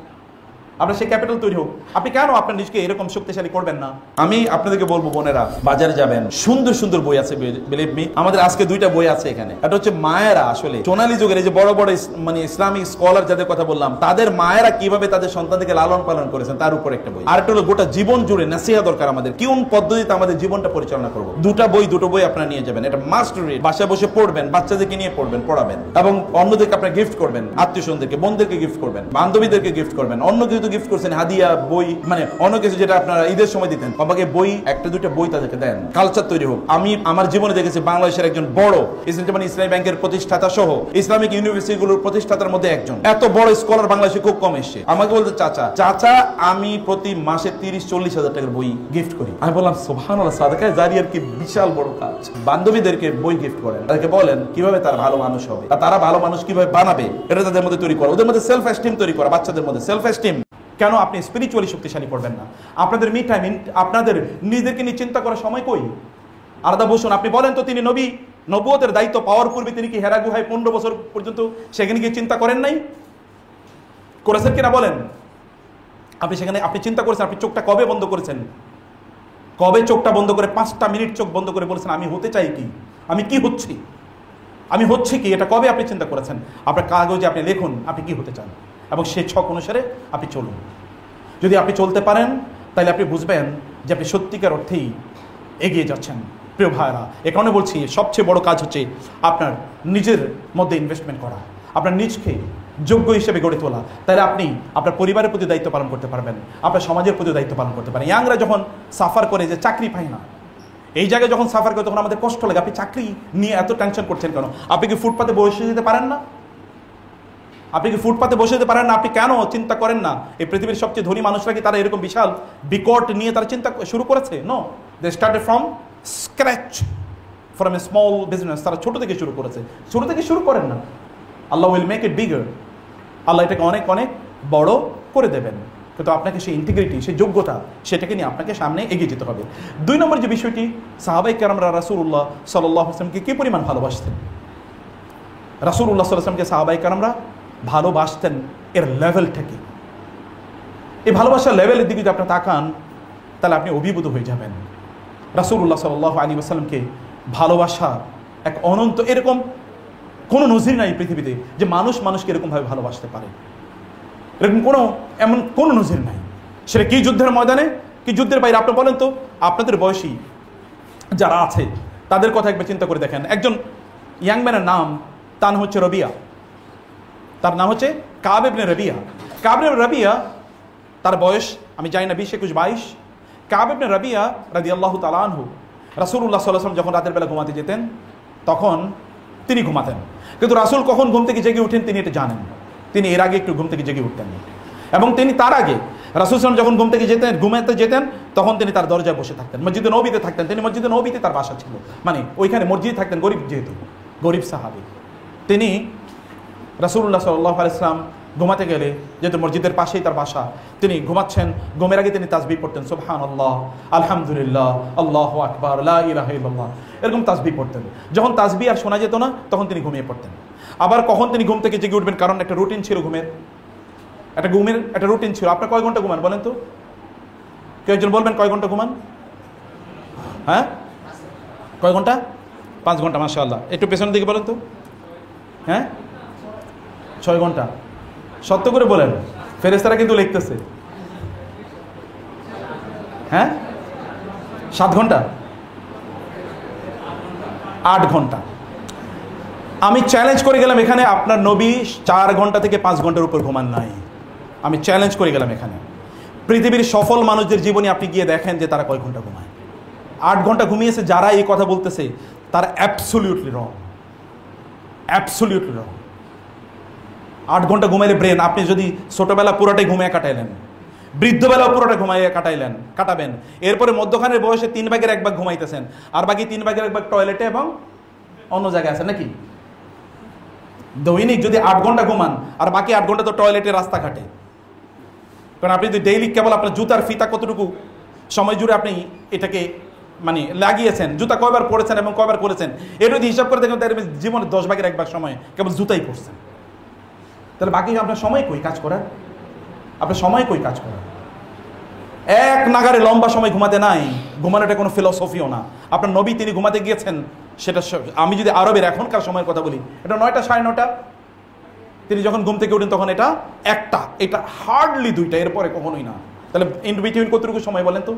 আপনার সেই ক্যাপিটাল তৈরি হোক। আপনি কেন আপনার নিজকে এরকম শক্তিশালী করবেন না? আমি আপনাদেরকে বলবো বোনেরা, বাজারে যাবেন, সুন্দর সুন্দর বই আছে, বিলিভ মি। আমাদের আজকে 2টা বই আছে এখানে। এটা হচ্ছে মায়েরা আসলে সোনালী যুগের এই যে বড় বড় মানে ইসলামিক স্কলার যাদের কথা বললাম, তাদের মায়েরা কিভাবে তাদের সন্তানদেরকে লালন পালন করেছেন তার উপর একটা বই। আর একটা হলো গোটা জীবন জুড়ে নাসিহা দরকার আমাদের, কোন পদ্ধতিতে আমাদের জীবনটা পরিচালনা করবো। দুটো বই আপনারা নিয়ে যাবেন, এটা মাস্ট রিড। বাসায় বসে পড়বেন, বাচ্চাদেরকে নিয়ে পড়বেন, পড়াবেন, এবং অন্যদেরকে আপনারা গিফট করবেন, আত্মীয় স্বজনদেরকে, বোনদেরকে গিফট করবেন, বান্ধবীদেরকে গিফট করবেন। অন্য কিছু তো গিফট করছেন, হাদিয়া, বই, মানে অন্য কিছু যেটা আপনারা ঈদের সময় দিতেন, আমাকে বই, 1-2টা বই তাদেরকে দেন, কালচার তৈরি হোক। আমি আমার জীবনে দেখেছি বাংলাদেশের একজন বড় ইসলামী ব্যাংকের প্রতিষ্ঠাতা সহ ইসলামিক ইউনিভার্সিটিগুলোর প্রতিষ্ঠাতার মধ্যে একজন, এত বড় স্কলার বাংলাদেশে খুব কম এসছে। আমাকে বলতে চাচা আমি প্রতি মাসে 30-40 হাজার টাকার বই গিফট করি। আমি বললাম সুবহানাল্লাহ, সাদাকায়ে জারিয়ার কি বিশাল বড় কাজ। বান্ধবীদেরকে বই গিফট করেন, তাদেরকে বলেন কিভাবে তারা ভালো মানুষ হবে, আর তারা ভালো মানুষ কিভাবে বানাবে, এটা তাদের মধ্যে তৈরি করা, ওদের মধ্যে সেলফ এস্টিম তৈরি করা, বাচ্চাদের মধ্যে সেলফ এস্টিম। কেন আপনি স্পিরিচুয়ালি শক্তিশালী করবেন না? আপনাদের মি টাইম, আপনাদের নিজেদেরকে নিয়ে চিন্তা করার সময় কই? আলাদা বসুন। আপনি বলেন তো তিনি নবুয়তের দায়িত্ব পাওয়ার পূর্বে তিনি কি হেরা গুহায় 15 বছর পর্যন্ত সেখানে গিয়ে চিন্তা করেন নাই? করেছেন কিনা বলেন? আপনি সেখানে আপনি চিন্তা করেছেন, আপনি চোখটা কবে বন্ধ করেছেন? কবে চোখটা বন্ধ করে 5টা মিনিট চোখ বন্ধ করে বলেছেন আমি হতে চাই কি, আমি কি হচ্ছি, আমি হচ্ছে কি, এটা কবে আপনি চিন্তা করেছেন? আপনার কাগজে আপনি লিখুন আপনি কি হতে চান, এবং সেই ছক অনুসারে আপনি চলুন। যদি আপনি চলতে পারেন তাহলে আপনি বুঝবেন যে আপনি সত্যিকার অর্থেই এগিয়ে যাচ্ছেন। প্রিয় ভাইরা, এ কারণে বলছি সবচেয়ে বড় কাজ হচ্ছে আপনার নিজের মধ্যে ইনভেস্টমেন্ট করা, আপনার নিজকে যোগ্য হিসেবে গড়ে তোলা। তাহলে আপনি আপনার পরিবারের প্রতি দায়িত্ব পালন করতে পারবেন, আপনার সমাজের প্রতি দায়িত্ব পালন করতে পারেন। ইয়াংরা যখন সাফার করে যে চাকরি পায় না, এই জায়গায় যখন সাফার করে তখন আমাদের কষ্ট লাগে। আপনি চাকরি নিয়ে এত টেনশন করছেন কেন? আপনি কি ফুটপাতে বসে যেতে পারেন না? আপনি কি ফুটপাতে বসে যেতে পারেন না? আপনি কেন চিন্তা করেন না এই পৃথিবীর সবচেয়ে ধনী মানুষরা কি তারা এরকম বিশাল বিকট নিয়ে তারা চিন্তা শুরু করেছে? No, they started from scratch, from a small business. তারা ছোট থেকে শুরু করেছে। ছোট থেকে শুরু করেন না, আল্লাহ উইল মেক ইট বিগার। আল্লাহ এটাকে অনেক অনেক বড় করে দেবেন। কিন্তু আপনাকে সেই ইন্টিগ্রিটি, সেই যোগ্যতা, সেটাকে নিয়ে আপনাকে সামনে এগিয়ে যেতে হবে। 2 নম্বর যে বিষয়টি, সাহাবায়ে কেরামরা রাসূলুল্লাহ সাল্লাল্লাহু আলাইহি ওয়াসাল্লামকে কি পরিমাণ ভালোবাসতেন। রাসূলুল্লাহ সাল্লাল্লাহু আলাইহি ওয়াসাল্লামকে সাহাবায়ে কেরামরা ভালোবাসতেন এর লেভেলটা কি? এই ভালোবাসার লেভেলের দিকে যদি আপনি তাকান তাহলে আপনি অভিভূত হয়ে যাবেন। রাসূলুল্লাহ সাল্লাল্লাহু আলাইহি ওয়াসাল্লামকে ভালোবাসা এক অনন্ত, এরকম কোনো নজির নাই পৃথিবীতে যে মানুষ মানুষকে এরকমভাবে ভালোবাসতে পারে। এরকম এমন কোনো নজির নাই। সেটা কি যুদ্ধের ময়দানে, কি যুদ্ধের বাইরে। আপনি বলেন তো, আপনাদের বয়সী যারা আছে তাদের কথা একবার চিন্তা করে দেখেন। একজন ইয়াং ম্যানের নাম, তার নাম হচ্ছে রবিয়া। তার নাম হচ্ছে কাব ইবনে রবিয়া। কাব ইবনে রবিয়া, তার বয়স আমি জানি না 20, 21, 22। কাব ইবনে রবিয়া রাদিয়াল্লাহু তাআলা আনহু রাসূলুল্লাহ সাল্লাল্লাহু আলাইহি ওয়াসাল্লাম যখন রাতের বেলা ঘুমাতে যেতেন তখন তিনি ঘুমাতেন, কিন্তু রাসূল কখন ঘুম থেকে জেগে উঠেন তিনি এটা জানেন। তিনি এর আগে একটু ঘুম থেকে জেগে উঠতেন এবং তিনি তার আগে রাসূল সাল্লাল্লাহু যখন ঘুম থেকে ঘুমাতে যেতেন তখন তিনি তার দরজায় বসে থাকতেন। মসজিদে নববীতে থাকতেন। তিনি মসজিদে নববীতে তার বাসা ছিল, মানে ওইখানে মসজিদে থাকতেন। গরিব, যেহেতু গরিব সাহাবী, তিনি রাসূলুল্লাহ সাল্লাল্লাহু আলাইহি ওয়াসাল্লাম ঘুমাতে গেলে, যেহেতু মসজিদের পাশেই তার বাসা, তিনি ঘুমাচ্ছেন, ঘুমের আগে তিনি তাসবিহ পড়তেন, সুবহানাল্লাহ, আলহামদুলিল্লাহ, আল্লাহু আকবার, লা ইলাহা ইল্লাল্লাহ, এরকম তাসবিহ পড়তেন। যখন তাসবিহ আর শোনা যেত না তখন তিনি ঘুমিয়ে পড়তেন। আবার কখন তিনি ঘুম থেকে জেগে উঠবেন, কারণ একটা রুটিন ছিল, ঘুমের একটা রুটিন ছিল। আপনার কয় ঘন্টা ঘুমান বলেন তো? কেউ একজন বলবেন কয় ঘন্টা ঘুমান? হ্যাঁ, কয় ঘন্টা? 5 ঘন্টা, মাশাআল্লাহ। একটু পেছনের দিকে বলেন তো। হ্যাঁ, 6 ঘন্টা। সত্য করে বলেন, ফেরেশতারা কিন্তু লিখতেছে। হ্যাঁ, 7 ঘন্টা, 8 ঘন্টা। আমি চ্যালেঞ্জ করে গেলাম এখানে আপনার নবী 4 ঘন্টা থেকে 5 ঘন্টার উপর ঘুমান নাই। আমি চ্যালেঞ্জ করে গেলাম এখানে। পৃথিবীর সফল মানুষদের জীবনে আপনি গিয়ে দেখেন যে তারা কয় ঘন্টা ঘুমায়। 8 ঘন্টা ঘুমিয়েছে যারা এই কথা বলতেছে তারা অ্যাবসলিউটলি রং, অ্যাবসলিউটলি রং। 8 ঘন্টা ঘুমাইলে ব্রেন, আপনি যদি ছোটবেলা পুরোটাই ঘুমিয়ে কাটাইলেন, বৃদ্ধবেলাও পুরোটা ঘুমাইয়ে কাটাবেন, এরপরে মধ্যখানের বয়সে 3 ভাগের 1 ভাগ ঘুমাইতেছেন, আর বাকি 3 ভাগের 1 ভাগ টয়লেটে এবং অন্য জায়গায় আছে নাকি? দৈনিক যদি 8 ঘন্টা ঘুমান আর বাকি 8 ঘন্টা তো টয়লেটে, রাস্তাঘাটে। কারণ আপনি যদি ডেইলি কেবল আপনার জুতার ফিতা কতটুকু সময় জুড়ে আপনি এটাকে মানে লাগিয়েছেন, জুতা কয়বার পড়েছেন এবং কয়বার করেছেন, এটা যদি হিসাব করে দেখেন তাহলে জীবনে 10 ভাগের 1 ভাগ সময় কেবল জুতাই পড়ছেন। তাহলে বাকি আপনার সময় কই কাজ করার? আপনার সময় কই কাজ করার? এক নাগারে লম্বা সময় ঘুমাতে নাই। ঘুমানোটা কোনো ফিলসফিও না। আপনার নবী তিনি ঘুমাতে গিয়েছেন, সেটা আমি যদি আরবের এখনকার সময়ের কথা বলি, এটা 9টা, 9:30। তিনি যখন ঘুম থেকে উঠেন তখন এটা 1টা, এটা হার্ডলি 2টা, এরপরে কখনোই না। তাহলে ইন বিটুইন কতটুকু সময় বলেন তো?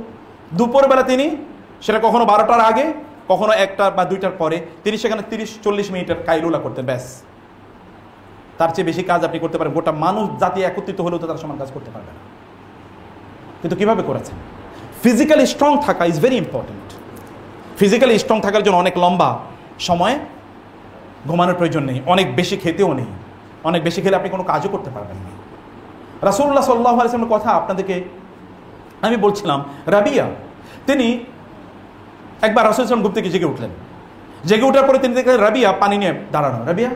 দুপুরবেলা তিনি সেটা কখনো 12টার আগে, কখনো 1টা বা 2টার পরে, তিনি সেখানে 30-40 মিনিটের কাইলুলা করতেন, ব্যাস। তার চেয়ে বেশি কাজ আপনি করতে পারেন, গোটা মানুষ জাতি একত্রিত হলেও তো তার সমান কাজ করতে পারবে না। কিন্তু কিভাবে করেছেন? ফিজিক্যালি স্ট্রং থাকা is very important. Physically strong থাকার জন্য অনেক লম্বা সময় ঘুমানোর প্রয়োজন নেই, অনেক বেশি খেতেও নেই। অনেক বেশি খেলে আপনি কোনো কাজও করতে পারবেন না। রাসূলুল্লাহ সাল্লাল্লাহু আলাইহি ওয়াসাল্লামের কথা আপনাদেরকে আমি বলছিলাম। রাবিয়া, তিনি একবার রাসূল সাল্লাল্লাহু আলাইহি ওয়াসাল্লাম ঘুম থেকে জেগে উঠলেন। জেগে ওঠার পরে তিনি দেখলেন রাবিয়া পানি নিয়ে দাঁড়ানো। রাবিয়া,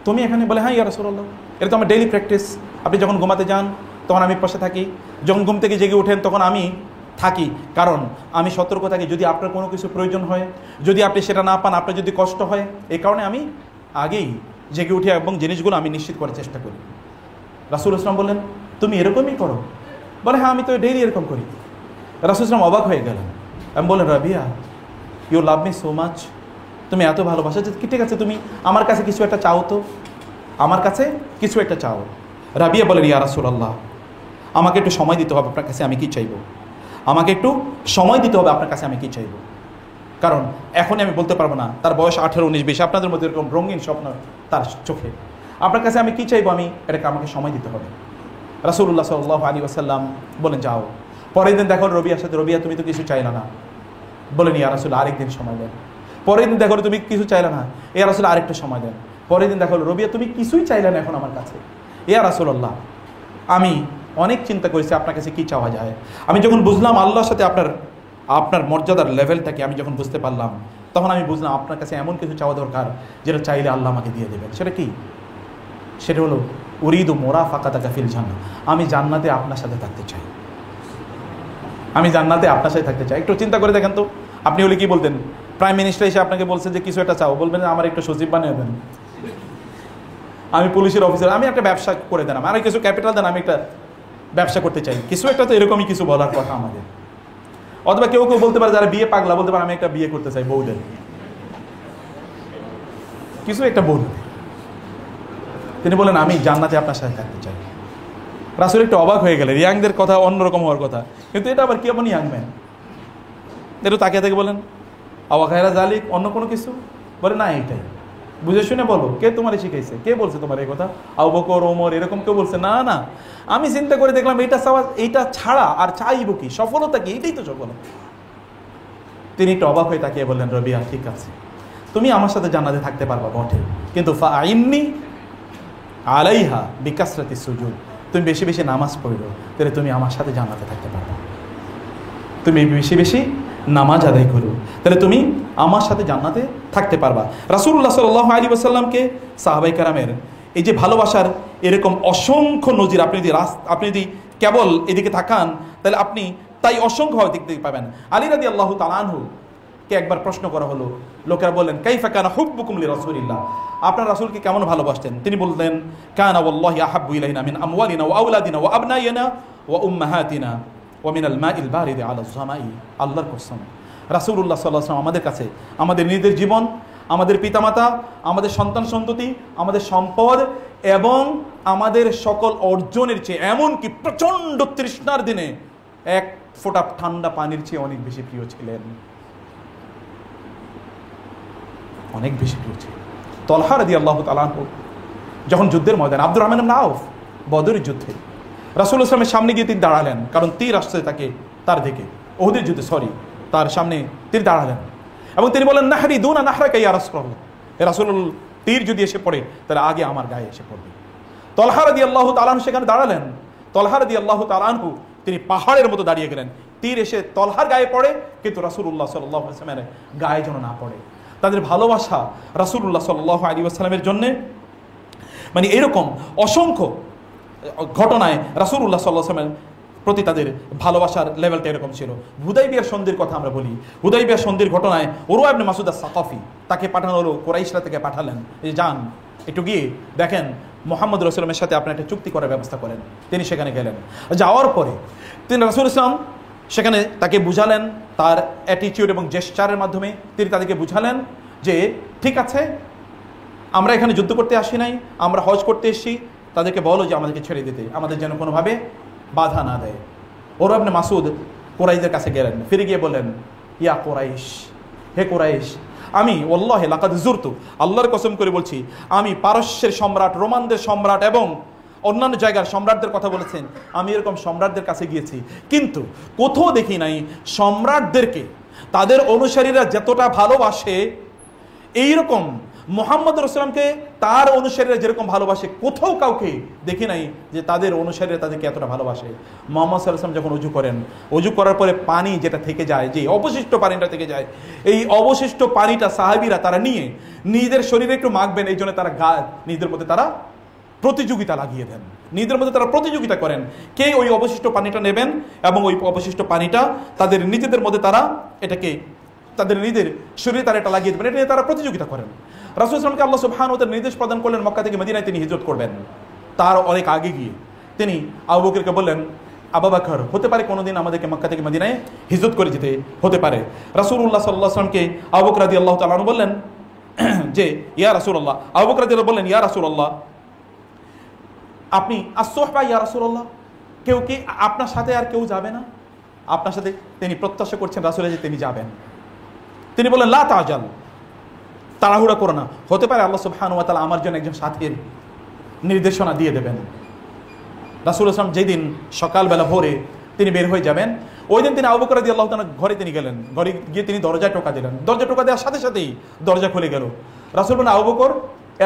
তুমি এখানে? বলে, হ্যাঁ ইয়া রাসূলুল্লাহ, এটা তো আমার ডেইলি প্র্যাকটিস। আপনি যখন ঘুমাতে যান তখন আমি পাশে থাকি, যখন ঘুম থেকে জেগে ওঠেন তখন আমি থাকি, কারণ আমি সতর্ক থাকি যদি আপনার কোনো কিছু প্রয়োজন হয়, যদি আপনি সেটা না পান, আপনার যদি কষ্ট হয়, এই কারণে আমি আগেই জেগে উঠি এবং জিনিসগুলো আমি নিশ্চিত করার চেষ্টা করি। রাসূল ইসলাম বললেন, তুমি এরকমই করো? বলে, হ্যাঁ আমি তো ডেইলি এরকম করি। রাসূল ইসলাম অবাক হয়ে গেলেন। আমি বললেন, Rabia, you love me so much, তুমি এত ভালোবাসা যে কি, ঠিক আছে তুমি আমার কাছে কিছু একটা চাও, তো আমার কাছে কিছু একটা চাও। রাবিয়া বলেন, ইয়া রাসূলুল্লাহ, আমাকে একটু সময় দিতে হবে আপনার কাছে, আমি কি চাইবো? আমাকে একটু সময় দিতে হবে আপনার কাছে, আমি কি চাইবো? কারণ এখনই আমি বলতে পারবো না, তার বয়স 18, 19, 20, আপনাদের মধ্যে এরকম রঙিন স্বপ্ন তার চোখে। আপনার কাছে আমি কি চাইবো, আমি এটাকে আমাকে সময় দিতে হবে। রাসূলুল্লাহ সাল্লাল্লাহু আলাইহি ওয়াসাল্লাম বলেন যাও। পরের দিন দেখো রবিয়ার সাথে, রবিয়া তুমি তো কিছু চাইলা না। বলেন ইয়া রাসূল আরেকদিন সময় দেন। পরের দিন দেখো তুমি কিছু চাইলা না, ইয়া রাসূল আরেকটু সময় দেন। পরের দিন দেখো রবিয়া তুমি কিছুই চাইলে না এখন আমার কাছে, ইয়া রাসূলুল্লাহ আমি অনেক চিন্তা করেছি আপনার কাছে কি চাওয়া যায়। আমি যখন বুঝলাম আল্লাহর সাথে আপনার মর্যাদার লেভেলটাকে আমি যখন বুঝতে পারলাম, তখন আমি বুঝলাম আপনার কাছে এমন কিছু চাওয়া দরকার যেটা চাইলে আল্লাহ আমাকে দিয়ে দেবেন। সেটা কি? সেটা হলো উরিদু মুরাফাকাতাকা ফিল জান্নাহ, আমি জান্নাতে আপনার সাথে থাকতে চাই। আমি জান্নাতে আপনার সাথে থাকতে চাই। একটু চিন্তা করে দেখেন তো, আপনি হলে কি বলতেন? প্রাইম মিনিস্টার এসে আপনাকে বলছে যে কিছু একটা চাও, বলবেন আমার একটু সচিব বানিয়ে দেন, আমি পুলিশের অফিসার, আমি একটা ব্যবসা করে দেন, আমার কিছু ক্যাপিটাল দেন, আমি একটা ব্যবসা করতে চাই, কিছু একটা। তো এরকমই কিছু বলার কথা আমাদের। অথবা কেউ কেউ বলতে পারে, যারা বিয়ে পাগলা, বলতে পারে আমি একটা বিয়ে করতে চাই, বউ দেন, কিছু একটা বলবে। তিনি বলেন আমি জান্নাতে আপনার সাথে থাকতে চাই। রাসূল একটু অবাক হয়ে গেলেন, ইয়াংদের কথা অন্যরকম হওয়ার কথা, কিন্তু এটা আবার কি এমন ইয়াং ম্যান? একটু তাকিয়ে থেকে বলেন আওয়া খায়রা জালিক, অন্য কোনো কিছু? বলে না এইটাই। বুঝে শুনে বলো, কে তোমার শিখাইছে, কে বলছে তোমার এই কথা? আবু বকর, ওমর এরকম কেউ বলছে? না না, আমি চিন্তা করে দেখলাম এটা চাওয়া, এইটা ছাড়া আর চাইবো কি? সফলতা কি? এটাই তো সফলতা। তিনি একটু অবাক হয়ে তাকিয়ে বললেন রবিয়া ঠিক আছে, তুমি আমার সাথে জান্নাতে থাকতে পারবা বটে, কিন্তু ফাইন্নি আলাইহা বিকাসরাতি সুজুদ, তুমি বেশি বেশি নামাজ পড়ো, তাহলে তুমি আমার সাথে জান্নাতে থাকতে পারবা। তুমি বেশি বেশি নামাজ আদায় করো, তাহলে তুমি আমার সাথে জান্নাতে থাকতে পারবা। রাসূলুল্লাহ সাল্লাল্লাহু আলাইহি ওয়াসাল্লামকে সাহাবায়ে কেরামের এই যে ভালোবাসার এরকম অসংখ্য নজির, আপনি যদি কেবল এদিকে তাকান তাহলে আপনি তাই অসংখ্য দেখতে পাবেন। আলী রাদিয়াল্লাহু তাআলা আনহু কে একবার প্রশ্ন করা হলো, লোকেরা বললেন কাইফা কানা হুব্বুকুম লিরাসূলিল্লাহ, আপনার রাসূলকে কেমন ভালোবাসতেন? তিনি বললেন কানা ওয়াল্লাহি আহাব্বু ইলাইনা মিন আমওয়ালিনা ওয়া আওলাদিনা ওয়া আবনাইনা ওয়া উম্মাহাতিনা ওয়া মিনাল মাইল বারিদি আলা যামাই। আল্লাহর কসম, রাসূলুল্লাহ সাল্লাল্লাহু আলাইহি ওয়াসাল্লাম আমাদের কাছে আমাদের নিজের জীবন, আমাদের পিতামাতা, আমাদের সন্তান সন্ততি, আমাদের সম্পদ এবং আমাদের সকল অর্জনের চেয়ে, এমনকি প্রচণ্ড তৃষ্ণার দিনে এক ফোঁটা ঠান্ডা পানির চেয়ে অনেক বেশি প্রিয় ছিলেন, অনেক বেশি প্রিয় ছিলেন। তলহা রাদিয়াল্লাহু তাআলা আনহু যখন যুদ্ধের ময়দান, আব্দুর রহমান ইবনে আউফ বদরের যুদ্ধে রাসূলুল্লাহ সাল্লাল্লাহু আলাইহি ওয়াসাল্লামের সামনে গিয়ে তিনি দাঁড়ালেন, কারণ তীর আসছে তার দিকে, উহুদের যুদ্ধে তার সামনে তীর দাঁড়ালেন এবং তিনি বলেন নাহরি দুনা নাহরাকা ইয়া রাসূলুল্লাহ, রাসূলুল্লাহ তীর যদি এসে পড়ে তাহলে আগে আমার গায়ে এসে পড়বে। তলহা রাদিয়াল্লাহু তাআলা আনহু সেখানে দাঁড়ালেন। তলহা রাদিয়াল্লাহু তাআলা আনহু তিনি পাহাড়ের মতো দাঁড়িয়ে গেলেন, তীর এসে তলহার গায়ে পড়ে কিন্তু রাসূলুল্লাহ সাল্লাল্লাহু আলাইহি ওয়াসাল্লামের গায়ে যেন না পড়ে। তাদের ভালোবাসা রাসূলুল্লাহ সাল্লাল্লাহু আলাইহি ওয়াসাল্লামের জন্য, মানে এরকম অসংখ্য ঘটনায় রাসূলুল্লাহ সাল্লাল্লাহু আলাইহি ওয়াসাল্লামের প্রতি তাদের ভালোবাসার লেভেলটা এরকম ছিল। হুদাইবিয়ার সন্ধির কথা আমরা বলি, হুদাইবিয়ার সন্ধির ঘটনায় উরওয়া ইবনে মাসউদ আস-সাকাফি, তাকে পাঠানো হলো, কুরাইশরা থেকে পাঠালেন যে যান একটু গিয়ে দেখেন মুহাম্মদ রাসূলের সাথে আপনি একটা চুক্তি করার ব্যবস্থা করেন। তিনি সেখানে গেলেন, যাওয়ার পরে তিনি রাসূল ইসলাম সেখানে তাকে বুঝালেন, তার অ্যাটিটিউড এবং জেস্চারের মাধ্যমে তিনি তাদেরকে বুঝালেন যে ঠিক আছে, আমরা এখানে যুদ্ধ করতে আসি নাই, আমরা হজ করতে এসেছি, তাদেরকে বলো যে আমাদেরকে ছেড়ে দিতে, আমাদের যেন কোনোভাবে বাধা না দেয়। উরওয়া ইবনে মাসউদ কুরাইশদের কাছে গেলেন, ফিরে গিয়ে বললেন ইয়া কুরাইশ, হে কুরাইশ, আমি ওয়াল্লাহি লাকাদ যুরতু, আল্লাহর কসম করে বলছি, আমি পারস্যের সম্রাট, রোমানদের সম্রাট এবং অন্যান্য জায়গার সম্রাটদের কথা বলেছেন, আমি এরকম সম্রাটদের কাছে গিয়েছি, কিন্তু কোথাও দেখি নাই সম্রাটদেরকে তাদের অনুসারীরা যতটা ভালোবাসে এইরকম মুহাম্মদ রাসূলকে তার অনুসারীরা যেরকম ভালোবাসে, কোথাও কাউকে দেখি নাই যে তাদের অনুসারীরা তাদেরকে এতটা ভালোবাসে। মুহাম্মদ সাল্লাল্লাহু আলাইহি ওয়াসাল্লাম যখন ওযু করেন, ওযু করার পরে পানি যেটা থেকে যায়, যে অবশিষ্ট পানিটা থেকে যায়, এই অবশিষ্ট পানিটা সাহাবীরা তারা নিয়ে নিজেদের শরীরে একটু মাখবেন, এই জন্য তারা নিজেদের মধ্যে তারা প্রতিযোগিতা লাগিয়ে দেন, নিজেদের মধ্যে তারা প্রতিযোগিতা করেন কে ওই অবশিষ্ট পানিটা নেবেন এবং ওই অবশিষ্ট পানিটা তাদের নিজেদের মধ্যে তারা এটাকে তাদের নিজের শরীরে তারা এটা লাগিয়ে দেবেন, এটা নিয়ে তারা প্রতিযোগিতা করেন। রাসূল সাল্লাল্লাহু আলাইহি ওয়াসাল্লামকে আল্লাহ সুবহানাহু ওয়া তাআলা নির্দেশ প্রদান করলেন মক্কা থেকে মদিনায় তিনি হিজরত করবেন। তার অনেক আগে গিয়ে তিনি আবু বকরকে বললেন, আবু বকর, হতে পারে কোনোদিন আমাদেরকে মক্কা থেকে মদিনায় হিজরত করে যেতে হতে পারে। রাসূলুল্লাহ সাল্লাল্লাহু আলাইহি ওয়াসাল্লামকে আবু বকর রাদিয়াল্লাহু তাআলা আনহু বললেন যে ইয়া রাসূলুল্লাহ, আবু বকর রাদিয়াল্লাহু বললেন ইয়া রাসূলুল্লাহ, আপনি as-suhba ইয়া রাসূলুল্লাহ, কেউ কি আপনার সাথে আর কেউ যাবে না আপনার সাথে? তিনি প্রত্যাশা করছেন রাসূল যে তিনি যাবেন। তিনি বললেন লা তাজাল, তাড়াহুড়া করো না, হতে পারে আল্লাহ সুবহানাহু ওয়া তাআলা আমার জন্য একজন সাথীর নির্দেশনা দিয়ে দেবেন। রাসূল সাল্লাল্লাহু আলাইহি ওয়াসাল্লাম যেদিন সকালবেলা ভোরে তিনি বের হয়ে যাবেন, ওই দিন তিনি আবু বকর রাদিয়াল্লাহু তাআলা ঘরে তিনি গেলেন। ঘরে গিয়ে তিনি দরজায় টোকা দিলেন। দরজা টোকা দেওয়ার সাথে সাথেই দরজা খুলে গেল। রাসূল বলেন, আবু বকর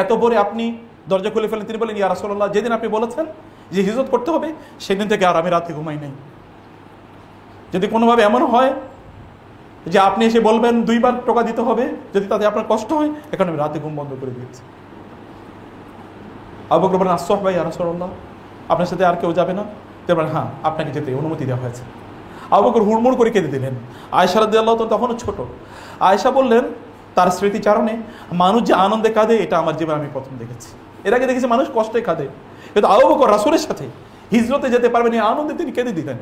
এত ভোরে আপনি দরজা খুলে ফেলেন? তিনি বলেন, ইয়া রাসূলুল্লাহ, যেদিন আপনি বলেছেন যে হিজরত করতে হবে সেদিন থেকে আর আমি রাতে ঘুমাই নাই। যদি কোনোভাবে এমন হয় যে আপনি এসে বলবেন 2 বার টোকা দিতে হবে, যদি তাতে আপনার কষ্ট হয়, এখন আমি রাতে ঘুম বন্ধ করে দিয়েছি। আবু বকর বলেন, আসসাহবা ইয়া রাসূলুল্লাহ, আপনার সাথে আর কেউ যাবে না? তিনি বলেন, হ্যাঁ, আপনাকে যেতে অনুমতি দেওয়া হয়েছে। আবু বকর হুড়মুড় করে কেঁদে দিলেন। আয়েশা রাদিয়াল্লাহু তাআলা তখনও ছোট। আয়েশা বললেন, তার স্মৃতিচারণে, মানুষ যে আনন্দে কাঁদে এটা আমার জীবনে আমি প্রথম দেখেছি। এর আগে দেখেছি মানুষ কষ্টে কাঁদে, কিন্তু আবু বকর রাসূলের সাথে হিজরতে যেতে পারবেন এই আনন্দে তিনি কেঁদে দিলেন।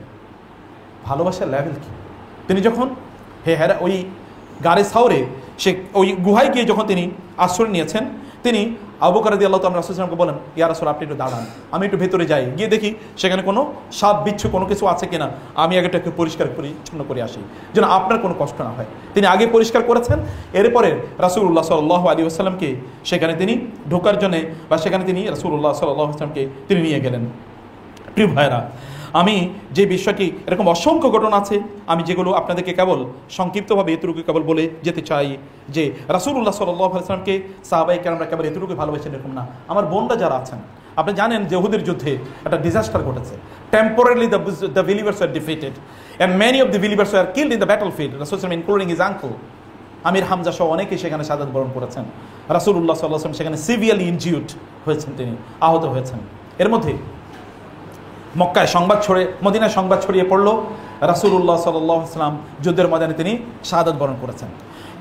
ভালোবাসার লেভেল কি! তিনি যখন ওই গারে সাউরে সে ওই গুহায় গিয়ে যখন তিনি আশ্রয় নিয়েছেন, তিনি আবু বকর রাদিয়াল্লাহু তাআলা রাসূল সাল্লাল্লাহু আলাইহি ওয়াসাল্লামকে বলেন, ইয়া রাসূল, আপনি একটু দাঁড়ান, আমি একটু ভেতরে যাই, গিয়ে দেখি সেখানে কোনো সাপ বিচ্ছু কোনো কিছু আছে কিনা, আমি আগে একটু পরিষ্কার পরিচ্ছন্ন করে আসি, যেন আপনার কোনো কষ্ট না হয়। তিনি আগে পরিষ্কার করেছেন। এরপরে রাসূলুল্লাহ সাল্লাল্লাহু আলাইহি ওয়াসাল্লামকে সেখানে তিনি ঢোকার জন্যে বা সেখানে তিনি রাসূলুল্লাহ সাল্লাল্লাহু আলাইহি ওয়াসাল্লামকে তিনি নিয়ে গেলেন। প্রিয় ভাইরা, আমি যে বিষয়টি, এরকম অসংখ্য ঘটনা আছে, আমি যেগুলো আপনাদেরকে কেবল সংক্ষিপ্তভাবে এতটুকু কেবল বলে যেতে চাই যে রাসূলুল্লাহ সাল্লাল্লাহু আলাইহি ওয়াসাল্লামকে সাহাবায়ে কেরামরা কেবল এতটুকু ভালোবাসেন এরকম না। আমার বোনরা যারা আছেন, আপনি জানেন যে উহুদের যুদ্ধে একটা ডিজাস্টার ঘটেছে। Temporarily the believers were defeated and many of the believers were killed in the battlefield, রাসূল সাল্লাল্লাহু ইনক্লুডিং হিজ আঙ্কেল আমির হামজা সহ অনেকেই সেখানে শাহাদাত বরণ করেছেন। রাসূলুল্লাহ সাল্লাল্লাহু আলাইহি ওয়াসাল্লাম সেখানে সিভিয়ারলি ইনজিউর্ড হয়েছেন, তিনি আহত হয়েছেন। এর মধ্যে মক্কায় মদিনায় সংবাদ ছড়িয়ে পড়ল, রাসূলুল্লাহ সাল্লাল্লাহু আলাইহি ওয়াসাল্লাম যুদ্ধের ময়দানে তিনি শাহাদাত বরণ করেছেন।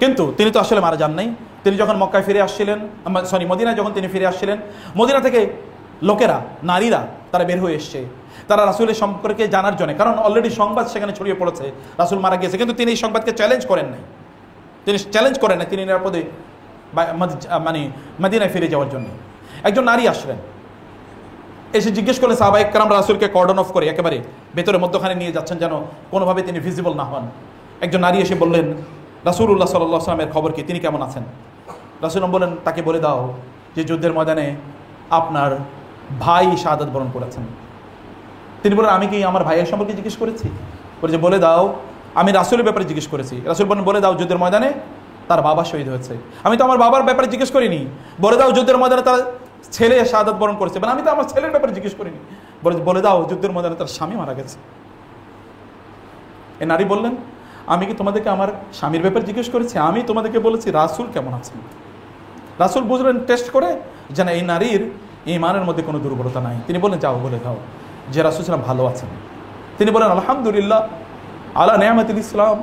কিন্তু তিনি তো আসলে মারা যান নাই। তিনি যখন মক্কায় ফিরে আসছিলেন, মদিনায় যখন তিনি ফিরে আসছিলেন, মদিনা থেকে লোকেরা, নারীরা তারা বের হয়ে এসছে, তারা রাসূলের সম্পর্কে জানার জন্য, কারণ অলরেডি সংবাদ সেখানে ছড়িয়ে পড়েছে রাসূল মারা গিয়েছে, কিন্তু তিনি এই সংবাদকে চ্যালেঞ্জ করেন নাই। তিনি নিরাপদে মদিনায় ফিরে যাওয়ার জন্য একজন নারী আসলেন, এসে জিজ্ঞেস করলেন সাহাবায়ে কেরামরা রাসূলকে কর্ডন অফ করে একেবারে ভেতরে মধ্যখানে নিয়ে যাচ্ছেন যেন কোনোভাবে তিনি ভিজিবল না হন। একজন নারী এসে বললেন, রাসূলুল্লাহ সাল্লাল্লাহু আলাইহি ওয়াসাল্লামের খবর কি, তিনি কেমন আছেন? রাসূল বললেন, তাকে বলে দাও যে যুদ্ধের ময়দানে আপনার ভাই শাহাদাত বরণ করেছেন। তিনি বলেন, আমি কি আমার ভাইয়ের সম্পর্কে জিজ্ঞেস করেছি? বলে, বলে দাও, আমি রাসূলের ব্যাপারে জিজ্ঞেস করেছি। রাসূল বলেন, বলে দাও যুদ্ধের ময়দানে তার বাবা শহীদ হয়েছে। আমি তো আমার বাবার ব্যাপারে জিজ্ঞেস করিনি। বলে দাও যুদ্ধের ময়দানে তার ছেলে শাহাদাত বরণ করেছে। মানে আমি তো আমার ছেলের ব্যাপারে জিজ্ঞেস করিনি। বলে দাও যুদ্ধের ময়দানে তার স্বামী মারা গেছে। এই নারী বললেন, আমি কি তোমাদেরকে আমার স্বামীর ব্যাপারে জিজ্ঞেস করেছি? আমি তোমাদেরকে বলেছি রাসূল কেমন আছেন। রাসূল বুঝলেন টেস্ট করে যেন এই নারীর ঈমানের মধ্যে কোনো দুর্বলতা নাই। তিনি বললেন, যাও বলে দাও যে রাসূল সাল্লাল্লাহু ভালো আছেন। তিনি বলেন, আলহামদুলিল্লাহ আলা নিয়ামাতিল ইসলাম,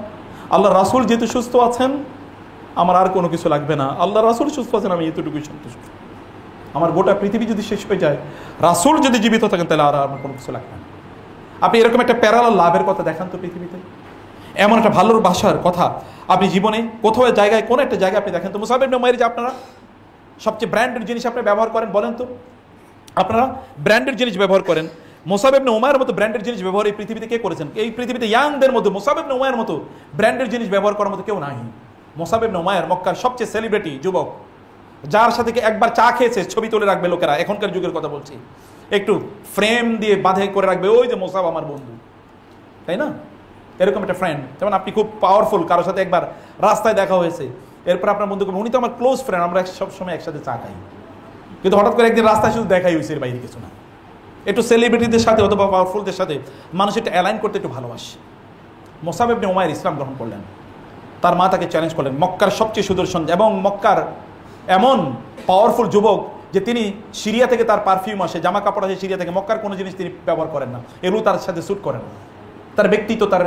আল্লাহ রাসূল যেহেতু সুস্থ আছেন আমার আর কোনো কিছু লাগবে না। আল্লাহ রাসূল সুস্থ আছেন, আমি এতটুকুই সন্তুষ্ট। আমার গোটা পৃথিবী যদি শেষ হয়ে যায়, রাসূল যদি জীবিত থাকেন, তাহলে আর আমার কোনো কিছু লাগবে না। আপনি এরকম একটা প্যারালাল লাভের কথা দেখান তো পৃথিবীতে, এমন একটা ভালোর বাসার কথা আপনি জীবনে কোথাও জায়গায়, কোনো একটা জায়গায় আপনি দেখেন তো। মুসাব ইবনে উমাইর যে আপনারা সবচেয়ে ব্র্যান্ডেড জিনিস আপনি ব্যবহার করেন, বলেন তো আপনারা ব্র্যান্ডেড জিনিস ব্যবহার করেন, মুসাব ইবনে উমাইরের মতো ব্র্যান্ডেড জিনিস ব্যবহার এই পৃথিবীতে কে করেছেন? এই পৃথিবীতে ইয়াংদের মধ্যে মুসাব ইবনে উমাইরের মতো ব্র্যান্ডেড জিনিস ব্যবহার করার মতো কেউ নাই। মুসাব ইবনে উমাইর মক্কার সবচেয়ে সেলিব্রিটি যুবক, যার সাথে একবার চা খেয়েছে ছবি তুলে রাখবে লোকেরা, এখনকার যুগের কথা বলছি, একটু ফ্রেম দিয়ে বাঁধে করে রাখবে, ওই যে মুসাব আমার বন্ধু, তাই না? এরকম একটা ফ্রেন্ড, যেমন আপনি খুব পাওয়ারফুল, কারোর সাথে একবার রাস্তায় দেখা হয়েছে, এরপর আপনার বন্ধু উনি তো আমার ক্লোজ ফ্রেন্ড, আমরা সবসময় একসাথে চা খাই, কিন্তু হঠাৎ করে একদিন রাস্তায় শুধু দেখাই হয়েছে, এর বাইরে কিছু না। একটু সেলিব্রিটিদের সাথে অথবা পাওয়ারফুলদের সাথে মানুষ এটা অ্যালাইন করতে একটু ভালোবাসে। মুসাব ইবনে উমাইর ইসলাম গ্রহণ করলেন, তার মা তাকে চ্যালেঞ্জ করলেন, মক্কার সবচেয়ে সুদর্শন এবং মক্কার এমন পাওয়ারফুল যুবক যে তিনি সিরিয়া থেকে তার পারফিউম আসে, জামা কাপড় আসে সিরিয়া থেকে, মক্কার কোনো জিনিস তিনি ব্যবহার করেন না, এগুলো তার সাথে স্যুট করেন না। তার ব্যক্তিত্ব, তার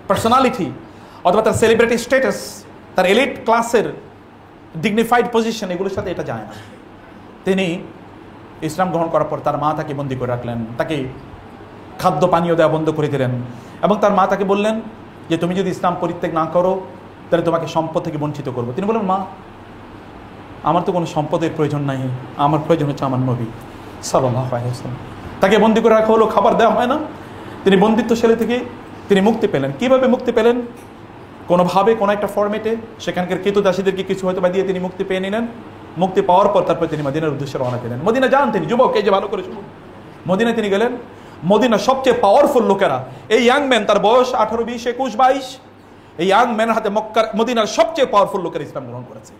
পার্সোনালিটি অথবা তার সেলিব্রিটি স্ট্যাটাস, তার এলিট ক্লাসের ডিগনিফাইড পজিশন, এগুলোর সাথে এটা যায় না। তিনি ইসলাম গ্রহণ করার পর তার মা তাকে বন্দী করে রাখলেন, তাকে খাদ্য পানীয় দেওয়া বন্ধ করে দিলেন এবং তার মা তাকে বললেন যে তুমি যদি ইসলাম পরিত্যাগ না করো তাহলে তোমাকে সম্পদ থেকে বঞ্চিত করবো। তিনি বললেন, মা আমার তো কোনো সম্পদের প্রয়োজন নাই, আমার প্রয়োজন হচ্ছে আমার নবী সাল্লাল্লাহু আলাইহি ওয়াসাল্লাম। তাকে বন্দী করে রাখা হলো, খাবার দেওয়া হয় না। তিনি বন্দিত্বশালী থেকে তিনি মুক্তি পেলেন। কিভাবে মুক্তি পেলেন? কোনোভাবে কোনো একটা ফরম্যাটে সেখানকার কৃতদাসীদেরকে কিছু হয়তো বা দিয়ে তিনি মুক্তি পেয়ে নিলেন। মুক্তি পাওয়ার পর তারপর তিনি মদিনার উদ্দেশ্যে রওনা দিলেন। মদিনা যান তিনি, যুবক, এই যে ভালো করে শুনুন, মদিনায় তিনি গেলেন। মদিনার সবচেয়ে পাওয়ারফুল লোকেরা, এই ইয়াং ম্যান, তার বয়স 18, 20, 21, 22, এই ইয়াং ম্যানের হাতে মদিনার সবচেয়ে পাওয়ারফুল লোকেরা ইসলাম গ্রহণ করেছে।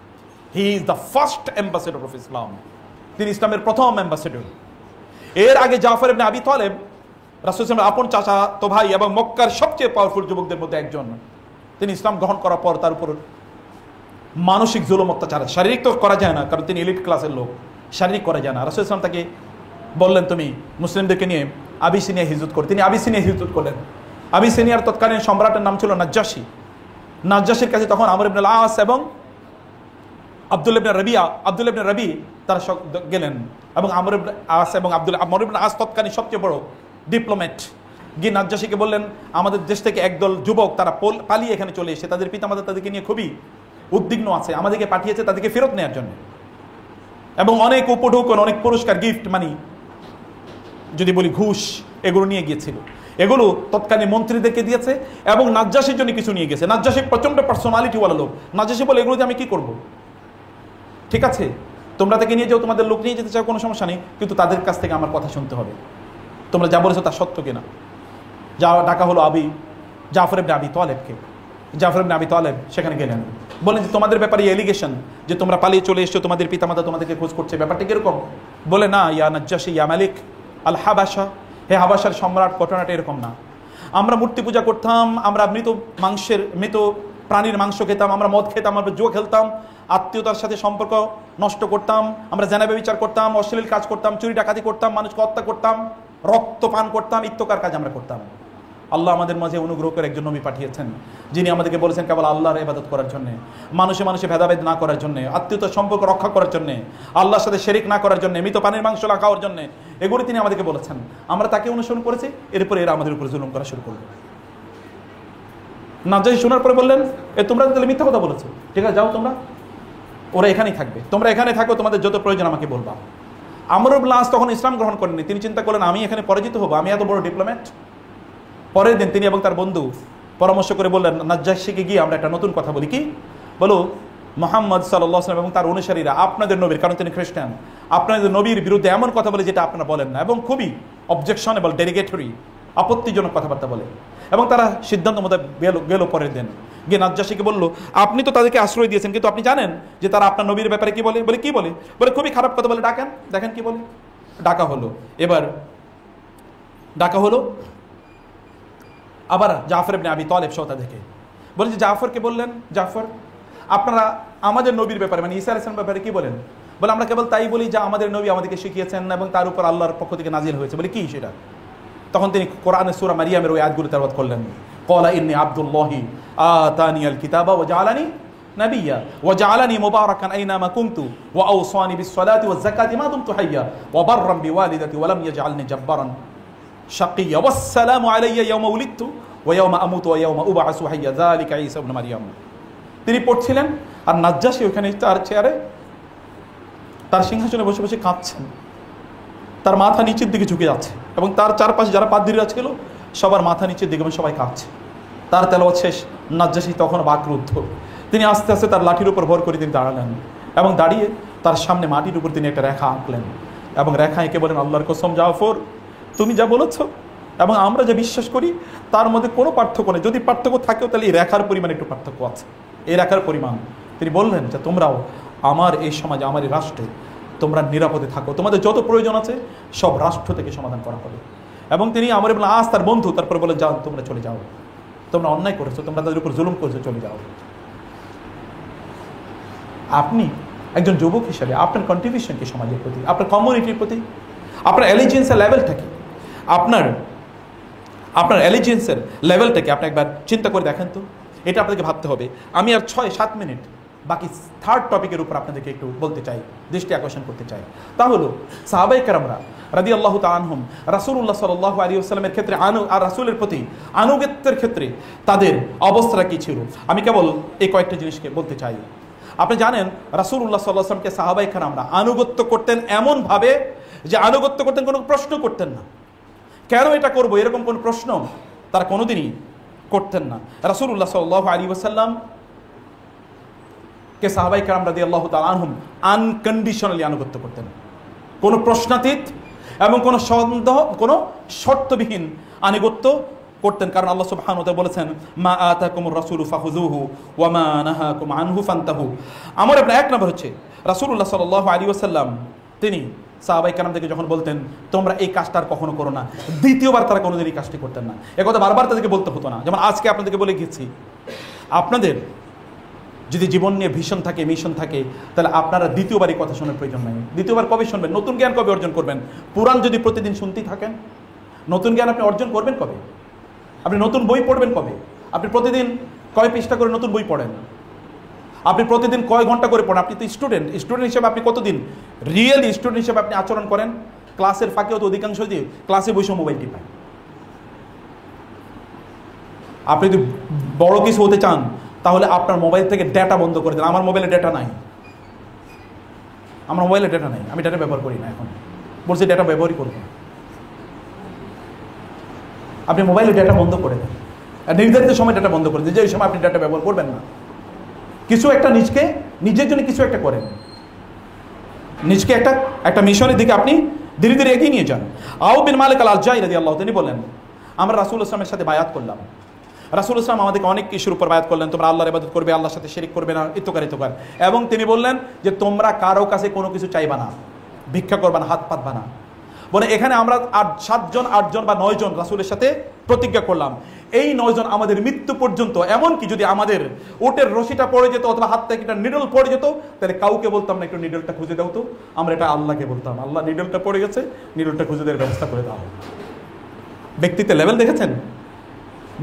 He is the first ambassador of Islam. তিনি ইসলামের প্রথম অ্যাম্বাসেডর। এর আগে জাফর ইবনে আবি তালেব, রাসূল সাল্লাল্লাহু আলাইহি ওয়াসাল্লাম আপন চাচা তো ভাই এবং মক্কার সবচেয়ে পাওয়ারফুল যুবকদের মধ্যে একজন, তিনি ইসলাম গ্রহণ করার পর তার উপর মানসিক জুলুম অত্যাচার, শারীরিক তো করা যায় না কারণ তিনি এলিট ক্লাসের লোক, শারীরিক করা যায় না। রাসূল সাল্লাল্লাহু আলাইহি ওয়াসাল্লাম তাকে বললেন তুমি মুসলিমদেরকে নিয়ে আবিসিনিয়া হিজরত কর। তিনি আবিসিনিয়া হিজরত করলেন। আবিসিনিয়ার তৎকালীন সম্রাটের নাম ছিল নাজ্জাশী। নাজ্জাশীর কাছে তখন আমর ইবনে আস এবং আব্দুল্লাহ ইবনে রবি তারা গেলেন, এবং আমর ইবনে আস এবং আমর ইবনে আস তৎকালীন সবচেয়ে বড় ডিপ্লোম্যাট। গিয়ে নাজ্জাশীকে বললেন আমাদের দেশ থেকে একদল যুবক তারা পালিয়ে এখানে চলে এসে তাদের পিতামাতা তাদেরকে নিয়ে খুবই উদ্বিগ্ন আছে, আমাদেরকে পাঠিয়েছে তাদেরকে ফেরত নেওয়ার জন্য, এবং অনেক উপঢৌকন, অনেক পুরস্কার, গিফট মানি, যদি বলি ঘুষ, এগুলো নিয়ে গিয়েছিল। এগুলো তৎকালীন মন্ত্রীদেরকে দিয়েছে এবং নাজ্জাশীর জন্য কিছু নিয়ে গেছে। নাজ্জাশী প্রচন্ড পার্সোনালিটিওয়ালা লোক। নাজ্জাশী বলে এগুলো দিয়ে আমি কি করব? ঠিক আছে, তোমরা তাকে নিয়ে যাও, তোমাদের লোক নিয়ে যেতে চাও, কোনো সমস্যা নেই, কিন্তু তাদের কাছ থেকে আমার কথা শুনতে হবে, তোমরা যা বলেছো তা সত্য কিনা। যা ডাকা হলো জাফর ইবনে আবি তালেবকে। জাফর ইবনে আবি তালেব সেখানে গেলেন, বলেন যে তোমাদের ব্যাপারে এলিগেশন যে তোমরা পালিয়ে চলে এসছো, তোমাদের পিতামাতা তোমাদেরকে খোঁজ করছে, ব্যাপারটা কিরকম? বলে না, ইয়া নাজ্জাশী ইয়া মালিক আল হাবাসা, হে হাবাসার সম্রাট, ঘটনাটা এরকম না। আমরা মূর্তি পূজা করতাম, আমরা মৃত প্রাণীর মাংস খেতাম, আমরা মদ খেতাম, আমরা জুয়া খেলতাম, আত্মীয়তার সাথে সম্পর্ক নষ্ট করতাম, আমরা জেনা ব্যভিচার করতাম, অশ্লীল কাজ করতাম, চুরি ডাকাতি করতাম, মানুষকে হত্যা করতাম, রক্ত পান করতাম, ইত্যকার কাজ আমরা করতাম। আল্লাহ আমাদের মাঝে অনুগ্রহ করে একজন নবী পাঠিয়েছেন যিনি আমাদেরকে বলেছেন কেবল আল্লাহর ইবাদত করার জন্য, মানুষে মানুষে ভেদাভেদ না করার জন্য, আত্মীয়তার সম্পর্ক রক্ষা করার জন্য, আল্লাহর সাথে শিরক না করার জন্য, মৃত প্রাণীর মাংস না খাওয়ার জন্য, এগুলো তিনি আমাদেরকে বলেছেন। আমরা তাকে অনুসরণ করেছি, এরপরে এরা আমাদের উপর জুলুম করা শুরু করলো। নাজ্জাশী শোনার পরে বললেন তোমরা তাহলে মিথ্যা কথা বলেছো, ঠিক আছে যাও তোমরা, ওরা এখানেই থাকবে, তোমরা এখানে থাকো, তোমাদের যত প্রয়োজন আমাকে বলবা। আমর ইবনে আস তখন ইসলাম গ্রহণ করেননি। তিনি চিন্তা করলেন আমি এখানে পরাজিত হবো, আমি এত বড় ডিপ্লোম্যাট। পরের দিন তিনি এবং তার বন্ধু পরামর্শ করে বললেন নাজ্জাশীকে গিয়ে আমরা একটা নতুন কথা বলি, কি বলো, মুহাম্মদ সাল্লাল্লাহু আলাইহি ওয়াসাল্লাম এবং তার অনুসারীরা আপনাদের নবীর, কারণ তিনি খ্রিস্টান, আপনাদের নবীর বিরুদ্ধে এমন কথা বলে যেটা আপনারা বলেন না, এবং খুবই অবজেকশনেবল, ডেরিগেটরি, আপত্তিজনক কথাবার্তা বলে। এবং তারা সিদ্ধান্ত মতো গেল। পরের দিন গিয়ে নাজ্জাশীকে বললো আপনি তো তাদেরকে আশ্রয় দিয়েছেন, কিন্তু আপনি জানেন যে তারা আপনার নবীর ব্যাপারে কি বলে? বলে কি বলে? বলে খুবই খারাপ কথা বলে, ডাকেন দেখেন কি বলে। ডাকা হলো। এবার ডাকা হলো আবার জাফর ইবনে আবি তালেব সহ তাদেরকে। বলে যে জাফরকে বললেন, জাফর আপনারা আমাদের নবীর ব্যাপারে মানে ঈসা আলাইহিস সালামের ব্যাপারে কি বলেন? বলে আমরা কেবল তাই বলি যা আমাদের নবী আমাদেরকে শিখিয়েছেন এবং তার উপর আল্লাহর পক্ষ থেকে নাজিল হয়েছে। বলে কি সেটা? তখন তিনি কোরআনের সূরা মারিয়ামের ওই আয়াতগুলো তেলাওয়াত করলেন। ক্বালা ইন্নী আবদুল্লাহি আতানিয়াল কিতাবা ওয়া জাআলানি নাবিয়্যা ওয়া জাআলানি মুবারাকান আইনামা কুনতু ওয়া আওসানি বিস-সালাতি ওয়াজ-যাকাতি মা দুমতু হাইয়্যা ওয়া বাররান বিওয়ালিদাতি ওয়া লাম ইয়াজআলনি জাব্বারান শাকিয়্যা ওয়াস-সালামু আলাইয়া ইয়াওমা উলিদতু ওয়া ইয়াওমা আমুতু ওয়া ইয়াওমা উবআসু হাইয়্যা যালিকা ঈসা ইবনে মারইয়াম। তিনি পড়ছিলেন আর নাজ্জাশী ওখানে তার চেয়ারে তার সিংহাসনে বসে বসে কাঁদছেন, তার মাথা নিচের দিকে ঝুঁকে যাচ্ছে এবং তার চারপাশে যারা পাদ্রীরা ছিল সবার মাথা নিচের দিকে এবং সবাই কাঁদছে। তার তেলাওয়াত শেষ, নাজ্জাশী তখন বাকরুদ্ধ। তিনি আস্তে আস্তে তার লাঠির উপর ভর করে তিনি দাঁড়ালেন এবং দাঁড়িয়ে তার সামনে মাটির উপর তিনি একটা রেখা আঁকলেন এবং রেখা এঁকে বলেন আল্লাহর কসম জাফর তুমি যা বলেছ এবং আমরা যা বিশ্বাস করি তার মধ্যে কোনো পার্থক্য নেই, যদি পার্থক্য থাকেও তাহলে এই রেখার পরিমাণ একটু পার্থক্য আছে, এই রেখার পরিমাণ। তিনি বললেন যে তোমরাও আমার এই সমাজে, আমার এই রাষ্ট্রে তোমরা নিরাপদে থাকো, তোমাদের যত প্রয়োজন আছে সব রাষ্ট্র থেকে সমাধান করা হবে। এবং তিনি আমর ইবনে আস তার বন্ধু তারপরে বলে যাও তোমরা চলে যাও, তোমরা অন্যায় করেছো, তোমরা তাদের উপর জুলুম করেছো, চলে যাও। আপনি একজন যুবক হিসেবে আপনার কন্ট্রিবিউশন কি সমাজের প্রতি, আপনার কমিউনিটির প্রতি, আপনার অ্যালিজেন্সের লেভেলটা কি, আপনার অ্যালিজেন্সের লেভেলটা কি আপনি একবার চিন্তা করে দেখেন তো। এটা আপনাদেরকে ভাবতে হবে। আমি আর 6-7 মিনিট বাকি থার্ড টপিকের উপর আপনাদেরকে একটু বলতে চাই, দৃষ্টি আকর্ষণ করতে চাই। তা হলো সাহাবায়ে কেরামরা রাদিয়াল্লাহু তাআলা আনহুম রাসূলুল্লাহ সাল্লাল্লাহু আলাইহি ওয়াসাল্লামের ক্ষেত্রে আর রাসূলের প্রতি আনুগত্যের ক্ষেত্রে তাদের অবস্থাটা কী ছিল, আমি কেবল এই কয়েকটা জিনিসকে বলতে চাই। আপনি জানেন রাসূলুল্লাহ সাল্লাল্লাহু আলাইহি ওয়াসাল্লামকে সাহাবায়ে কেরামরা আনুগত্য করতেন এমনভাবে যে আনুগত্য করতেন কোনো প্রশ্ন করতেন না। কেন এটা করবো এরকম কোনো প্রশ্ন তারা কোনোদিনই করতেন না। রাসূলুল্লাহ সাল্লাল্লাহু আলাইহি ওয়াসাল্লাম কে সাহাবায়ে কেরাম রাদিয়াল্লাহু তাআলা আনহুম আনকন্ডিশনালি আনুগত্য করতেন, কোনো প্রশ্নাতীত এবং কোনো সন্দেহ, কোনো শর্তবিহীন আনুগত্য করতেন। কারণ আল্লাহ সুবহানাহু ওয়া তাআলা বলেছেন, মা আতাকুমুর রাসূলু ফাখুযুহু ওয়া মা নাহাকুম আনহু ফান্তাহু। আমার আপনার এক নম্বর হচ্ছে রাসূলুল্লাহ সাল্লাল্লাহু আলাইহি ওয়াসাল্লাম তিনি সাহাবায়ে কেরামদেরকে যখন বলতেন তোমরা এই কাজটা আর কখনো করো না, দ্বিতীয়বার তারা কোনোদিন এই কাজটি করতেন না। একথা বারবার তাদেরকে বলতে হতো না। যেমন আজকে আপনাদেরকে বলে গেছি, আপনাদের যদি জীবন নিয়ে ভীষণ থাকে, মিশন থাকে, তাহলে আপনারা দ্বিতীয়বার এই কথা শোনার প্রয়োজন নাই। দ্বিতীয়বার কবে শুনবেন? নতুন জ্ঞান কবে অর্জন করবেন? পুরাণ যদি প্রতিদিন শুনতেই থাকেন, নতুন জ্ঞান আপনি অর্জন করবেন কবে? আপনি নতুন বই পড়বেন কবে? আপনি প্রতিদিন কয় পৃষ্ঠা করে নতুন বই পড়েন? আপনি প্রতিদিন কয় ঘন্টা করে পড়েন? আপনি তো স্টুডেন্ট হিসেবে আপনি কতদিন রিয়েলি স্টুডেন্ট হিসেবে আপনি আচরণ করেন? ক্লাসের ফাঁকেও তো অধিকাংশ দিয়ে ক্লাসে বসে মোবাইল টিপায়। আপনি যদি বড় কিছু হতে চান তাহলে আপনার মোবাইল থেকে ডেটা বন্ধ করে দেন। আমার মোবাইলে ডেটা নাই, আমার মোবাইলে ডেটা নাই, আমি ডেটা ব্যবহার করি না। এখন বলছি ডেটা ব্যবহারই করব না। আপনি মোবাইলে ডেটা বন্ধ করে দেন, আর নির্ধারিত সময় ডেটা বন্ধ করে দেন, যে সময় আপনি ডেটা ব্যবহার করবেন না। কিছু একটা নিজের জন্য কিছু একটা করেন, নিজকে একটা মিশনের দিকে আপনি ধীরে ধীরে এগিয়ে নিয়ে যান। আউফ বিন মালিক আল-আজজাই রাদিয়াল্লাহু তিনি বলেন, আমরা রাসূল ইসলামের সাথে বায়াত করলাম। রাসূল ইসলাম আমাদেরকে অনেক কিছুর উপর বায়াত করলেন, তোমরা আল্লাহর ইবাদত করবে, আল্লাহর সাথে শিরিক করবে না, ইত্যাদি। এবং তিনি বললেন যে তোমরা কারো কাছে কোনো কিছু চাইবা না, ভিক্ষা করবা না, হাত পাতবা না। বলে এখানে আমরা 7জন 8জন বা 9 জন রাসূলের সাথে প্রতিজ্ঞা করলাম, এই 9 জন আমাদের মৃত্যু পর্যন্ত, এমনকি যদি আমাদের ওটের রশিটা পড়ে যেত অথবা হাত থেকে একটা নিডল পড়ে যেত, তাহলে কাউকে বলতাম না একটু নিডলটা খুঁজে দাও তো, আমরা এটা আল্লাহকে বলতাম, আল্লাহ নিডলটা পড়ে গেছে, নিডলটা খুঁজে দেওয়ার ব্যবস্থা করে দাও। ব্যক্তিত্বের লেভেল দেখেছেন?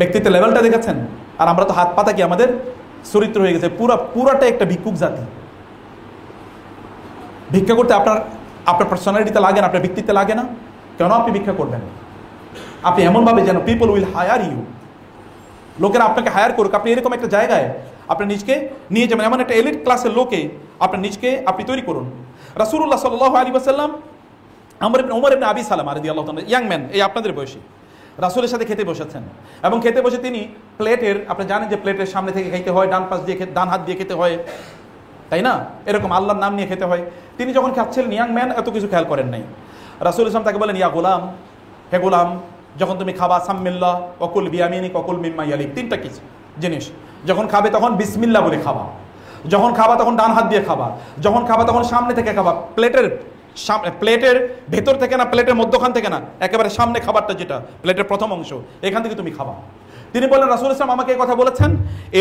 ব্যক্তিত্বের লেভেলটা দেখেছেন? আর আমরা তো হাত পাতা কি আমাদের চরিত্র হয়ে গেছে, পুরাটা একটা ভিক্ষুক জাতি। ভিক্ষা করতে আপনার পার্সোনালিটিতে লাগে না, আপনার ব্যক্তিত্বে লাগে না? কেন আপনি ভিক্ষা করবেন? আপনি এমনভাবে যেন পিপল উইল হায়ার ইউ, লোকেরা আপনাকে হায়ার করুক। আপনি এরকম একটা জায়গায় আপনার নিজকে নিয়ে যাবেন, এমন একটা এলিট ক্লাসের লোকে আপনার নিজকে আপনি তৈরি করুন। রাসূলুল্লাহ সাল্লাল্লাহু আলাইহি ওয়াসাল্লাম ওমর ইবনে আবি সালামা রাদিয়াল্লাহু তাআলা, ইয়াং ম্যান, এই আপনাদের বয়সী, রাসূলের সাথে খেতে বসেছেন এবং খেতে বসে তিনি প্লেটের, আপনি জানেন যে প্লেটের সামনে থেকে খেতে হয়, ডান হাত দিয়ে খেতে হয়, তাই না? এরকম আল্লাহর নাম নিয়ে খেতে হয়। তিনি যখন খাচ্ছিলেন, ইয়াং ম্যান এত কিছু খেয়াল করেন নাই। রাসূল ইসলাম তাকে বলেন, ইয়া গোলাম, হে গোলাম, যখন তুমি খাবা সাম্মিল্লাহ ওকুল বিয়ামিনিক ওকুল মিম্মা ইয়ালিক, তিনটা কিছু জিনিস। যখন খাবে তখন বিসমিল্লাহ বলে খাবা, যখন খাবা তখন ডান হাত দিয়ে খাবা, যখন খাবা তখন সামনে থেকে খাবা, প্লেটের ভেতর থেকে না, প্লেটের মধ্যখান থেকে না, একেবারে সামনে খাবারটা যেটা প্লেটের প্রথম অংশ, এখান থেকে তুমি খাবা। তিনি বললেন, রাসূল ইসলাম আমাকে এই কথা বলেছেন,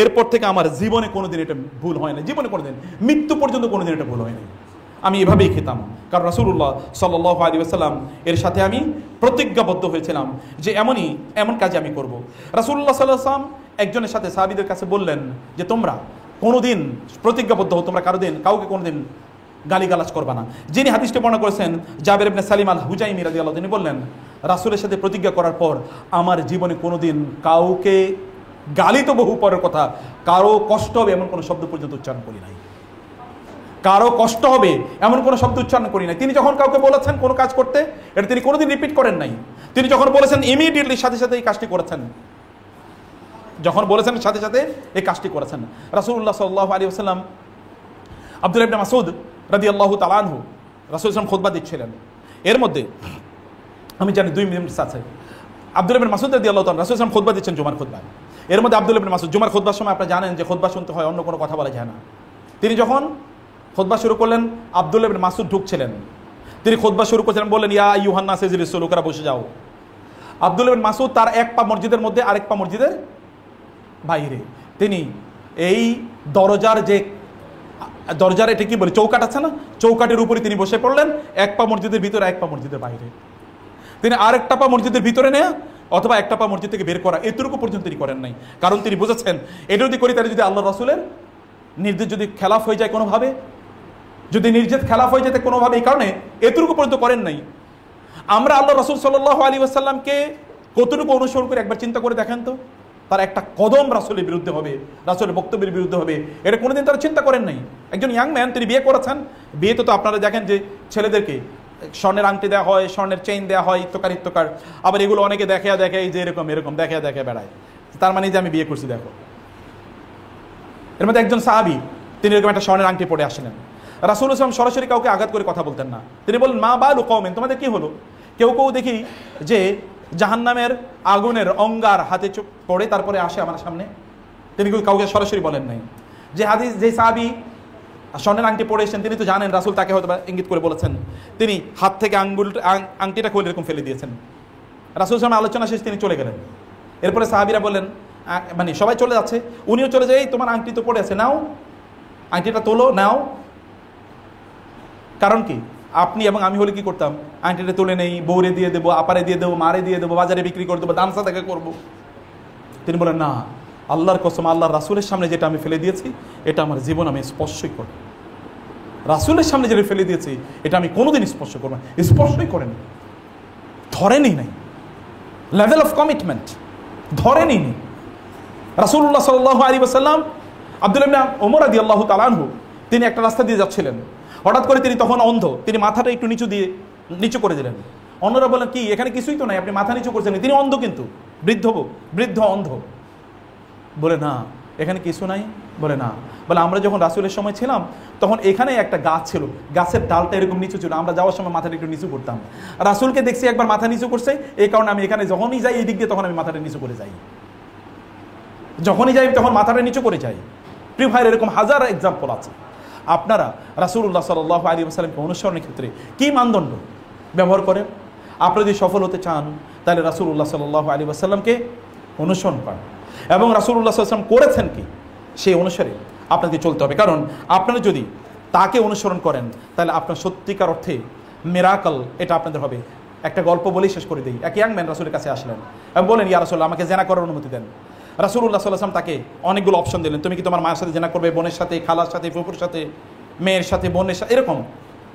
এরপর থেকে আমার জীবনে কোনোদিন এটা ভুল হয় না, জীবনে কোনোদিন, মৃত্যু পর্যন্ত কোনোদিন এটা ভুল হয়নি। আমি এভাবেই খেতাম, কারণ রাসূলুল্লাহ সাল্লাল্লাহু আলাইহি ওয়াসাল্লাম এর সাথে আমি প্রতিজ্ঞাবদ্ধ হয়েছিলাম যে এমন কাজে আমি করব। রাসূলুল্লাহ সাল্লাল্লাহু আলাইহি ওয়াসাল্লাম একজনের সাথে সাহাবীদের কাছে বললেন যে তোমরা কোনোদিন প্রতিজ্ঞাবদ্ধ হও, তোমরা কাউকে কোনোদিন গালিগালাজ করবা না। যিনি হাদিসটি বর্ণনা করেছেন জাবের ইবনে সালিম আল হুজাইমি রাদিয়াল্লাহু, তিনি বললেন, রাসূলের সাথে প্রতিজ্ঞা করার পর আমার জীবনে কোনোদিন কাউকে গালি তো বহু পরের কথা, কারো কষ্ট হবে এমন কোনো শব্দ পর্যন্ত উচ্চারণ করি নাই, কারো কষ্ট হবে এমন কোনো শব্দ উচ্চারণ করি নাই। তিনি যখন কাউকে বলেছেন কোনো কাজ করতে, এটা তিনি কোনোদিন রিপিট করেন নাই। তিনি যখন বলেছেন ইমিডিয়েটলি সাথে সাথে এই কাজটি করেছেন, যখন বলেছেন সাথে সাথে এই কাজটি করেছেন। রাসূলুল্লাহ সাল্লাল্লাহু আলাইহি ওয়াসাল্লাম আব্দুল্লাহ ইবনে মাসউদ রাদিয়াল্লাহু তাআলা আনহু, রাসূল সাল্লাল্লাহু খুতবা দিচ্ছিলেন, এর মধ্যে আমি জানি 2 মিনিট আছে। আব্দুল্লাহ ইবনে মাসউদ রাদিয়াল্লাহু তাআলা, রাসূল সাল্লাল্লাহু খুতবা দিচ্ছেন জুমার খুতবায়, এর মধ্যে আব্দুল্লাহ ইবনে মাসউদ, জুমার খুতবার সময় আপনারা জানেন যে খুতবা শুনতে হয়, অন্য কোনো কথা বলা যায় না। তিনি যখন খুতবা শুরু করলেন, আব্দুল্লাহ ইবনে মাসউদ ঢুকছিলেন, তিনি খুতবা শুরু করেছিলেন, বললেন, ইয়া আইয়ুহান নাস ইজলিসু, লোকেরা বসে যাও। আব্দুল্লাহ ইবনে মাসউদ তার এক পা মসজিদের মধ্যে, আরেক পা মসজিদের বাইরে। তিনি এই দরজার এটা কি বলে, চৌকাট আছে না, চৌকাটের উপরে তিনি বসে পড়লেন, এক পা মসজিদের ভিতরে, এক পা মসজিদের বাইরে। তিনি আরেকটা পা মসজিদের ভিতরে নেয়া অথবা একটা পা মসজিদ থেকে বের করা, এতটুকু পর্যন্ত তিনি করেন নাই। কারণ তিনি বুঝেছেন এটা যদি করি তাহলে যদি আল্লাহ রাসূলের নির্দেশ যদি খেলাফ হয়ে যায় কোনোভাবে, যদি নির্দেশ খেলাফ হয়ে যেতে কোনোভাবে, এই কারণে এতটুকু পর্যন্ত করেন নাই। আমরা আল্লাহ রাসূল সাল্লাল্লাহু আলাইহি ওয়াসাল্লামকে কতটুকু অনুসরণ করে একবার চিন্তা করে দেখেন তো। তার একটা কদম রাসূলের বিরুদ্ধে হবে, রাসূলের বক্তব্যের বিরুদ্ধে হবে, এটা কোনোদিন তারা চিন্তা করেন নাই। একজন ইয়াং ম্যান, তিনি বিয়ে করেছেন, বিয়েতে তো আপনারা দেখেন যে ছেলেদেরকে স্বর্ণের আংটি দেওয়া হয়, স্বর্ণের চেইন দেওয়া হয়, ইত্তকার। আবার এগুলো অনেকে দেখে যে এরকম দেখে বেড়ায়, তার মানে যে আমি বিয়ে করছি দেখো। এর মধ্যে একজন সাহাবী, তিনি এরকম একটা স্বর্ণের আংটি পরে আসলেন। রাসূল সাল্লাল্লাহু আলাইহি ওয়াসাল্লাম সরাসরি কাউকে আঘাত করে কথা বলতেন না। তিনি বললেন, মা বালু কওমিন, তোমাদের কি হলো? কেউ কেউ দেখি যে জাহান্নামের আগুনের অঙ্গার হাতে পড়ে তারপরে আসে আমার সামনে। তিনি কাউকে সরাসরি বলেন নাই। যে সাহাবী স্বর্ণের আংটি পরে এসেছেন, তিনি তো জানেন রাসূল তাকে হয়তো ইঙ্গিত করে বলেছেন। তিনি হাত থেকে আংটিটা খুলে এরকম ফেলে দিয়েছেন। রাসূল সাল্লাল্লাহু আলাইহি আলোচনা শেষ, তিনি চলে গেলেন। এরপরে সাহাবীরা বললেন, মানে সবাই চলে যাচ্ছে, উনিও চলে যায়, তোমার আংটি তো পড়ে আছে, নাও আংটিটা তোলো, নাও। কারণ কি, আপনি এবং আমি হলে কি করতাম? আংটিটা তুলে নেই, বউরে দিয়ে দেবো, আপারে দিয়ে দেবো, মারে দিয়ে দেবো, বাজারে বিক্রি করে দেবো, দান সাদাকা করবো। তিনি বলেন, না, আল্লাহর কসম, আল্লাহর রাসূলের সামনে যেটা আমি ফেলে দিয়েছি এটা আমার জীবন আমি স্পর্শই করি। রাসূলের সামনে যেটা ফেলে দিয়েছি এটা আমি কোনোদিন স্পর্শ করব না। স্পর্শই করেনি, ধরেনি নাই, লেভেল অফ কমিটমেন্ট ধরেনি নি। রাসূলুল্লাহ সাল্লাল্লাহু আলাইহি ওয়াসাল্লাম আব্দুল্লাহ ইবনে ওমর রাদিয়াল্লাহু তাআলা আনহু, তিনি একটা রাস্তা দিয়ে যাচ্ছিলেন। হঠাৎ করে তিনি তখন অন্ধ, তিনি মাথাটা একটু নিচু করে দিলেন। অন্যরা বলেন, কি এখানে কিছুই তো নাই, আপনি মাথা নিচু করছেন? তিনি অন্ধ, কিন্তু বৃদ্ধ অন্ধ। বলে, না এখানে কিছু নাই। বলে, না। বলে, আমরা যখন রাসূলের সময় ছিলাম তখন এখানে একটা গাছ ছিল, গাছের ডালটা এরকম নিচু ছিল, আমরা যাওয়ার সময় মাথাটা একটু নিচু করতাম। রাসূলকে দেখছি একবার মাথা নিচু করছে, এই কারণে আমি এখানে যখনই যাই এই দিক দিয়ে তখন আমি মাথাটা নিচু করে যাই, যখনই যাই তখন মাথাটা নিচু করে যাই। প্রিয় ভাইয়ের, এরকম হাজার এক্সাম্পল আছে। আপনারা রাসূলুল্লাহ সাল্লাল্লাহু আলাইহি ওয়াসাল্লামকে অনুসরণের ক্ষেত্রে কি মানদণ্ড ব্যবহার করেন? আপনি যদি সফল হতে চান তাহলে রাসূলুল্লাহ সাল্লাল্লাহু আলাইহি ওয়াসাল্লামকে অনুসরণ করেন, এবং রাসূলুল্লাহ সাল্লাল্লাহু আলাইহি ওয়াসাল্লাম করেছেন কি সেই অনুসারে আপনাকে চলতে হবে। কারণ আপনারা যদি তাকে অনুসরণ করেন তাহলে আপনার সত্যিকার অর্থে মিরাকল এটা আপনাদের হবে। একটা গল্প বলেই শেষ করে দিই। এক ইয়াং ম্যান রাসূলের কাছে আসলেন এবং বলেন, ইয়া রাসূলুল্লাহ, আমাকে জিনা করার অনুমতি দেন। রাসূলুল্লাহ সাল্লাল্লাহু আলাইহি ওয়াসাল্লাম তাকে অনেকগুলো অপশন দিলেন। তুমি কি তোমার মায়ের সাথে জিনা করবে, বোনের সাথে, খালার সাথে, ফুফুর সাথে, মেয়ের সাথে, বোনের সাথে, এরকম?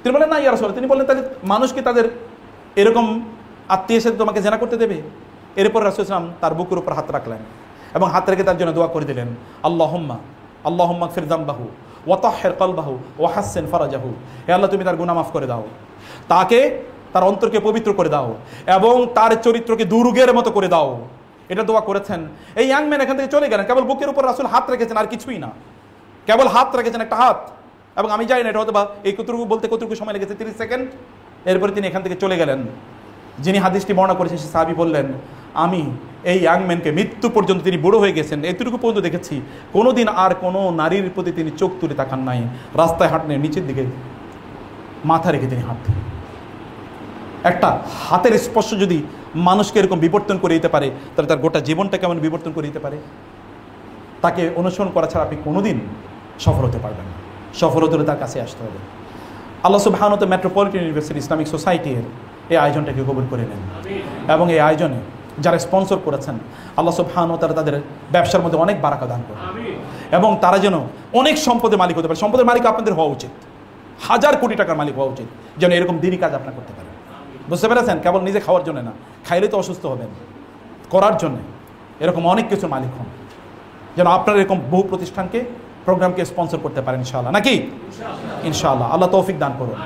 তিনি বলেন, না ইয়া রাসূলুল্লাহ। তিনি বললেন, তাহলে মানুষ কি তাদের এরকম আত্মীয়ের সাথে তোমাকে জিনা করতে দেবে? এরপর রাসূল সাল্লাল্লাহু আলাইহি ওয়াসাল্লাম তার বুকের উপর হাত রাখলেন এবং হাত রেখে তার জন্য দোয়া করে দিলেন, আল্লাহুম্মা ইগফির যামবাহু ওয়া তাহহির কলবাহু ওয়া হাসসিন ফারাজাহু। হে আল্লাহ, তুমি তার গুনাহ মাফ করে দাও, তাকে, তার অন্তরকে পবিত্র করে দাও এবং তার চরিত্রকে দুর্গের মতো করে দাও। এটা দোয়া করেছেন। এই ইয়াং ম্যান এখান থেকে চলে গেলেন। কেবল বুকের উপর রাসূল হাত রেখেছেন, আর কিছুই না, কেবল হাত রেখেছেন, একটা হাত। এবং আমি জানি না এটা হয়তো বা এই কতটুকু বলতে কতটুকু সময় লেগেছে, 30 সেকেন্ড। এরপরে তিনি এখান থেকে চলে গেলেন। যিনি হাদিসটি বর্ণনা করেছেন সে সাহাবী বললেন, আমি এই ইয়াং ম্যানকে মৃত্যু পর্যন্ত, তিনি বুড়ো হয়ে গেছেন, এতটুকু পর্যন্ত দেখেছি, কোনোদিন আর কোনো নারীর প্রতি তিনি চোখ তুলে তাকান নাই। রাস্তায় হাঁটলেন, নিচের দিকে মাথা রেখে তিনি হাঁটতেন। একটা হাতের স্পর্শ যদি মানুষকে এরকম বিবর্তন করে দিতে পারে তাহলে তার গোটা জীবনটা কেমন বিবর্তন করে দিতে পারে। তাকে অনুসরণ করা ছাড়া আপনি কোনোদিন সফল হতে পারবেন না। সফল হতে হলে তার কাছে আসতে হবে। আল্লাহ সুবহানাহু ওয়া তাআলা মেট্রোপলিটন ইউনিভার্সিটি ইসলামিক সোসাইটির এই আয়োজনটাকে কবুল করে নেন এবং এই আয়োজনে যারা স্পন্সর করেছেন আল্লাহ সুবহানাহু ওয়া তাআলা তাদের ব্যবসার মধ্যে অনেক বারাকা দান করুন এবং তারা যেন অনেক সম্পদের মালিক হতে পারে। সম্পদের মালিক আপনাদের হওয়া উচিত, হাজার কোটি টাকার মালিক হওয়া উচিত, যেন এরকম দিনই কাজ আপনারা করতে পারেন। বুঝতে পেরেছেন? কেবল নিজে খাওয়ার জন্য না, খাইলে তো অসুস্থ হবেন, করার জন্য এরকম অনেক কিছুর মালিক হন, যেন আপনারা এরকম বহু প্রতিষ্ঠানকে, প্রোগ্রামকে স্পন্সর করতে পারেন ইনশাআল্লাহ। নাকি? ইনশাআল্লাহ। আল্লাহ তৌফিক দান করুন।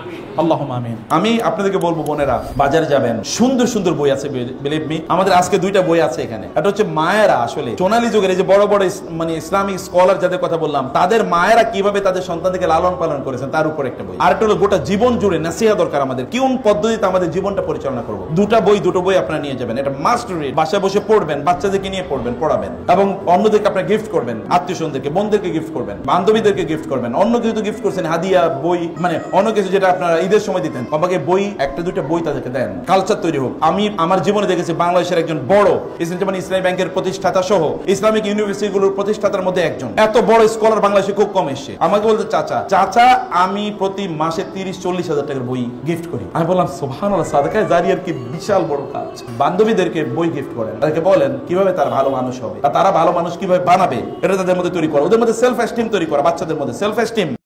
আল্লাহুম্মা আমিন। আমি আপনাদেরকে বলবো, বোনেরা বাজারে যাবেন, সুন্দর সুন্দর বই আছে, বিলিভ মি। আমাদের আজকে দুইটা বই আছে এখানে। এটা হচ্ছে মায়েরা, আসলে সোনালী যুগের এই যে বড় বড় মানে ইসলামিক স্কলার যাদের কথা বললাম, তাদের মায়েরা কিভাবে তাদের সন্তানদেরকে লালন পালন করেছেন তার উপর একটা বই। আর একটা হলো গোটা জীবন জুড়ে নাসিহা দরকার আমাদের, কোন পদ্ধতিতে আমাদের জীবনটা পরিচালনা করব। দুটো বই আপনারা নিয়ে যাবেন। এটা মাস্ট রিড, বাসায় বসে পড়বেন, বাচ্চাদেরকে নিয়ে পড়বেন, পড়াবেন এবং অন্যদেরকে আপনারা গিফট করবেন, আত্মীয়স্বজনদেরকে, বোনদেরকে গিফট করবেন, বান্ধবীদেরকে গিফট করবেন। অন্য কিছু তো গিফট করছেন, হাদিয়া, বই, মানে অন্য কিছু যেটা আপনারা ঈদের সময় দিতেন, বাবাকে বই, একটা দুইটা বই তাদেরকে দেন, কালচার তৈরি হোক। আমি আমার জীবনে দেখেছি বাংলাদেশের একজন বড় ইসলামী ব্যাংকের প্রতিষ্ঠাতা সহ ইসলামিক ইউনিভার্সিটিগুলোর প্রতিষ্ঠাতার মধ্যে একজন, এত বড় স্কলার বাংলাদেশে খুব কম এসছে। আমাকে বলতে, চাচা আমি প্রতি মাসে 30-40 হাজার টাকার বই গিফট করি। আমি বললাম, সুবহানাল্লাহ, সাদাকায়ে জারিয়ার কি বিশাল বড় কাজ। বান্ধবীদেরকে বই গিফট করেন, তাদেরকে বলেন কিভাবে তারা ভালো মানুষ হবে, তারা ভালো মানুষ কিভাবে বানাবে, এটা তাদের মধ্যে তৈরি করা, ওদের মধ্যে সেলফ এস্টিম তৈরি করা, বাচ্চাদের মধ্যে সেলফ এস্টিম।